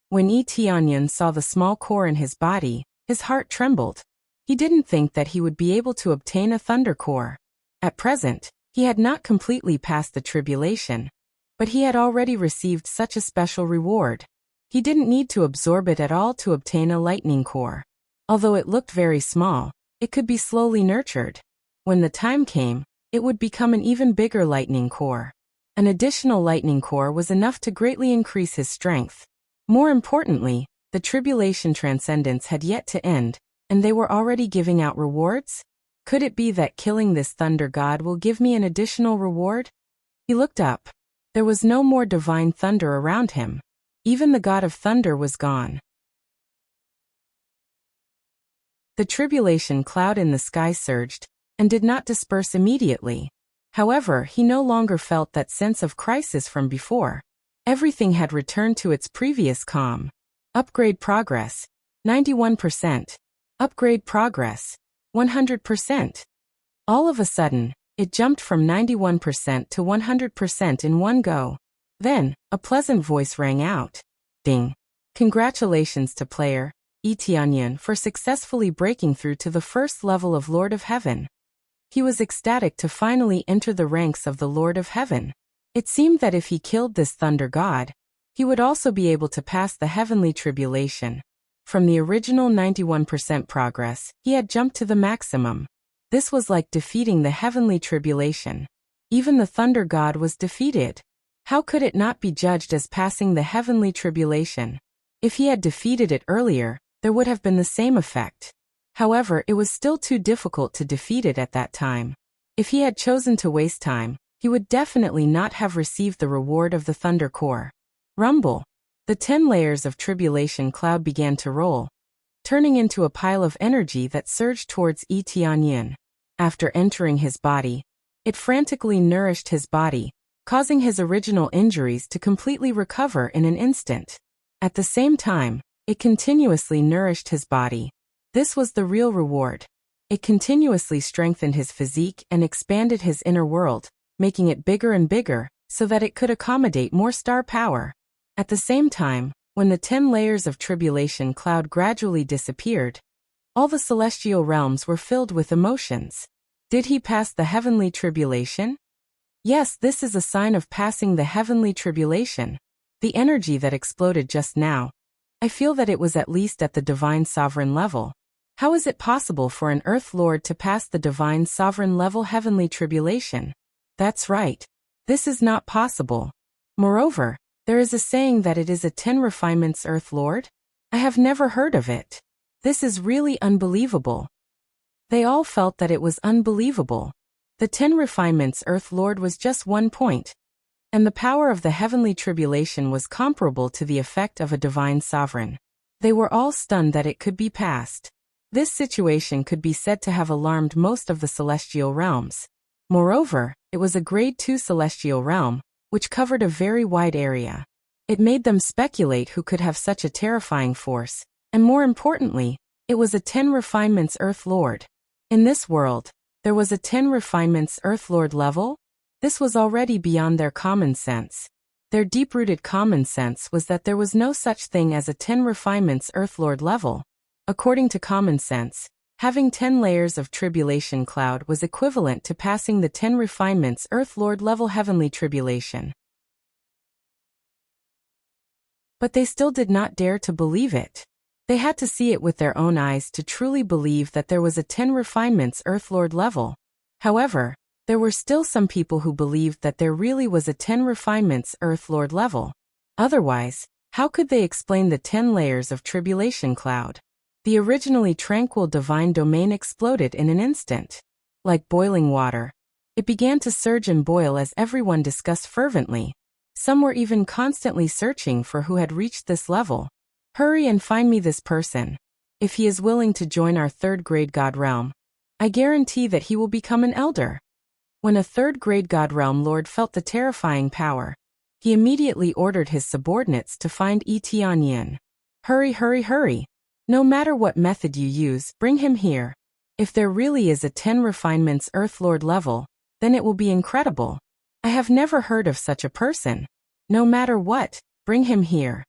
When Tianyan saw the small core in his body, his heart trembled. He didn't think that he would be able to obtain a Thunder Core. At present, he had not completely passed the tribulation, but he had already received such a special reward. He didn't need to absorb it at all to obtain a lightning core. Although it looked very small, it could be slowly nurtured. When the time came, it would become an even bigger lightning core. An additional lightning core was enough to greatly increase his strength. More importantly, the tribulation transcendence had yet to end, and they were already giving out rewards? Could it be that killing this Thunder God will give me an additional reward? He looked up. There was no more divine thunder around him. Even the God of Thunder was gone. The tribulation cloud in the sky surged, and did not disperse immediately. However, he no longer felt that sense of crisis from before. Everything had returned to its previous calm. Upgrade progress, 91%. Upgrade progress, 100%. All of a sudden, it jumped from 91% to 100% in one go. Then, a pleasant voice rang out. Ding! Congratulations to player Tianyan for successfully breaking through to the first level of Lord of Heaven. He was ecstatic to finally enter the ranks of the Lord of Heaven. It seemed that if he killed this Thunder God, he would also be able to pass the heavenly tribulation. From the original 91% progress, he had jumped to the maximum. This was like defeating the heavenly tribulation. Even the Thunder God was defeated. How could it not be judged as passing the heavenly tribulation? If he had defeated it earlier, there would have been the same effect. However, it was still too difficult to defeat it at that time. If he had chosen to waste time, he would definitely not have received the reward of the Thunder Core. Rumble. The 10 layers of tribulation cloud began to roll, turning into a pile of energy that surged towards Yi Tianyin. After entering his body, it frantically nourished his body, causing his original injuries to completely recover in an instant. At the same time, it continuously nourished his body. This was the real reward. It continuously strengthened his physique and expanded his inner world, making it bigger and bigger, so that it could accommodate more star power. At the same time, when the 10 layers of tribulation cloud gradually disappeared, all the celestial realms were filled with emotions. Did he pass the heavenly tribulation? Yes, this is a sign of passing the heavenly tribulation. The energy that exploded just now, I feel that it was at least at the divine sovereign level. How is it possible for an Earth Lord to pass the divine sovereign level heavenly tribulation? That's right. This is not possible. Moreover, there is a saying that it is a 10 refinements Earth Lord? I have never heard of it. This is really unbelievable. They all felt that it was unbelievable. The 10 refinements Earth Lord was just 1 point, and the power of the heavenly tribulation was comparable to the effect of a divine sovereign. They were all stunned that it could be passed. This situation could be said to have alarmed most of the celestial realms. Moreover, it was a grade 2 celestial realm, which covered a very wide area. It made them speculate who could have such a terrifying force, and more importantly, it was a 10 refinements Earth Lord. In this world, there was a 10 refinements Earth Lord level? This was already beyond their common sense. Their deep-rooted common sense was that there was no such thing as a 10 refinements Earth Lord level. According to common sense, having 10 layers of tribulation cloud was equivalent to passing the 10 refinements Earth Lord level heavenly tribulation. But they still did not dare to believe it. They had to see it with their own eyes to truly believe that there was a 10 refinements Earth Lord level. However, there were still some people who believed that there really was a 10 refinements Earth Lord level. Otherwise, how could they explain the 10 layers of tribulation cloud? The originally tranquil divine domain exploded in an instant. Like boiling water, it began to surge and boil as everyone discussed fervently. Some were even constantly searching for who had reached this level. Hurry and find me this person. If he is willing to join our 3rd grade God realm, I guarantee that he will become an elder. When a 3rd grade God realm lord felt the terrifying power, he immediately ordered his subordinates to find Yi Tianyin. Hurry, hurry, hurry. No matter what method you use, bring him here. If there really is a 10 refinements Earth Lord level, then it will be incredible. I have never heard of such a person. No matter what, bring him here.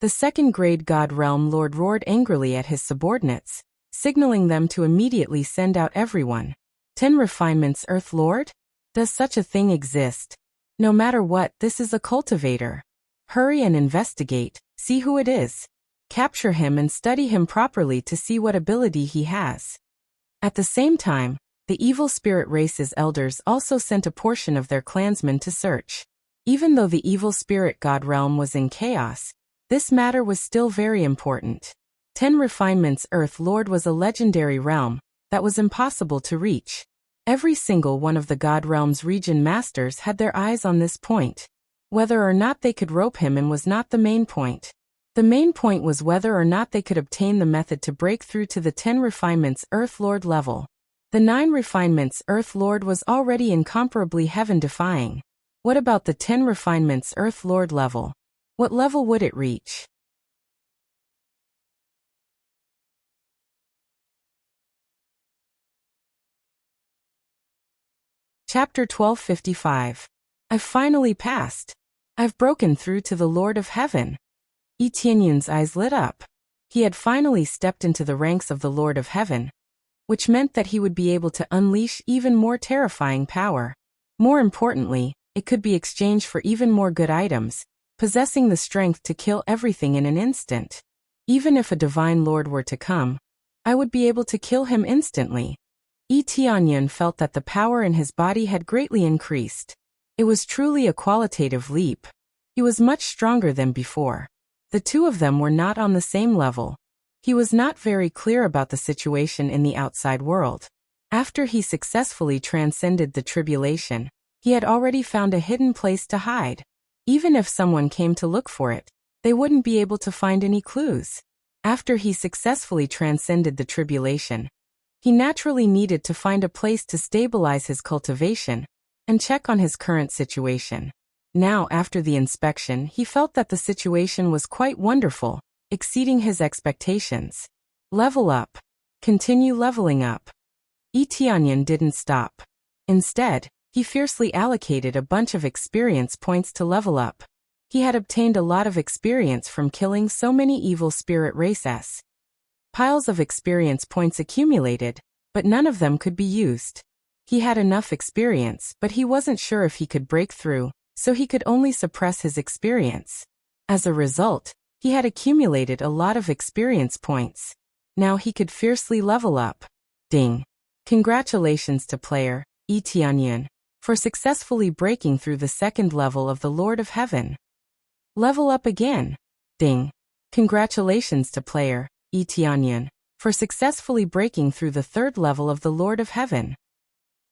The 2nd grade God realm lord roared angrily at his subordinates, signaling them to immediately send out everyone. 10 refinements Earth Lord? Does such a thing exist? No matter what, this is a cultivator. Hurry and investigate, see who it is. Capture him and study him properly to see what ability he has. At the same time, the evil spirit race's elders also sent a portion of their clansmen to search. Even though the evil spirit god realm was in chaos, this matter was still very important. 10 refinements Earth Lord was a legendary realm that was impossible to reach. Every single one of the god realm's region masters had their eyes on this point. Whether or not they could rope him in was not the main point. The main point was whether or not they could obtain the method to break through to the 10 refinements Earth Lord level. The 9 refinements Earth Lord was already incomparably heaven-defying. What about the 10 refinements Earth Lord level? What level would it reach? Chapter 1255. I've finally passed. I've broken through to the Lord of Heaven. Yi Tianyun's eyes lit up. He had finally stepped into the ranks of the Lord of Heaven, which meant that he would be able to unleash even more terrifying power. More importantly, it could be exchanged for even more good items, possessing the strength to kill everything in an instant. Even if a divine lord were to come, I would be able to kill him instantly. Yi Tianyun felt that the power in his body had greatly increased. It was truly a qualitative leap. He was much stronger than before. The two of them were not on the same level. He was not very clear about the situation in the outside world. After he successfully transcended the tribulation, he had already found a hidden place to hide. Even if someone came to look for it, They wouldn't be able to find any clues. After he successfully transcended the tribulation, he naturally needed to find a place to stabilize his cultivation and check on his current situation. Now, after the inspection, he felt that the situation was quite wonderful, exceeding his expectations. Level up. Continue leveling up. Etianyan didn't stop. Instead, he fiercely allocated a bunch of experience points to level up. He had obtained a lot of experience from killing so many evil spirit races. Piles of experience points accumulated, but none of them could be used. He had enough experience, but he wasn't sure if he could break through, so he could only suppress his experience. As a result, he had accumulated a lot of experience points. Now he could fiercely level up. Ding! Congratulations to player, Etianyan, for successfully breaking through the second level of the Lord of Heaven. Level up again. Ding! Congratulations to player, Etianyan, for successfully breaking through the third level of the Lord of Heaven.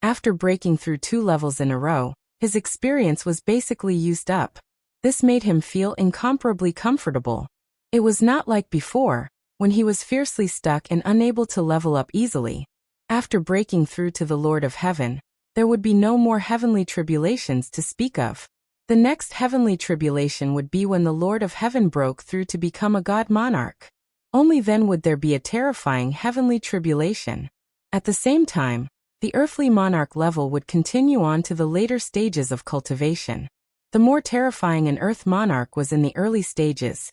After breaking through 2 levels in a row, his experience was basically used up. This made him feel incomparably comfortable. It was not like before, when he was fiercely stuck and unable to level up easily. After breaking through to the Lord of Heaven, there would be no more heavenly tribulations to speak of. The next heavenly tribulation would be when the Lord of Heaven broke through to become a god monarch. Only then would there be a terrifying heavenly tribulation. At the same time, the earthly monarch level would continue on to the later stages of cultivation. The more terrifying an earth monarch was in the early stages,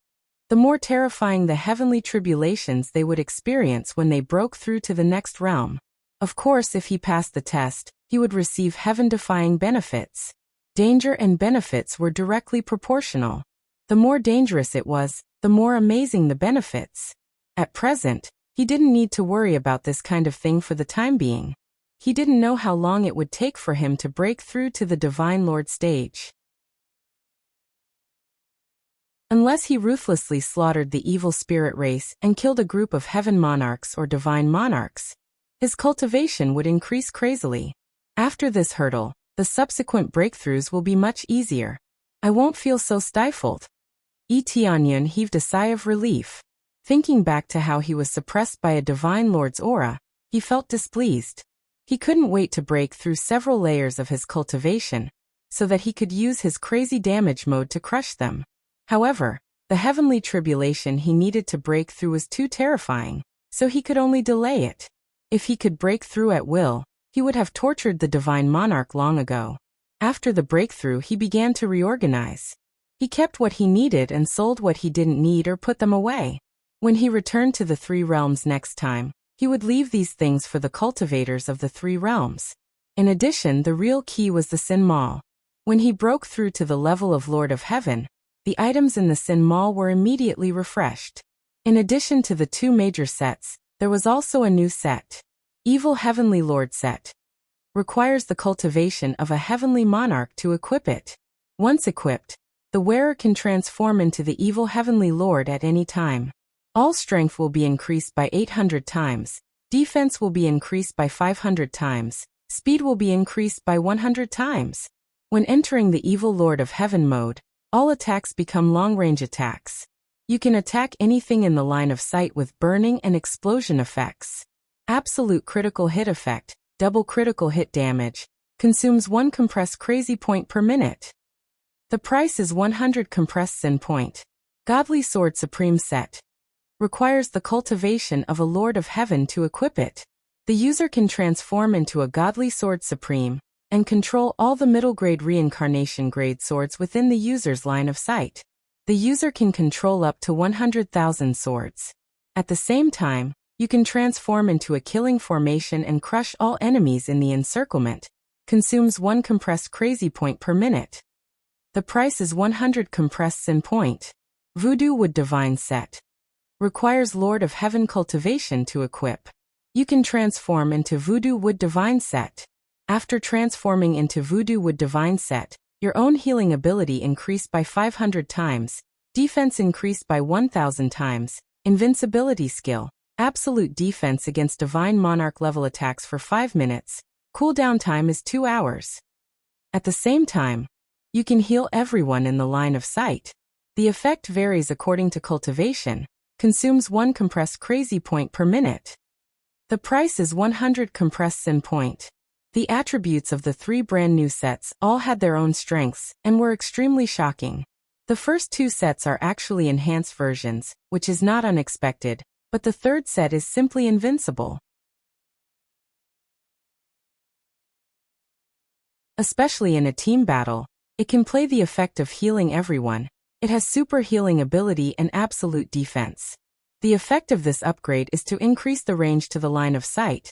the more terrifying the heavenly tribulations they would experience when they broke through to the next realm. Of course, if he passed the test, he would receive heaven-defying benefits. Danger and benefits were directly proportional. The more dangerous it was, the more amazing the benefits. At present, he didn't need to worry about this kind of thing for the time being. He didn't know how long it would take for him to break through to the Divine Lord stage. Unless he ruthlessly slaughtered the evil spirit race and killed a group of heaven monarchs or divine monarchs, his cultivation would increase crazily. After this hurdle, the subsequent breakthroughs will be much easier. I won't feel so stifled. Etianyan heaved a sigh of relief. Thinking back to how he was suppressed by a divine lord's aura, he felt displeased. He couldn't wait to break through several layers of his cultivation, so that he could use his crazy damage mode to crush them. However, the heavenly tribulation he needed to break through was too terrifying, so he could only delay it. If he could break through at will, he would have tortured the divine monarch long ago. After the breakthrough, he began to reorganize. He kept what he needed and sold what he didn't need or put them away. When he returned to the 3 realms next time, he would leave these things for the cultivators of the 3 realms. In addition, the real key was the Sin Mall. When he broke through to the level of Lord of Heaven, the items in the Sin Mall were immediately refreshed. In addition to the 2 major sets, there was also a new set. Evil Heavenly Lord set. Requires the cultivation of a heavenly monarch to equip it. Once equipped, the wearer can transform into the evil Heavenly Lord at any time. All strength will be increased by 800 times, defense will be increased by 500 times, speed will be increased by 100 times. When entering the Evil Lord of Heaven mode, all attacks become long-range attacks. You can attack anything in the line of sight with burning and explosion effects. Absolute critical hit effect, double critical hit damage, consumes 1 compressed crazy point per minute. The price is 100 compressed sin point. Godly Sword Supreme set. Requires the cultivation of a Lord of Heaven to equip it. The user can transform into a Godly Sword Supreme and control all the middle-grade reincarnation grade swords within the user's line of sight. The user can control up to 100,000 swords. At the same time, you can transform into a killing formation and crush all enemies in the encirclement. Consumes 1 compressed crazy point per minute. The price is 100 compressed sin point. Voodoo Wood Divine set. Requires Lord of Heaven cultivation to equip. You can transform into Voodoo Wood Divine set. After transforming into Voodoo Wood Divine set, your own healing ability increased by 500 times, defense increased by 1,000 times, invincibility skill, absolute defense against Divine Monarch level attacks for 5 minutes, cooldown time is 2 hours. At the same time, you can heal everyone in the line of sight. The effect varies according to cultivation, consumes 1 compressed crazy point per minute. The price is 100 compressed sin point. The attributes of the 3 brand new sets all had their own strengths and were extremely shocking. The first 2 sets are actually enhanced versions, which is not unexpected, but the third set is simply invincible. Especially in a team battle, it can play the effect of healing everyone. It has super healing ability and absolute defense. The effect of this upgrade is to increase the range to the line of sight.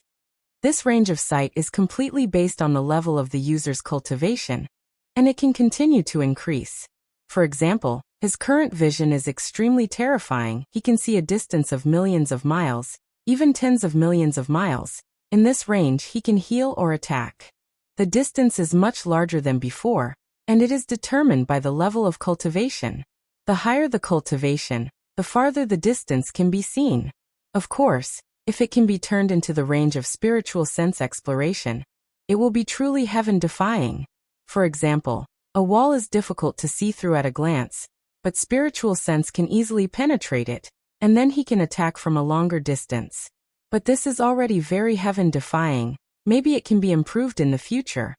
This range of sight is completely based on the level of the user's cultivation, and it can continue to increase. For example, his current vision is extremely terrifying. He can see a distance of millions of miles, even tens of millions of miles. In this range, he can heal or attack. The distance is much larger than before, and it is determined by the level of cultivation. The higher the cultivation, the farther the distance can be seen. Of course, if it can be turned into the range of spiritual sense exploration, it will be truly heaven-defying. For example, a wall is difficult to see through at a glance, but spiritual sense can easily penetrate it, and then he can attack from a longer distance. But this is already very heaven-defying. Maybe it can be improved in the future.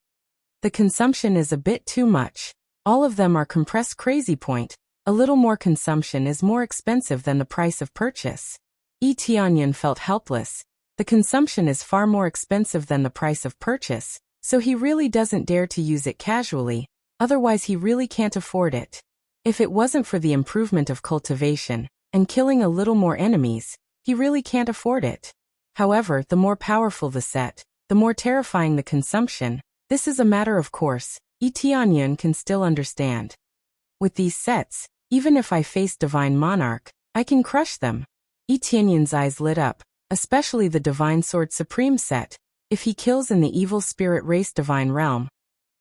The consumption is a bit too much. All of them are compressed crazy point. A little more consumption is more expensive than the price of purchase. Tianyan felt helpless. The consumption is far more expensive than the price of purchase, so he really doesn't dare to use it casually, otherwise he really can't afford it. If it wasn't for the improvement of cultivation, and killing a little more enemies, he really can't afford it. However, the more powerful the set, the more terrifying the consumption. This is a matter of course. Tianyan can still understand. With these sets, even if I face Divine Monarch, I can crush them. Tianyan's eyes lit up, especially the Divine Sword Supreme set. If he kills in the Evil Spirit Race Divine Realm,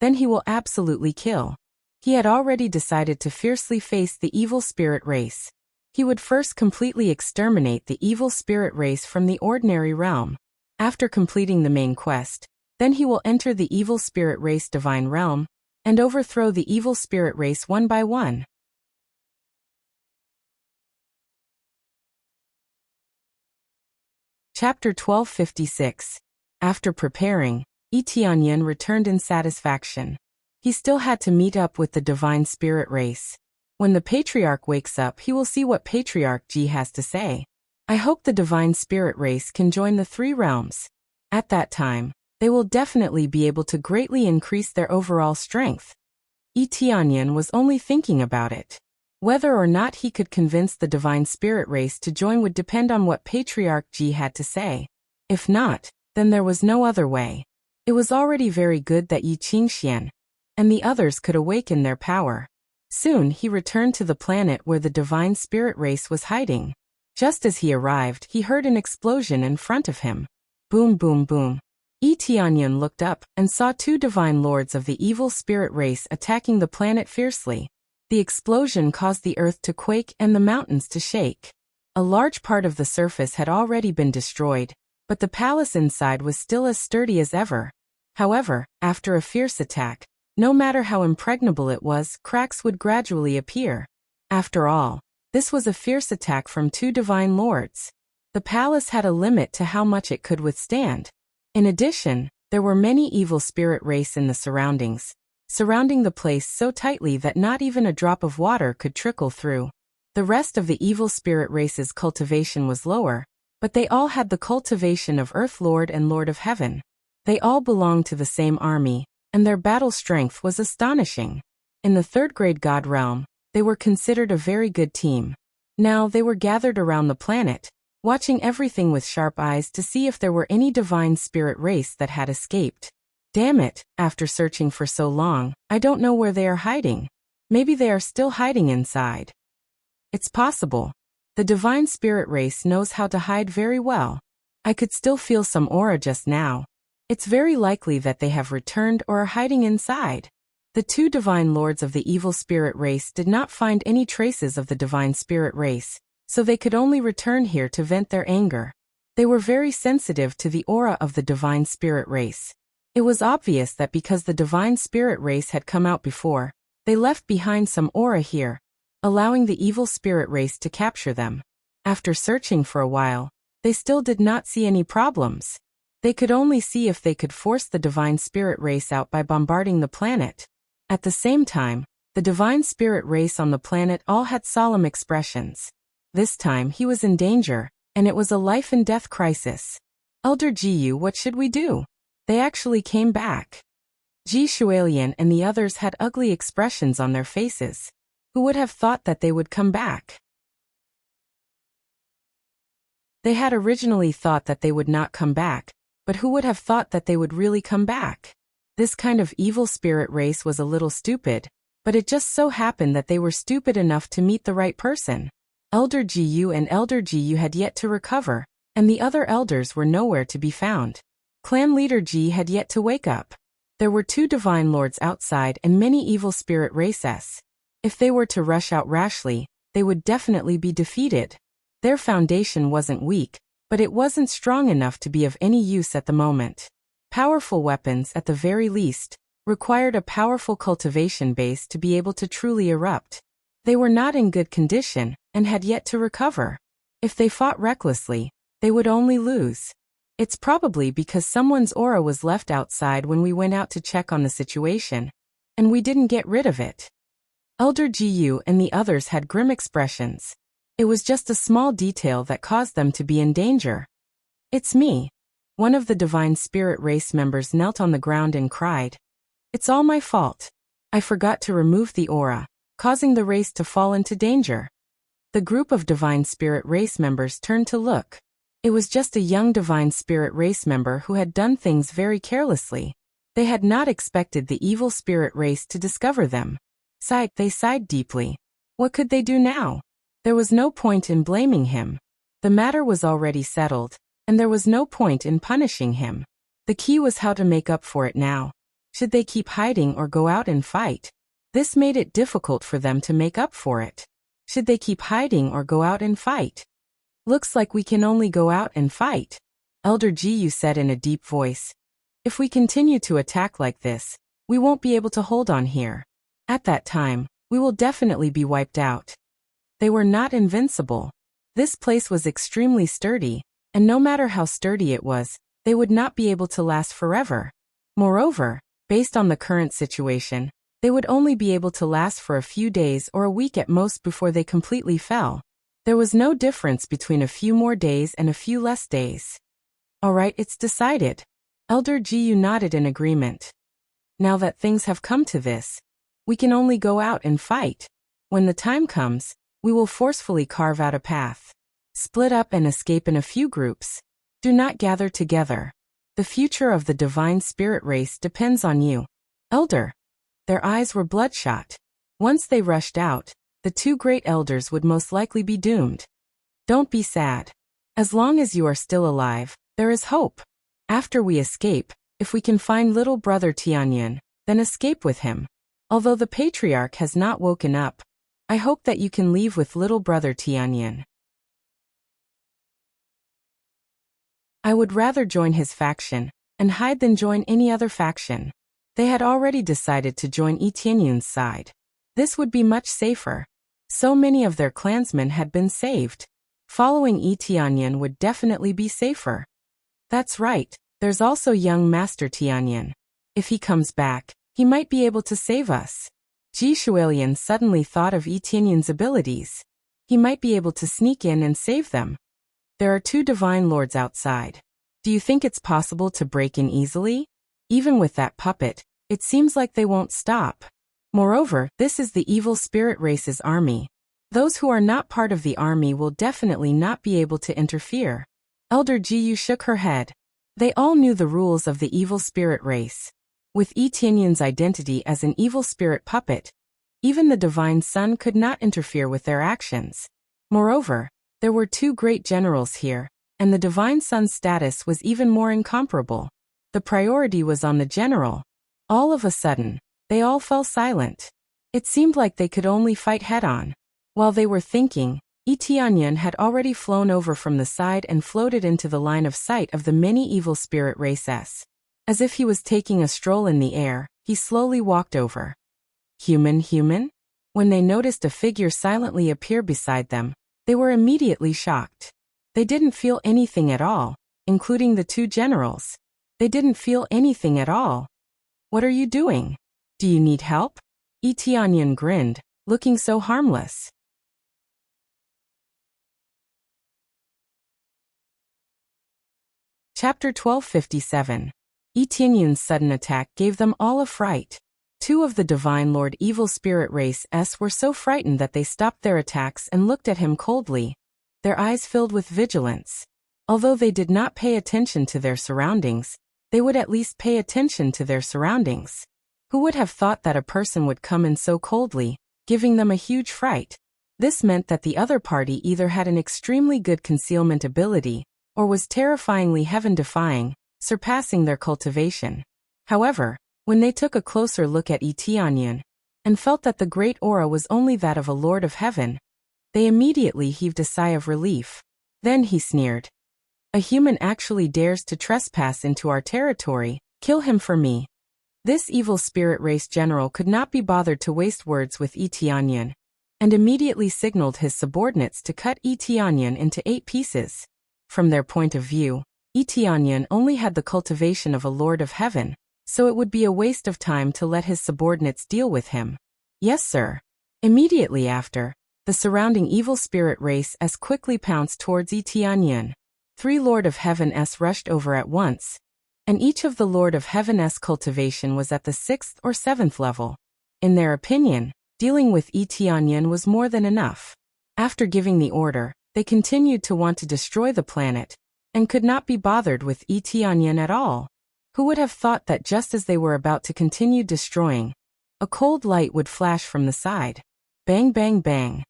then he will absolutely kill. He had already decided to fiercely face the Evil Spirit Race. He would first completely exterminate the Evil Spirit Race from the ordinary realm. After completing the main quest, then he will enter the Evil Spirit Race Divine Realm and overthrow the Evil Spirit Race one by one. Chapter 1256. After preparing, Tianyan returned in satisfaction. He still had to meet up with the Divine Spirit Race. When the Patriarch wakes up, he will see what Patriarch Ji has to say. I hope the Divine Spirit Race can join the 3 realms. At that time, they will definitely be able to greatly increase their overall strength. Tianyan was only thinking about it. Whether or not he could convince the Divine Spirit Race to join would depend on what Patriarch Ji had to say. If not, then there was no other way. It was already very good that Yi Qingxian and the others could awaken their power. Soon he returned to the planet where the Divine Spirit Race was hiding. Just as he arrived, he heard an explosion in front of him. Boom, boom, boom. Tianyan looked up and saw 2 divine lords of the Evil Spirit Race attacking the planet fiercely. The explosion caused the earth to quake and the mountains to shake. A large part of the surface had already been destroyed, but the palace inside was still as sturdy as ever. However, after a fierce attack, no matter how impregnable it was, cracks would gradually appear. After all, this was a fierce attack from 2 divine lords. The palace had a limit to how much it could withstand. In addition, there were many Evil Spirit Race in the surroundings, surrounding the place so tightly that not even a drop of water could trickle through. The rest of the Evil Spirit Race's cultivation was lower, but they all had the cultivation of Earth Lord and Lord of Heaven. They all belonged to the same army, and their battle strength was astonishing. In the 3rd grade God realm, they were considered a very good team. Now they were gathered around the planet, watching everything with sharp eyes to see if there were any Divine Spirit Race that had escaped. Damn it, after searching for so long, I don't know where they are hiding. Maybe they are still hiding inside. It's possible. The Divine Spirit Race knows how to hide very well. I could still feel some aura just now. It's very likely that they have returned or are hiding inside. The 2 divine lords of the Evil Spirit Race did not find any traces of the Divine Spirit Race, so they could only return here to vent their anger. They were very sensitive to the aura of the Divine Spirit Race. It was obvious that because the Divine Spirit Race had come out before, they left behind some aura here. allowing the evil spirit race to capture them. After searching for a while, they still did not see any problems. They could only see if they could force the divine spirit race out by bombarding the planet. At the same time, the divine spirit race on the planet all had solemn expressions. This time he was in danger, and it was a life-and-death crisis. Elder Jiyu, what should we do? They actually came back. Ji Shualian and the others had ugly expressions on their faces. Who would have thought that they would come back? They had originally thought that they would not come back, but who would have thought that they would really come back? This kind of evil spirit race was a little stupid, but it just so happened that they were stupid enough to meet the right person. Elder Jiyu and Elder Jiyu had yet to recover, and the other elders were nowhere to be found. Clan leader Ji had yet to wake up. There were 2 divine lords outside and many evil spirit races. If they were to rush out rashly, they would definitely be defeated. Their foundation wasn't weak, but it wasn't strong enough to be of any use at the moment. Powerful weapons, at the very least, required a powerful cultivation base to be able to truly erupt. They were not in good condition, and had yet to recover. If they fought recklessly, they would only lose. It's probably because someone's aura was left outside when we went out to check on the situation, and we didn't get rid of it. Elder Jiyu and the others had grim expressions. It was just a small detail that caused them to be in danger. It's me. One of the divine spirit race members knelt on the ground and cried. It's all my fault. I forgot to remove the aura, causing the race to fall into danger. The group of divine spirit race members turned to look. It was just a young divine spirit race member who had done things very carelessly. They had not expected the evil spirit race to discover them. They sighed deeply. What could they do now? There was no point in blaming him. The matter was already settled, and there was no point in punishing him. The key was how to make up for it now. Should they keep hiding or go out and fight? This made it difficult for them to make up for it. Should they keep hiding or go out and fight? Looks like we can only go out and fight, Elder Jiyu said in a deep voice. If we continue to attack like this, we won't be able to hold on here. At that time, we will definitely be wiped out. They were not invincible. This place was extremely sturdy, and no matter how sturdy it was, they would not be able to last forever. Moreover, based on the current situation, they would only be able to last for a few days or a week at most before they completely fell. There was no difference between a few more days and a few less days. All right, it's decided. Elder Jiyu nodded in agreement. Now that things have come to this, we can only go out and fight. When the time comes, we will forcefully carve out a path. Split up and escape in a few groups. Do not gather together. The future of the divine spirit race depends on you. Elder. Their eyes were bloodshot. Once they rushed out, the 2 great elders would most likely be doomed. Don't be sad. As long as you are still alive, there is hope. After we escape, if we can find little brother Tianyan, then escape with him. Although the patriarch has not woken up, I hope that you can leave with little brother Tianyan. I would rather join his faction and hide than join any other faction. They had already decided to join Tianyun's side. This would be much safer. So many of their clansmen had been saved. Following Tianyan would definitely be safer. That's right, there's also young Master Tianyan. If he comes back, he might be able to save us. Ji Shualian suddenly thought of Tianyun's abilities. He might be able to sneak in and save them. There are 2 divine lords outside. Do you think it's possible to break in easily? Even with that puppet, it seems like they won't stop. Moreover, this is the evil spirit race's army. Those who are not part of the army will definitely not be able to interfere. Elder Jiyu shook her head. They all knew the rules of the evil spirit race. With Tianyun's identity as an evil spirit puppet, even the divine sun could not interfere with their actions. Moreover, there were 2 great generals here, and the divine sun's status was even more incomparable. The priority was on the general. All of a sudden, they all fell silent. It seemed like they could only fight head-on. While they were thinking, Tianyan had already flown over from the side and floated into the line of sight of the many evil spirit races. As if he was taking a stroll in the air, he slowly walked over. Human? When they noticed a figure silently appear beside them, they were immediately shocked. They didn't feel anything at all, including the two generals. They didn't feel anything at all. What are you doing? Do you need help? Yi Tianyan grinned, looking so harmless. Chapter 1257. Yi Tianyan's sudden attack gave them all a fright. Two of the Divine Lord Evil Spirit Race S were so frightened that they stopped their attacks and looked at him coldly, their eyes filled with vigilance. Although they did not pay attention to their surroundings, they would at least pay attention to their surroundings. Who would have thought that a person would come in so coldly, giving them a huge fright? This meant that the other party either had an extremely good concealment ability, or was terrifyingly heaven-defying, surpassing their cultivation. However, when they took a closer look at Yi Tianyan, and felt that the great aura was only that of a Lord of Heaven, they immediately heaved a sigh of relief. Then he sneered. A human actually dares to trespass into our territory, kill him for me. This evil spirit race general could not be bothered to waste words with Yi Tianyan, and immediately signaled his subordinates to cut Yi Tianyan into 8 pieces. From their point of view, Yi Tianyan only had the cultivation of a Lord of Heaven, so it would be a waste of time to let his subordinates deal with him. Yes, sir. Immediately after, the surrounding evil spirit race S quickly pounced towards Yi Tianyan. 3 Lord of Heaven S rushed over at once, and each of the Lord of Heaven S cultivation was at the 6th or 7th level. In their opinion, dealing with Yi Tianyan was more than enough. After giving the order, they continued to want to destroy the planet, and could not be bothered with Yi Tianyan at all. Who would have thought that just as they were about to continue destroying, a cold light would flash from the side. Bang bang bang.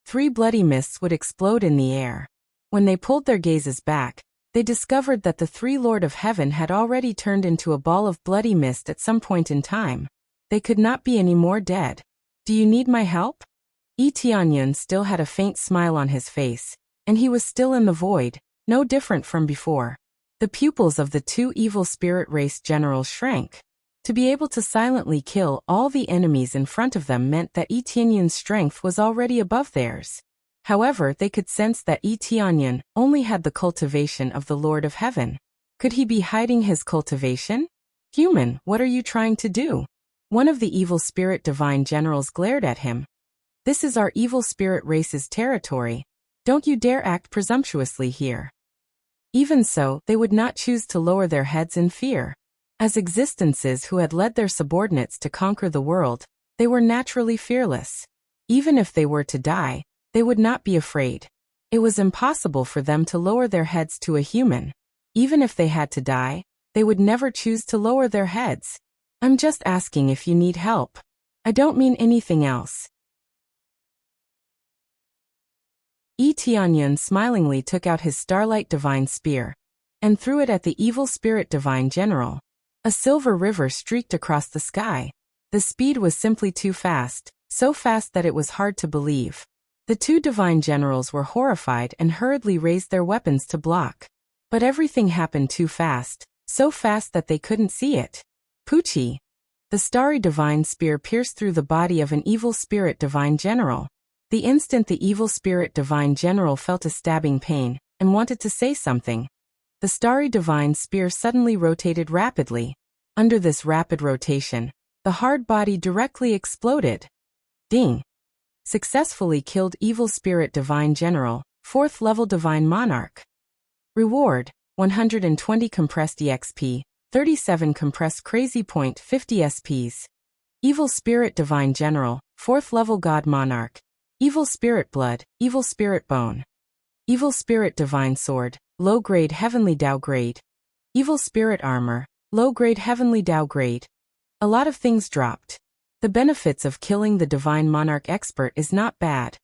3 bloody mists would explode in the air. When they pulled their gazes back, they discovered that the 3 Lord of Heaven had already turned into a ball of bloody mist at some point in time. They could not be any more dead. Do you need my help? Yi Tianyan still had a faint smile on his face, and he was still in the void, no different from before. The pupils of the 2 evil spirit race generals shrank. To be able to silently kill all the enemies in front of them meant that Yi Tianyan's strength was already above theirs. However, they could sense that Yi Tianyan only had the cultivation of the Lord of Heaven. Could he be hiding his cultivation? Human, what are you trying to do? One of the evil spirit divine generals glared at him. This is our evil spirit race's territory. Don't you dare act presumptuously here. Even so, they would not choose to lower their heads in fear. As existences who had led their subordinates to conquer the world, they were naturally fearless. Even if they were to die, they would not be afraid. It was impossible for them to lower their heads to a human. Even if they had to die, they would never choose to lower their heads. I'm just asking if you need help. I don't mean anything else. Yi Tianyan smilingly took out his Starlight Divine Spear, and threw it at the evil spirit divine general. A silver river streaked across the sky. The speed was simply too fast, so fast that it was hard to believe. The 2 divine generals were horrified and hurriedly raised their weapons to block. But everything happened too fast, so fast that they couldn't see it. Poochie! The starry divine spear pierced through the body of an evil spirit divine general. The instant the evil spirit divine general felt a stabbing pain, and wanted to say something, the starry divine spear suddenly rotated rapidly. Under this rapid rotation, the hard body directly exploded. Ding! Successfully killed evil spirit divine general, 4th level divine monarch. Reward, 120 compressed EXP, 37 compressed crazy point 50 SPs. Evil spirit divine general, 4th level god monarch. Evil spirit blood, evil spirit bone. Evil spirit divine sword, low grade heavenly Dao grade. Evil spirit armor, low grade heavenly Dao grade. A lot of things dropped. The benefits of killing the divine monarch expert is not bad.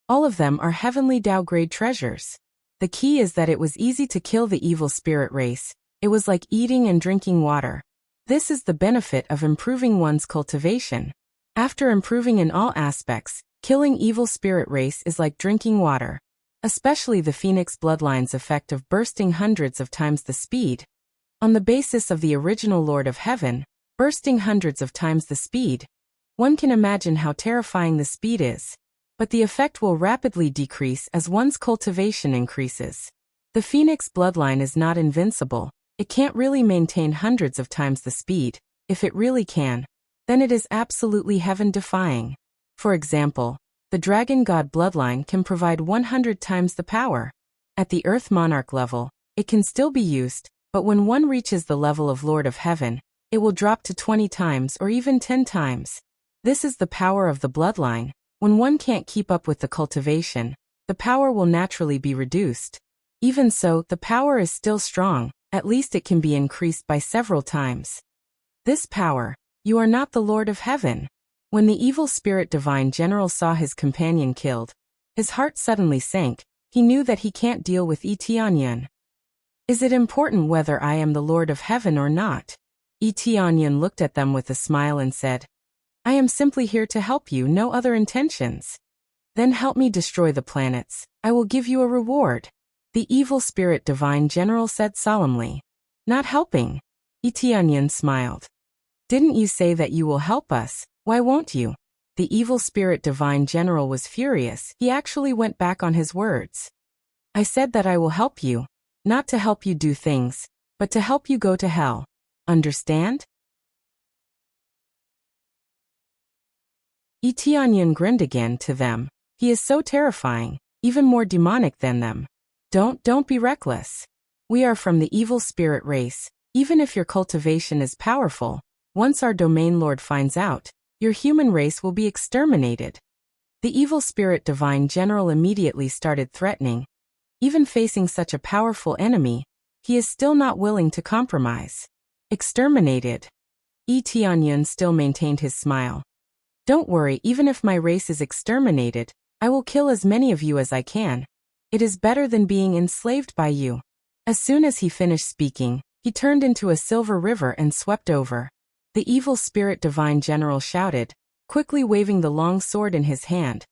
All of them are heavenly Dao grade treasures. The key is that it was easy to kill the evil spirit race. It was like eating and drinking water. This is the benefit of improving one's cultivation. After improving in all aspects, killing evil spirit race is like drinking water. Especially the Phoenix Bloodline's effect of bursting hundreds of times the speed. On the basis of the original Lord of Heaven, bursting hundreds of times the speed. One can imagine how terrifying the speed is. But the effect will rapidly decrease as one's cultivation increases. The Phoenix bloodline is not invincible. It can't really maintain hundreds of times the speed. If it really can, then it is absolutely heaven-defying. For example, the Dragon God bloodline can provide 100 times the power. At the Earth Monarch level, it can still be used, but when one reaches the level of Lord of Heaven, it will drop to 20 times or even 10 times. This is the power of the bloodline. When one can't keep up with the cultivation, the power will naturally be reduced. Even so, the power is still strong. At least it can be increased by several times. This power, you are not the Lord of Heaven. When the evil spirit divine general saw his companion killed, his heart suddenly sank. He knew that he can't deal with Tianyan. Is it important whether I am the Lord of Heaven or not? Tianyan looked at them with a smile and said, I am simply here to help you, no other intentions. Then help me destroy the planets. I will give you a reward. The evil spirit divine general said solemnly. Not helping. Tianyan smiled. Didn't you say that you will help us? Why won't you? The evil spirit divine general was furious. He actually went back on his words. I said that I will help you. Not to help you do things, but to help you go to hell. Understand? Tianyan grinned again to them. He is so terrifying, even more demonic than them. Don't be reckless. We are from the evil spirit race. Even if your cultivation is powerful, once our domain lord finds out, your human race will be exterminated. The evil spirit divine general immediately started threatening. Even facing such a powerful enemy, he is still not willing to compromise. Exterminated. Tianyan still maintained his smile. Don't worry, even if my race is exterminated, I will kill as many of you as I can. It is better than being enslaved by you. As soon as he finished speaking, he turned into a silver river and swept over. The evil spirit divine general shouted, quickly waving the long sword in his hand.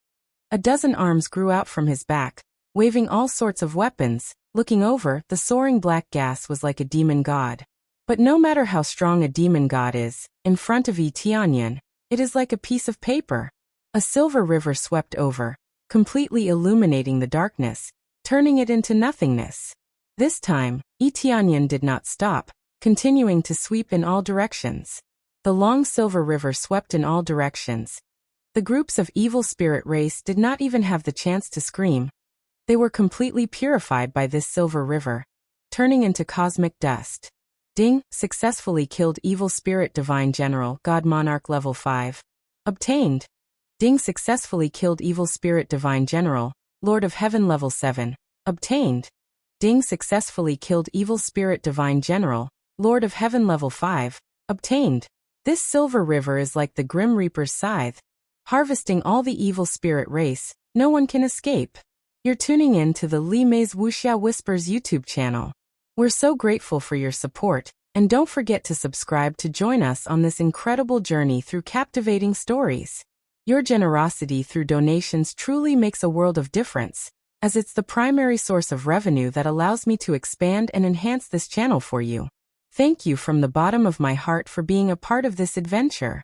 A dozen arms grew out from his back, waving all sorts of weapons. Looking over, the soaring black gas was like a demon god. But no matter how strong a demon god is, in front of Tianyan, it is like a piece of paper. A silver river swept over, completely illuminating the darkness, turning it into nothingness. This time, Tianyan did not stop, continuing to sweep in all directions. The long silver river swept in all directions. The groups of evil spirit race did not even have the chance to scream. They were completely purified by this silver river, turning into cosmic dust. Ding, successfully killed evil spirit divine general, God monarch level 5. Obtained. Ding successfully killed evil spirit divine general, Lord of Heaven level 7. Obtained. Ding successfully killed evil spirit divine general, Lord of Heaven level 5. Obtained. This silver river is like the Grim Reaper's scythe, harvesting all the evil spirit race. No one can escape. You're tuning in to the Li Mei's Wuxia Whispers YouTube channel. We're so grateful for your support, and don't forget to subscribe to join us on this incredible journey through captivating stories. Your generosity through donations truly makes a world of difference, as it's the primary source of revenue that allows me to expand and enhance this channel for you. Thank you from the bottom of my heart for being a part of this adventure.